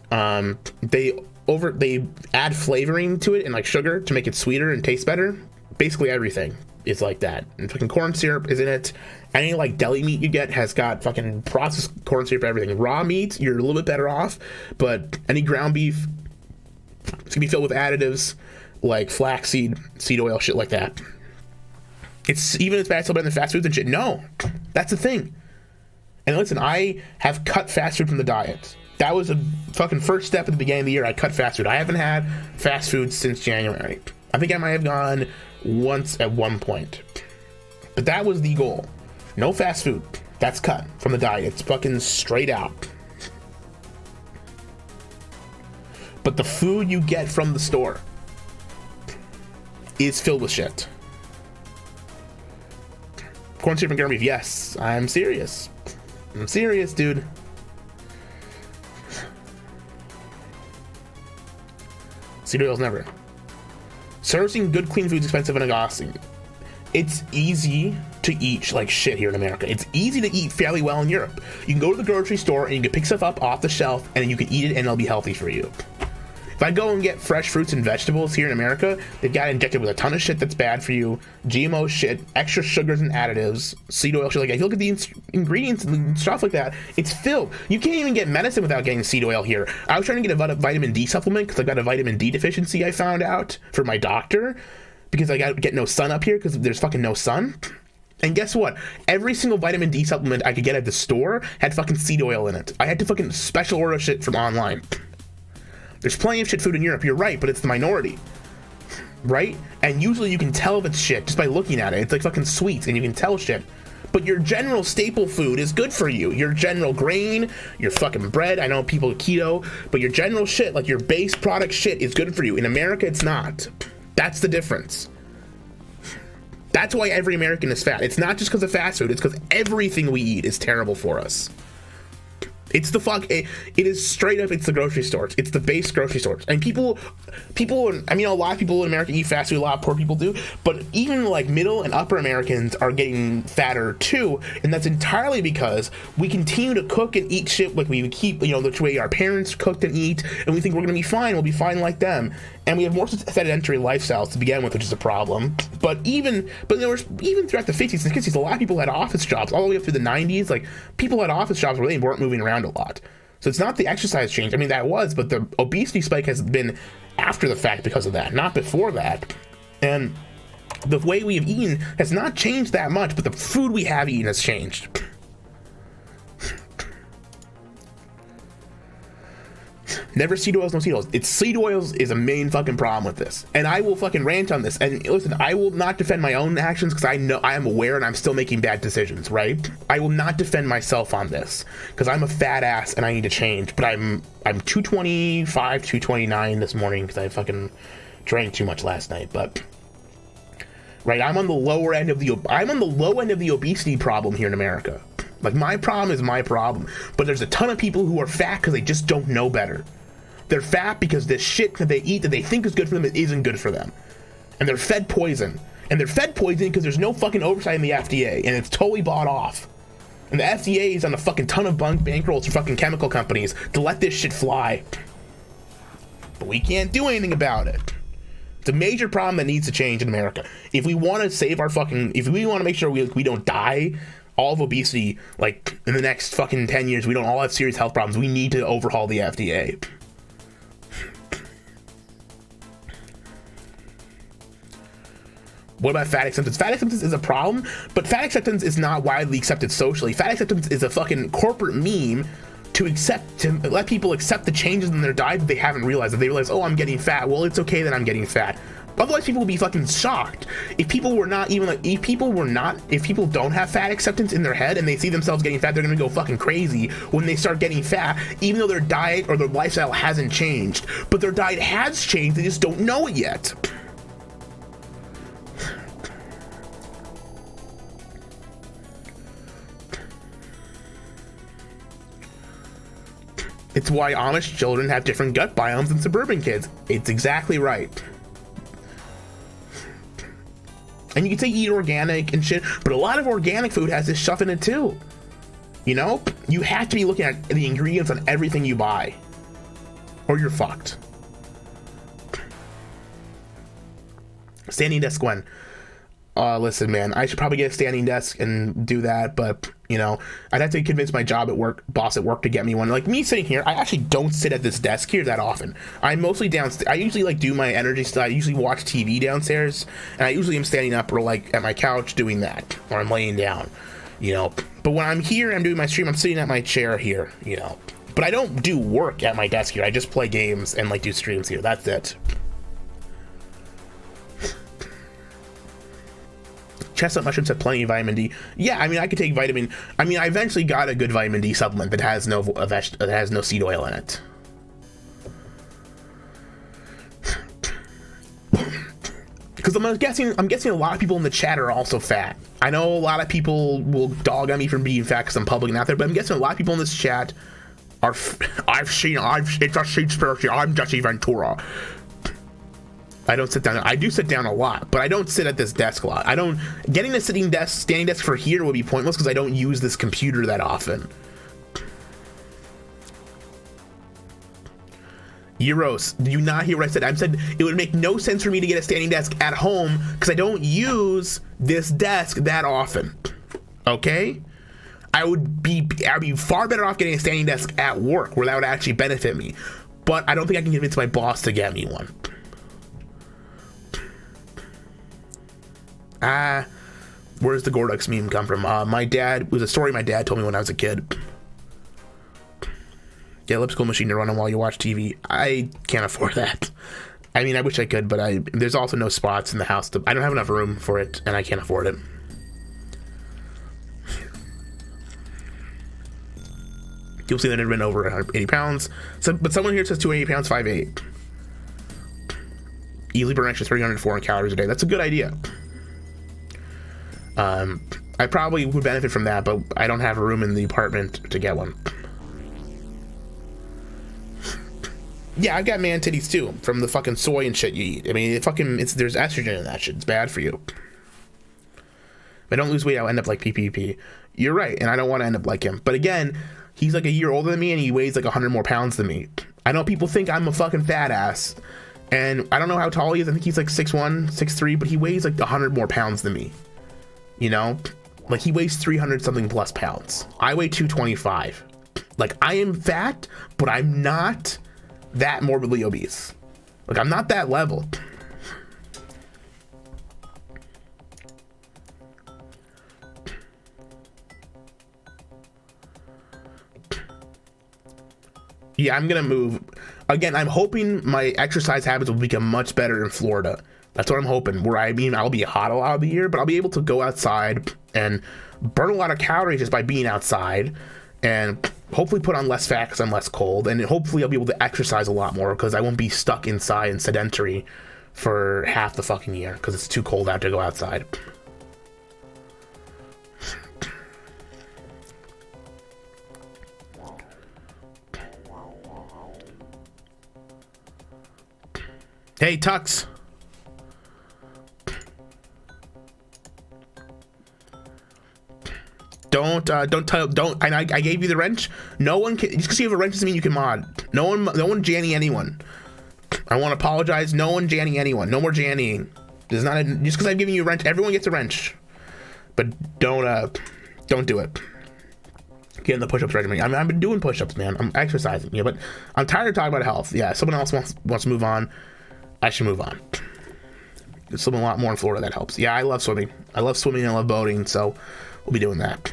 They add flavoring to it and like sugar to make it sweeter and taste better. Basically everything is like that. And fucking corn syrup is in it. Any like deli meat you get has got fucking processed corn syrup, everything. Raw meat, you're a little bit better off, but any ground beef, it's gonna be filled with additives like flaxseed, seed oil, shit like that. It's even as bad as better than fast foods and shit. No, that's the thing. And listen, I have cut fast food from the diet. That was a fucking first step at the beginning of the year. I cut fast food. I haven't had fast food since January. I think I might have gone once at one point. But that was the goal. No fast food. That's cut from the diet. It's fucking straight out. But the food you get from the store is filled with shit. Corn syrup and ground beef. Yes, I'm serious. I'm serious, dude. Seed oil's never. Sourcing good, clean food is expensive and exhausting. It's easy to eat like shit here in America. It's easy to eat fairly well in Europe. You can go to the grocery store and you can pick stuff up off the shelf and you can eat it and it'll be healthy for you. If I go and get fresh fruits and vegetables here in America, they've got injected with a ton of shit that's bad for you, GMO shit, extra sugars and additives, seed oil shit like that. If you look at the ingredients and stuff like that, it's filled. You can't even get medicine without getting seed oil here. I was trying to get a vitamin D supplement because I got a vitamin D deficiency I found out for my doctor because I got to get no sun up here because there's fucking no sun. And guess what? Every single vitamin D supplement I could get at the store had fucking seed oil in it. I had to fucking special order shit from online. There's plenty of shit food in Europe, you're right, but it's the minority, right? And usually you can tell if it's shit just by looking at it. It's like fucking sweets and you can tell shit. But your general staple food is good for you. Your general grain, your fucking bread, I know people keto, but your general shit, like your base product shit is good for you. In America, it's not. That's the difference. That's why every American is fat. It's not just because of fast food, it's because everything we eat is terrible for us. It's the fuck. It is straight up. It's the grocery stores. It's the base grocery stores. And people. I mean, a lot of people in America eat fast food. A lot of poor people do. But even like middle and upper Americans are getting fatter too, and that's entirely because we continue to cook and eat shit like we keep, you know, the way our parents cooked and eat, and we think we're gonna be fine. We'll be fine like them, and we have more sedentary lifestyles to begin with, which is a problem. But even throughout the 50s and 60s, a lot of people had office jobs all the way up through the 90s. Like people had office jobs where they weren't moving around a lot. So it's not the exercise change. I mean, that was, but the obesity spike has been after the fact because of that, not before that. And the way we have eaten has not changed that much, but the food we have eaten has changed. Never seed oils, no seed oils. It's seed oils is a main fucking problem with this. And I will fucking rant on this. And listen, I will not defend my own actions because I know I am aware and I'm still making bad decisions, right? I will not defend myself on this because I'm a fat ass and I need to change. But I'm 225, 229 this morning because I fucking drank too much last night. But right, I'm on the low end of the obesity problem here in America. Like, my problem is my problem. But there's a ton of people who are fat because they just don't know better. They're fat because this shit that they eat that they think is good for them isn't good for them. And they're fed poison. And they're fed poison because there's no fucking oversight in the FDA. And it's totally bought off. And the FDA is on a fucking ton of bankrolls for fucking chemical companies to let this shit fly. But we can't do anything about it. It's a major problem that needs to change in America. If we want to save our fucking... If we want to make sure we don't die... all of obesity, like, in the next fucking 10 years, we don't all have serious health problems. We need to overhaul the FDA. What about fat acceptance? Fat acceptance is a problem, but fat acceptance is not widely accepted socially. Fat acceptance is a fucking corporate meme to let people accept the changes in their diet that they haven't realized. That they realize, oh, I'm getting fat. Well, it's okay that I'm getting fat. Otherwise, people would be fucking shocked. If people don't have fat acceptance in their head and they see themselves getting fat, they're gonna go fucking crazy when they start getting fat, even though their diet or their lifestyle hasn't changed. But their diet has changed, they just don't know it yet. It's why Amish children have different gut biomes than suburban kids. It's exactly right. And you can say eat organic and shit, but a lot of organic food has this stuff in it too. You know? You have to be looking at the ingredients on everything you buy, or you're fucked. Standing desk, Gwen. Listen, man, I should probably get a standing desk and do that, but, you know, I'd have to convince my boss at work to get me one. Like, me sitting here, I actually don't sit at this desk here that often. I'm mostly downstairs. I usually, like, do my energy stuff. I usually watch TV downstairs, and I usually am standing up or, like, at my couch doing that, or I'm laying down, you know. But when I'm here, I'm doing my stream, I'm sitting at my chair here, you know. But I don't do work at my desk here. I just play games and, like, do streams here. That's it. Chestnut mushrooms have plenty of vitamin D. Yeah, I mean, I could take vitamin. I mean, I eventually got a good vitamin D supplement that has no seed oil in it. Because I'm guessing a lot of people in the chat are also fat. I know a lot of people will dog on me for being fat because I'm public and out there, but I'm guessing a lot of people in this chat are. It's a conspiracy. I'm Jesse Ventura. I don't sit down. I do sit down a lot, but I don't sit at this desk a lot. Getting a standing desk for here would be pointless because I don't use this computer that often. Euros, did you not hear what I said? I said it would make no sense for me to get a standing desk at home because I don't use this desk that often. Okay? I'd be far better off getting a standing desk at work where that would actually benefit me. But I don't think I can convince my boss to get me one. Where's the Gorducks meme come from? My dad, it was a story my dad told me when I was a kid. Get elliptical machine to run on while you watch TV. I can't afford that. I mean, I wish I could, but there's also no spots in the house. I don't have enough room for it, and I can't afford it. You'll see that it had been over 180 pounds. But someone here says 280 pounds, 5'8". Easily burn extra 304 calories a day. That's a good idea. I probably would benefit from that, but I don't have room in the apartment to get one. Yeah, I've got man titties too from the fucking soy and shit you eat. I mean, there's estrogen in that shit. It's bad for you. If I don't lose weight, I'll end up like PPP. You're right, and I don't want to end up like him. But again, he's like a year older than me, and he weighs like 100 more pounds than me. I know people think I'm a fucking fat ass, and I don't know how tall he is. I think he's like 6'1", 6'3", but he weighs like 100 more pounds than me. You know? Like, he weighs 300 something plus pounds. I weigh 225. Like, I am fat, but I'm not that morbidly obese. Like, I'm not that level. Yeah, I'm gonna move. Again, I'm hoping my exercise habits will become much better in Florida. That's what I'm hoping. Where, I mean, I'll be hot a lot of the year, but I'll be able to go outside and burn a lot of calories just by being outside, and hopefully put on less fat because I'm less cold, and hopefully I'll be able to exercise a lot more because I won't be stuck inside and sedentary for half the fucking year because it's too cold out to go outside. Hey, Tux. Don't. And I gave you the wrench. No one can. Just because you have a wrench doesn't mean you can mod. No one janny anyone. I want to apologize. No one janning anyone. No more jannying. There's not just because I'm giving you a wrench. Everyone gets a wrench. But don't do it. Get in the push-ups regimen. I mean, I've been doing push-ups, man. I'm exercising. Yeah, but I'm tired of talking about health. Yeah, someone else wants to move on. I should move on. There's something a lot more in Florida that helps. Yeah, I love swimming. I love swimming and I love boating, so we'll be doing that.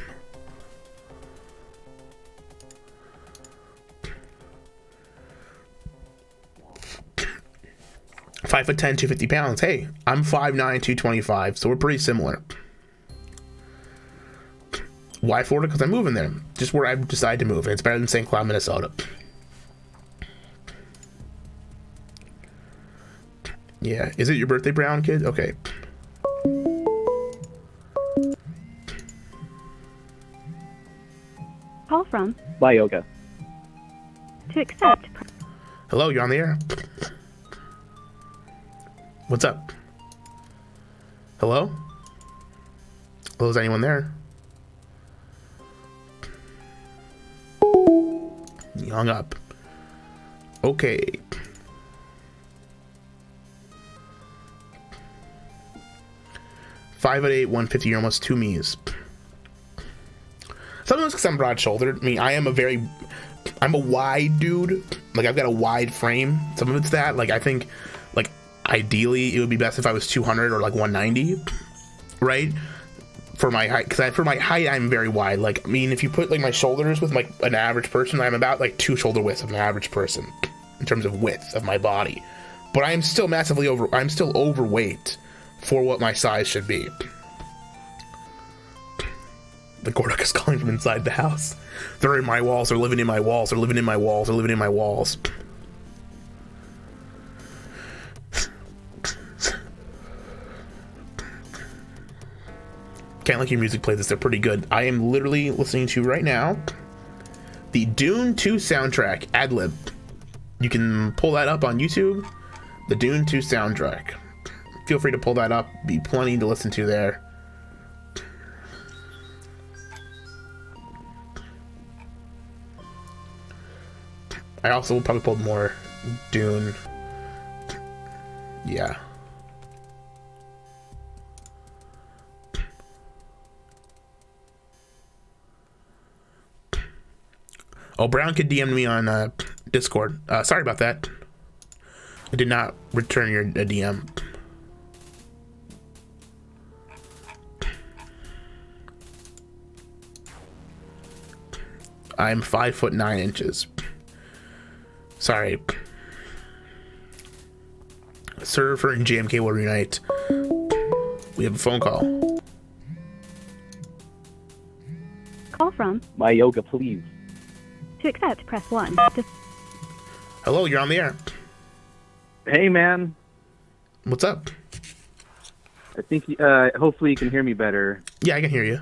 Five 5'10", 250 pounds. Hey, I'm 5'9", 225, so we're pretty similar. Why Florida? Because I'm moving there. Just where I've decided to move. It's better than St. Cloud, Minnesota. Yeah, is it your birthday, brown kid? Okay. Call from. Bye, Yoga. To accept. Hello, you're on the air. What's up? Hello? Hello, is anyone there? He hung up. Okay. Five at 8, 150. You're almost 2 me's. Sometimes because I'm broad-shouldered. I mean, I'm a wide dude. Like, I've got a wide frame. Some of it's that. Like, I think, like, ideally, it would be best if I was 200 or like 190, right? For my height, because for my height, I'm very wide. Like, I mean, if you put like my shoulders with like an average person, I'm about like 2 shoulder widths of an average person in terms of width of my body. But I am still massively I'm still overweight for what my size should be. The Gordok is calling from inside the house. They're in my walls. They're living in my walls. They're living in my walls. They're living in my walls. Can't let your music play this. They're pretty good. I am literally listening to right now the Dune 2 soundtrack, ad-lib. You can pull that up on YouTube. The Dune 2 soundtrack. Feel free to pull that up. Be plenty to listen to there. I also will probably pull more Dune. Yeah. Oh, Brown Kid DM'd me on Discord. Sorry about that. I did not return your DM. I'm 5'9". Sorry. Surfer and JMK will reunite. We have a phone call. Call from. My Yoga, please. To accept, press 1. Hello, you're on the air. Hey, man. What's up? I think, hopefully you can hear me better. Yeah, I can hear you.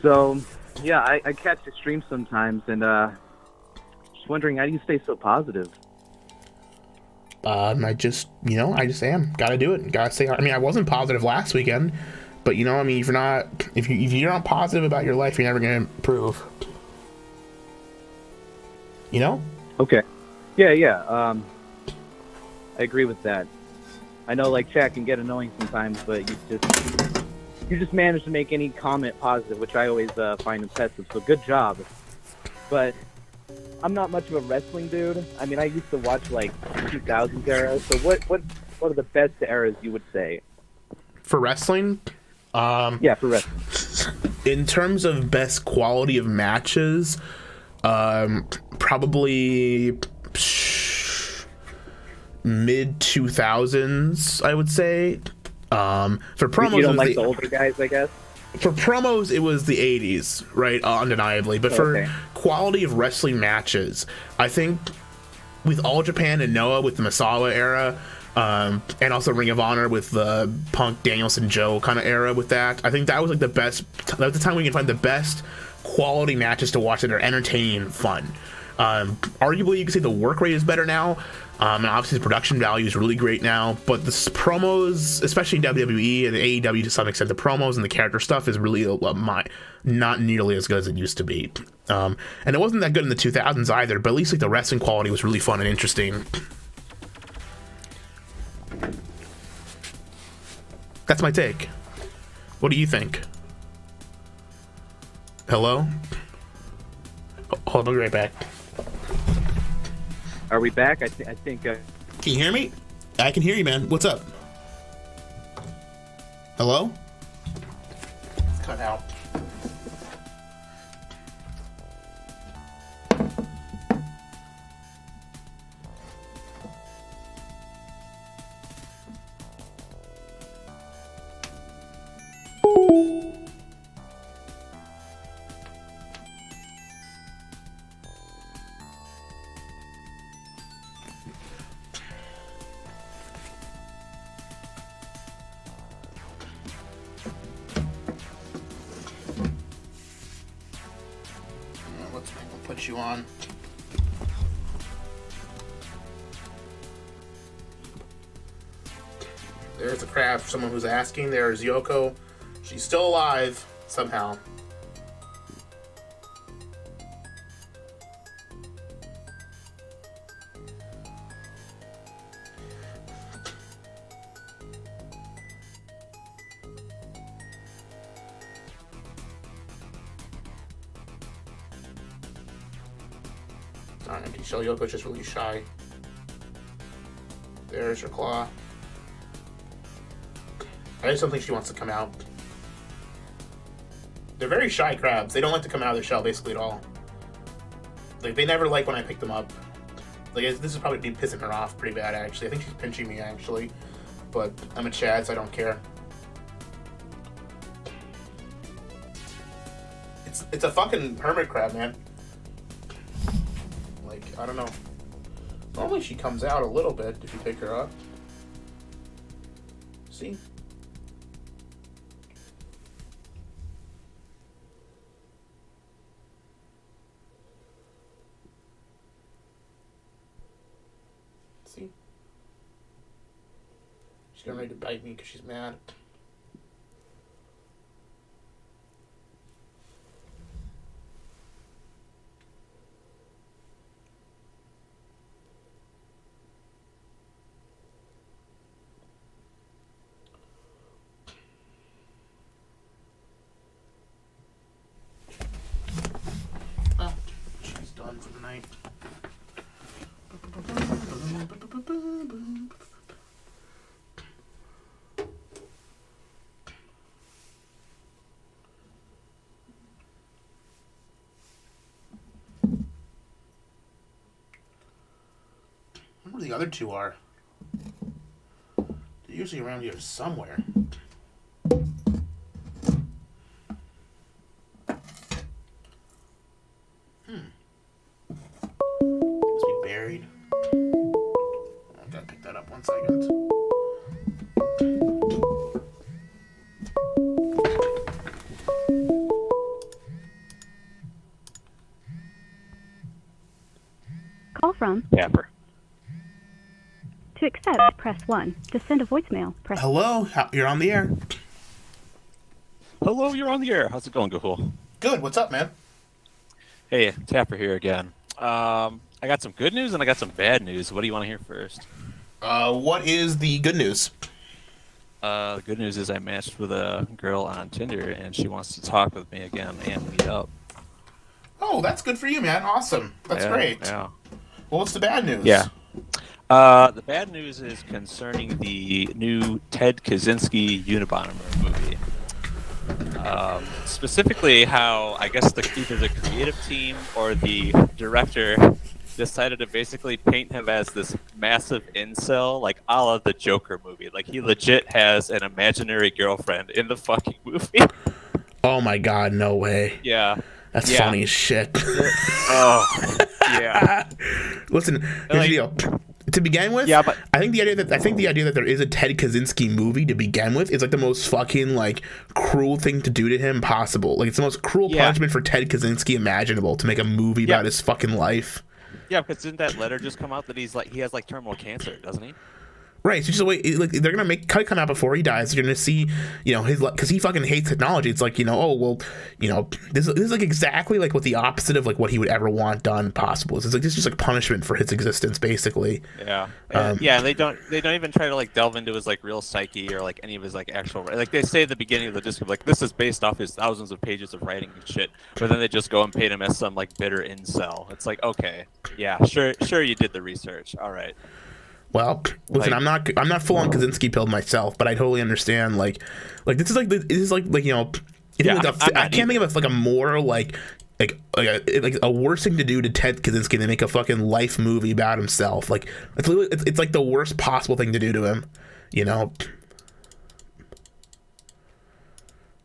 So, yeah, I catch the stream sometimes, and just wondering, how do you stay so positive? I just am. Gotta do it. Gotta stay. I mean, I wasn't positive last weekend, but I mean, if you're not positive about your life, you're never gonna improve. Okay. Yeah. I agree with that. I know, like, chat can get annoying sometimes, but you just manage to make any comment positive, which I always find impressive. So good job. But I'm not much of a wrestling dude. I mean, I used to watch like 2000s era. So what are the best eras you would say For wrestling? Yeah, for wrestling. In terms of best quality of matches, probably mid 2000s, I would say. For promos, You don't like the older guys, I guess. For promos, it was the 80s, right? Undeniably. But for quality of wrestling matches, I think with All Japan and Noah with the Misawa era, and also Ring of Honor with the Punk, Danielson, Joe kind of era with that, I think that was like the best. That was the time we can find the best quality matches to watch that are entertaining and fun. Arguably, you could say the work rate is better now. And obviously the production value is really great now, but the promos, especially in WWE and AEW to some extent, the promos and the character stuff is really not nearly as good as it used to be. And it wasn't that good in the 2000s either, but at least like the wrestling quality was really fun and interesting. That's my take. What do you think? Hello? Hold on, I'll be right back. Are we back? I think. Can you hear me? I can hear you, man. What's up? Hello? It's cut out. Put you on. There's a crab for someone who's asking. There's Yoko. She's still alive somehow. Not empty shell. Yoko's just really shy. There's her claw. I just don't think she wants to come out. They're very shy crabs. They don't like to come out of their shell basically at all. Like, they never like when I pick them up. Like, this is probably pissing her off pretty bad, actually. I think she's pinching me, actually. But I'm a Chad, so I don't care. It's a fucking hermit crab, man. I don't know. Normally she comes out a little bit if you pick her up. See? See? She's getting ready to bite me because she's mad. For the night. I wonder where the other two are. They're usually around here somewhere. Buried. I gotta pick that up 1 second. To accept, press 1. To send a voicemail, press Hello, you're on the air. Hello, you're on the air. How's it going, Gahul? Good. What's up, man? Hey, Tapper here again. I got some good news and I got some bad news. What do you want to hear first? What is the good news? The good news is I matched with a girl on Tinder and she wants to talk with me again and meet up. Oh, that's good for you, man. Awesome. That's great. Yeah. Well, what's the bad news? Yeah. The bad news is concerning the new Ted Kaczynski Unabomber movie. Specifically how, I guess, either the creative team or the director decided to basically paint him as this massive incel, like a la the Joker movie. Like, he legit has an imaginary girlfriend in the fucking movie. Oh my god, no way. Yeah. That's funny as shit. Oh, yeah. Listen, here's the deal. To begin with, yeah, but I think the idea that there is a Ted Kaczynski movie to begin with is like the most fucking like cruel thing to do to him possible. Like, it's the most cruel punishment for Ted Kaczynski imaginable, to make a movie about his fucking life. Yeah, because didn't that letter just come out that he has like terminal cancer, doesn't he? Right, so just wait. Like, they're gonna come out before he dies. You're gonna see, his, because he fucking hates technology. It's like, this is like exactly like what the opposite of like what he would ever want done possible. It's like, this is just like punishment for his existence, basically. Yeah, yeah. They don't even try to like delve into his like real psyche or like any of his like actual, like they say at the beginning of the disc, like, this is based off his thousands of pages of writing and shit. But then they just go and paint him as some like bitter incel. It's like, okay, yeah, sure, you did the research. All right. Well, listen, I'm not full on Kaczynski pilled myself, but I totally understand. Like this is like I can't think of like a more like a worse thing to do to Ted Kaczynski than make a fucking life movie about himself. Like, it's like the worst possible thing to do to him,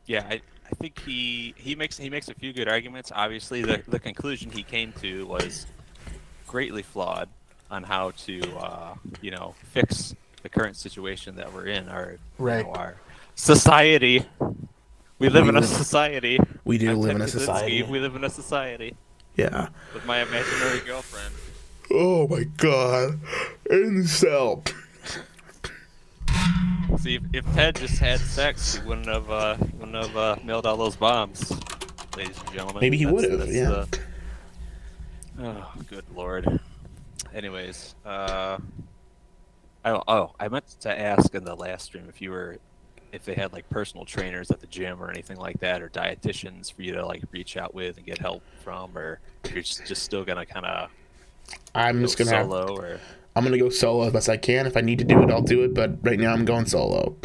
Yeah, I think he makes a few good arguments. Obviously, the conclusion he came to was greatly flawed on how to fix the current situation that we're in, our society. We live in a society. We do live in a society. We live in a society. Yeah. With my imaginary girlfriend. Oh my god. Incel. See, if Ted just had sex, he wouldn't have mailed all those bombs, ladies and gentlemen. Maybe he would have. Yeah. Oh, good lord. Anyways, I meant to ask in the last stream if they had like personal trainers at the gym or anything like that, or dietitians for you to like reach out with and get help from, or you're just still gonna kind of. I'm just gonna solo, or I'm gonna go solo as best I can. If I need to do it, I'll do it. But right now, I'm going solo.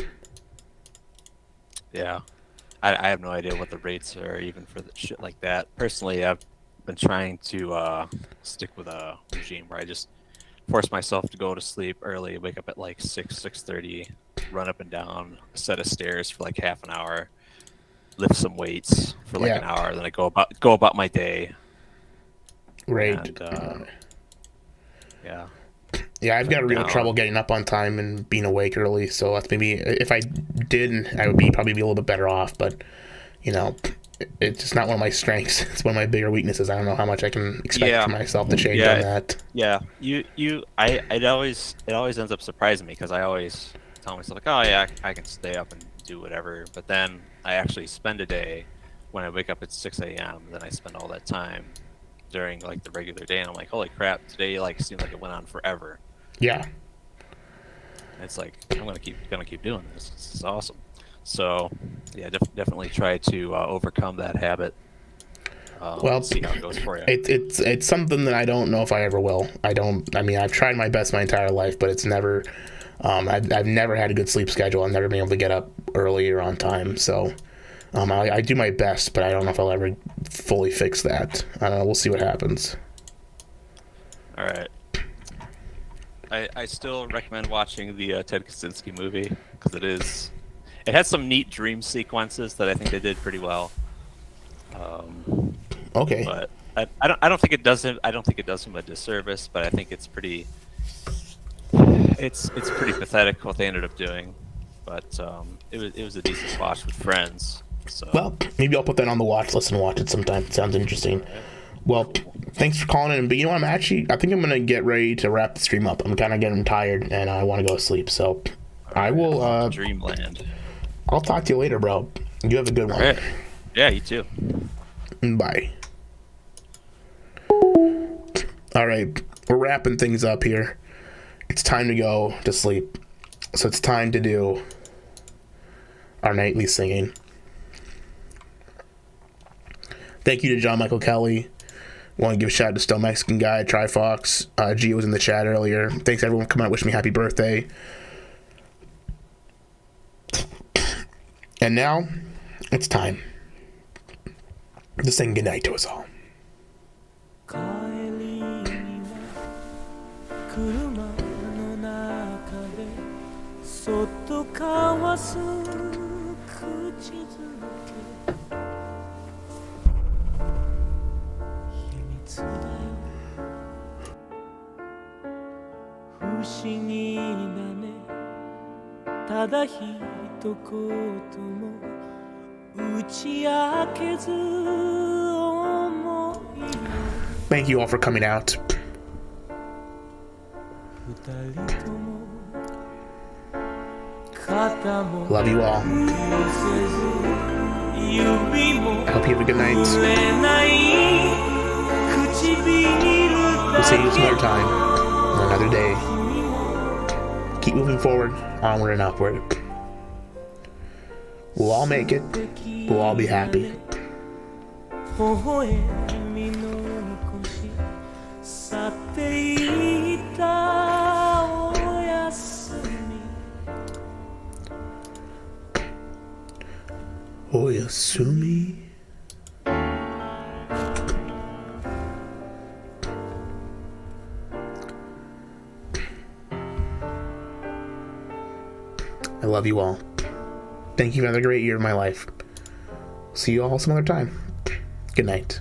Yeah, I have no idea what the rates are even for the shit like that. Personally, I've been trying to stick with a regime where I just force myself to go to sleep early, wake up at like 6:30, run up and down a set of stairs for like half an hour, lift some weights for like an hour, then I go about my day. Right. And, yeah, I've got real trouble getting up on time and being awake early, so that's maybe, if I did, I would probably be a little bit better off, but it's just not one of my strengths. It's one of my bigger weaknesses. I don't know how much I can expect from myself to change on that. Yeah, it always ends up surprising me, because I always tell myself like, oh yeah, I can stay up and do whatever, but then I actually spend a day when I wake up at 6 a.m. Then I spend all that time during like the regular day, and I'm like, holy crap, today like seemed like it went on forever. Yeah. It's like, I'm gonna keep doing this. This is awesome. So, yeah, definitely try to overcome that habit. Well, see how it goes for you. It's something that I don't know if I ever will. I mean, I've tried my best my entire life, but it's never. I've never had a good sleep schedule. I've never been able to get up early or on time. So, I do my best, but I don't know if I'll ever fully fix that. I don't know. We'll see what happens. All right. I still recommend watching the Ted Kaczynski movie, because it has some neat dream sequences that I think they did pretty well. Okay. But I don't think it does him. I don't think it does him a disservice, but I think it's pretty. It's pretty pathetic what they ended up doing, but it was a decent watch with friends. So. Well, maybe I'll put that on the watch list and watch it sometime. It sounds interesting. Well, thanks for calling in. But you know what? I think I'm going to get ready to wrap the stream up. I'm kind of getting tired and I want to go to sleep. So I will. Dreamland. I'll talk to you later, bro. You have a good one. Right. Yeah, you too. Bye. All right. We're wrapping things up here. It's time to go to sleep. So it's time to do our nightly singing. Thank you to John Michael Kelly. Want to give a shout out to Still Mexican Guy, Trifox. Gio was in the chat earlier. Thanks everyone for coming out, wish me happy birthday. And now, it's time to sing goodnight to us all. そっと交わす口づけ秘密だよ不思議だねただ一言も打ち明けず思い Thank you all for coming out. 二人とも Love you all. I hope you have a good night. We'll see you some other time on another day. Keep moving forward, onward and upward. We'll all make it. We'll all be happy. Oyasumi. I love you all. Thank you for another great year of my life. See you all some other time. Good night.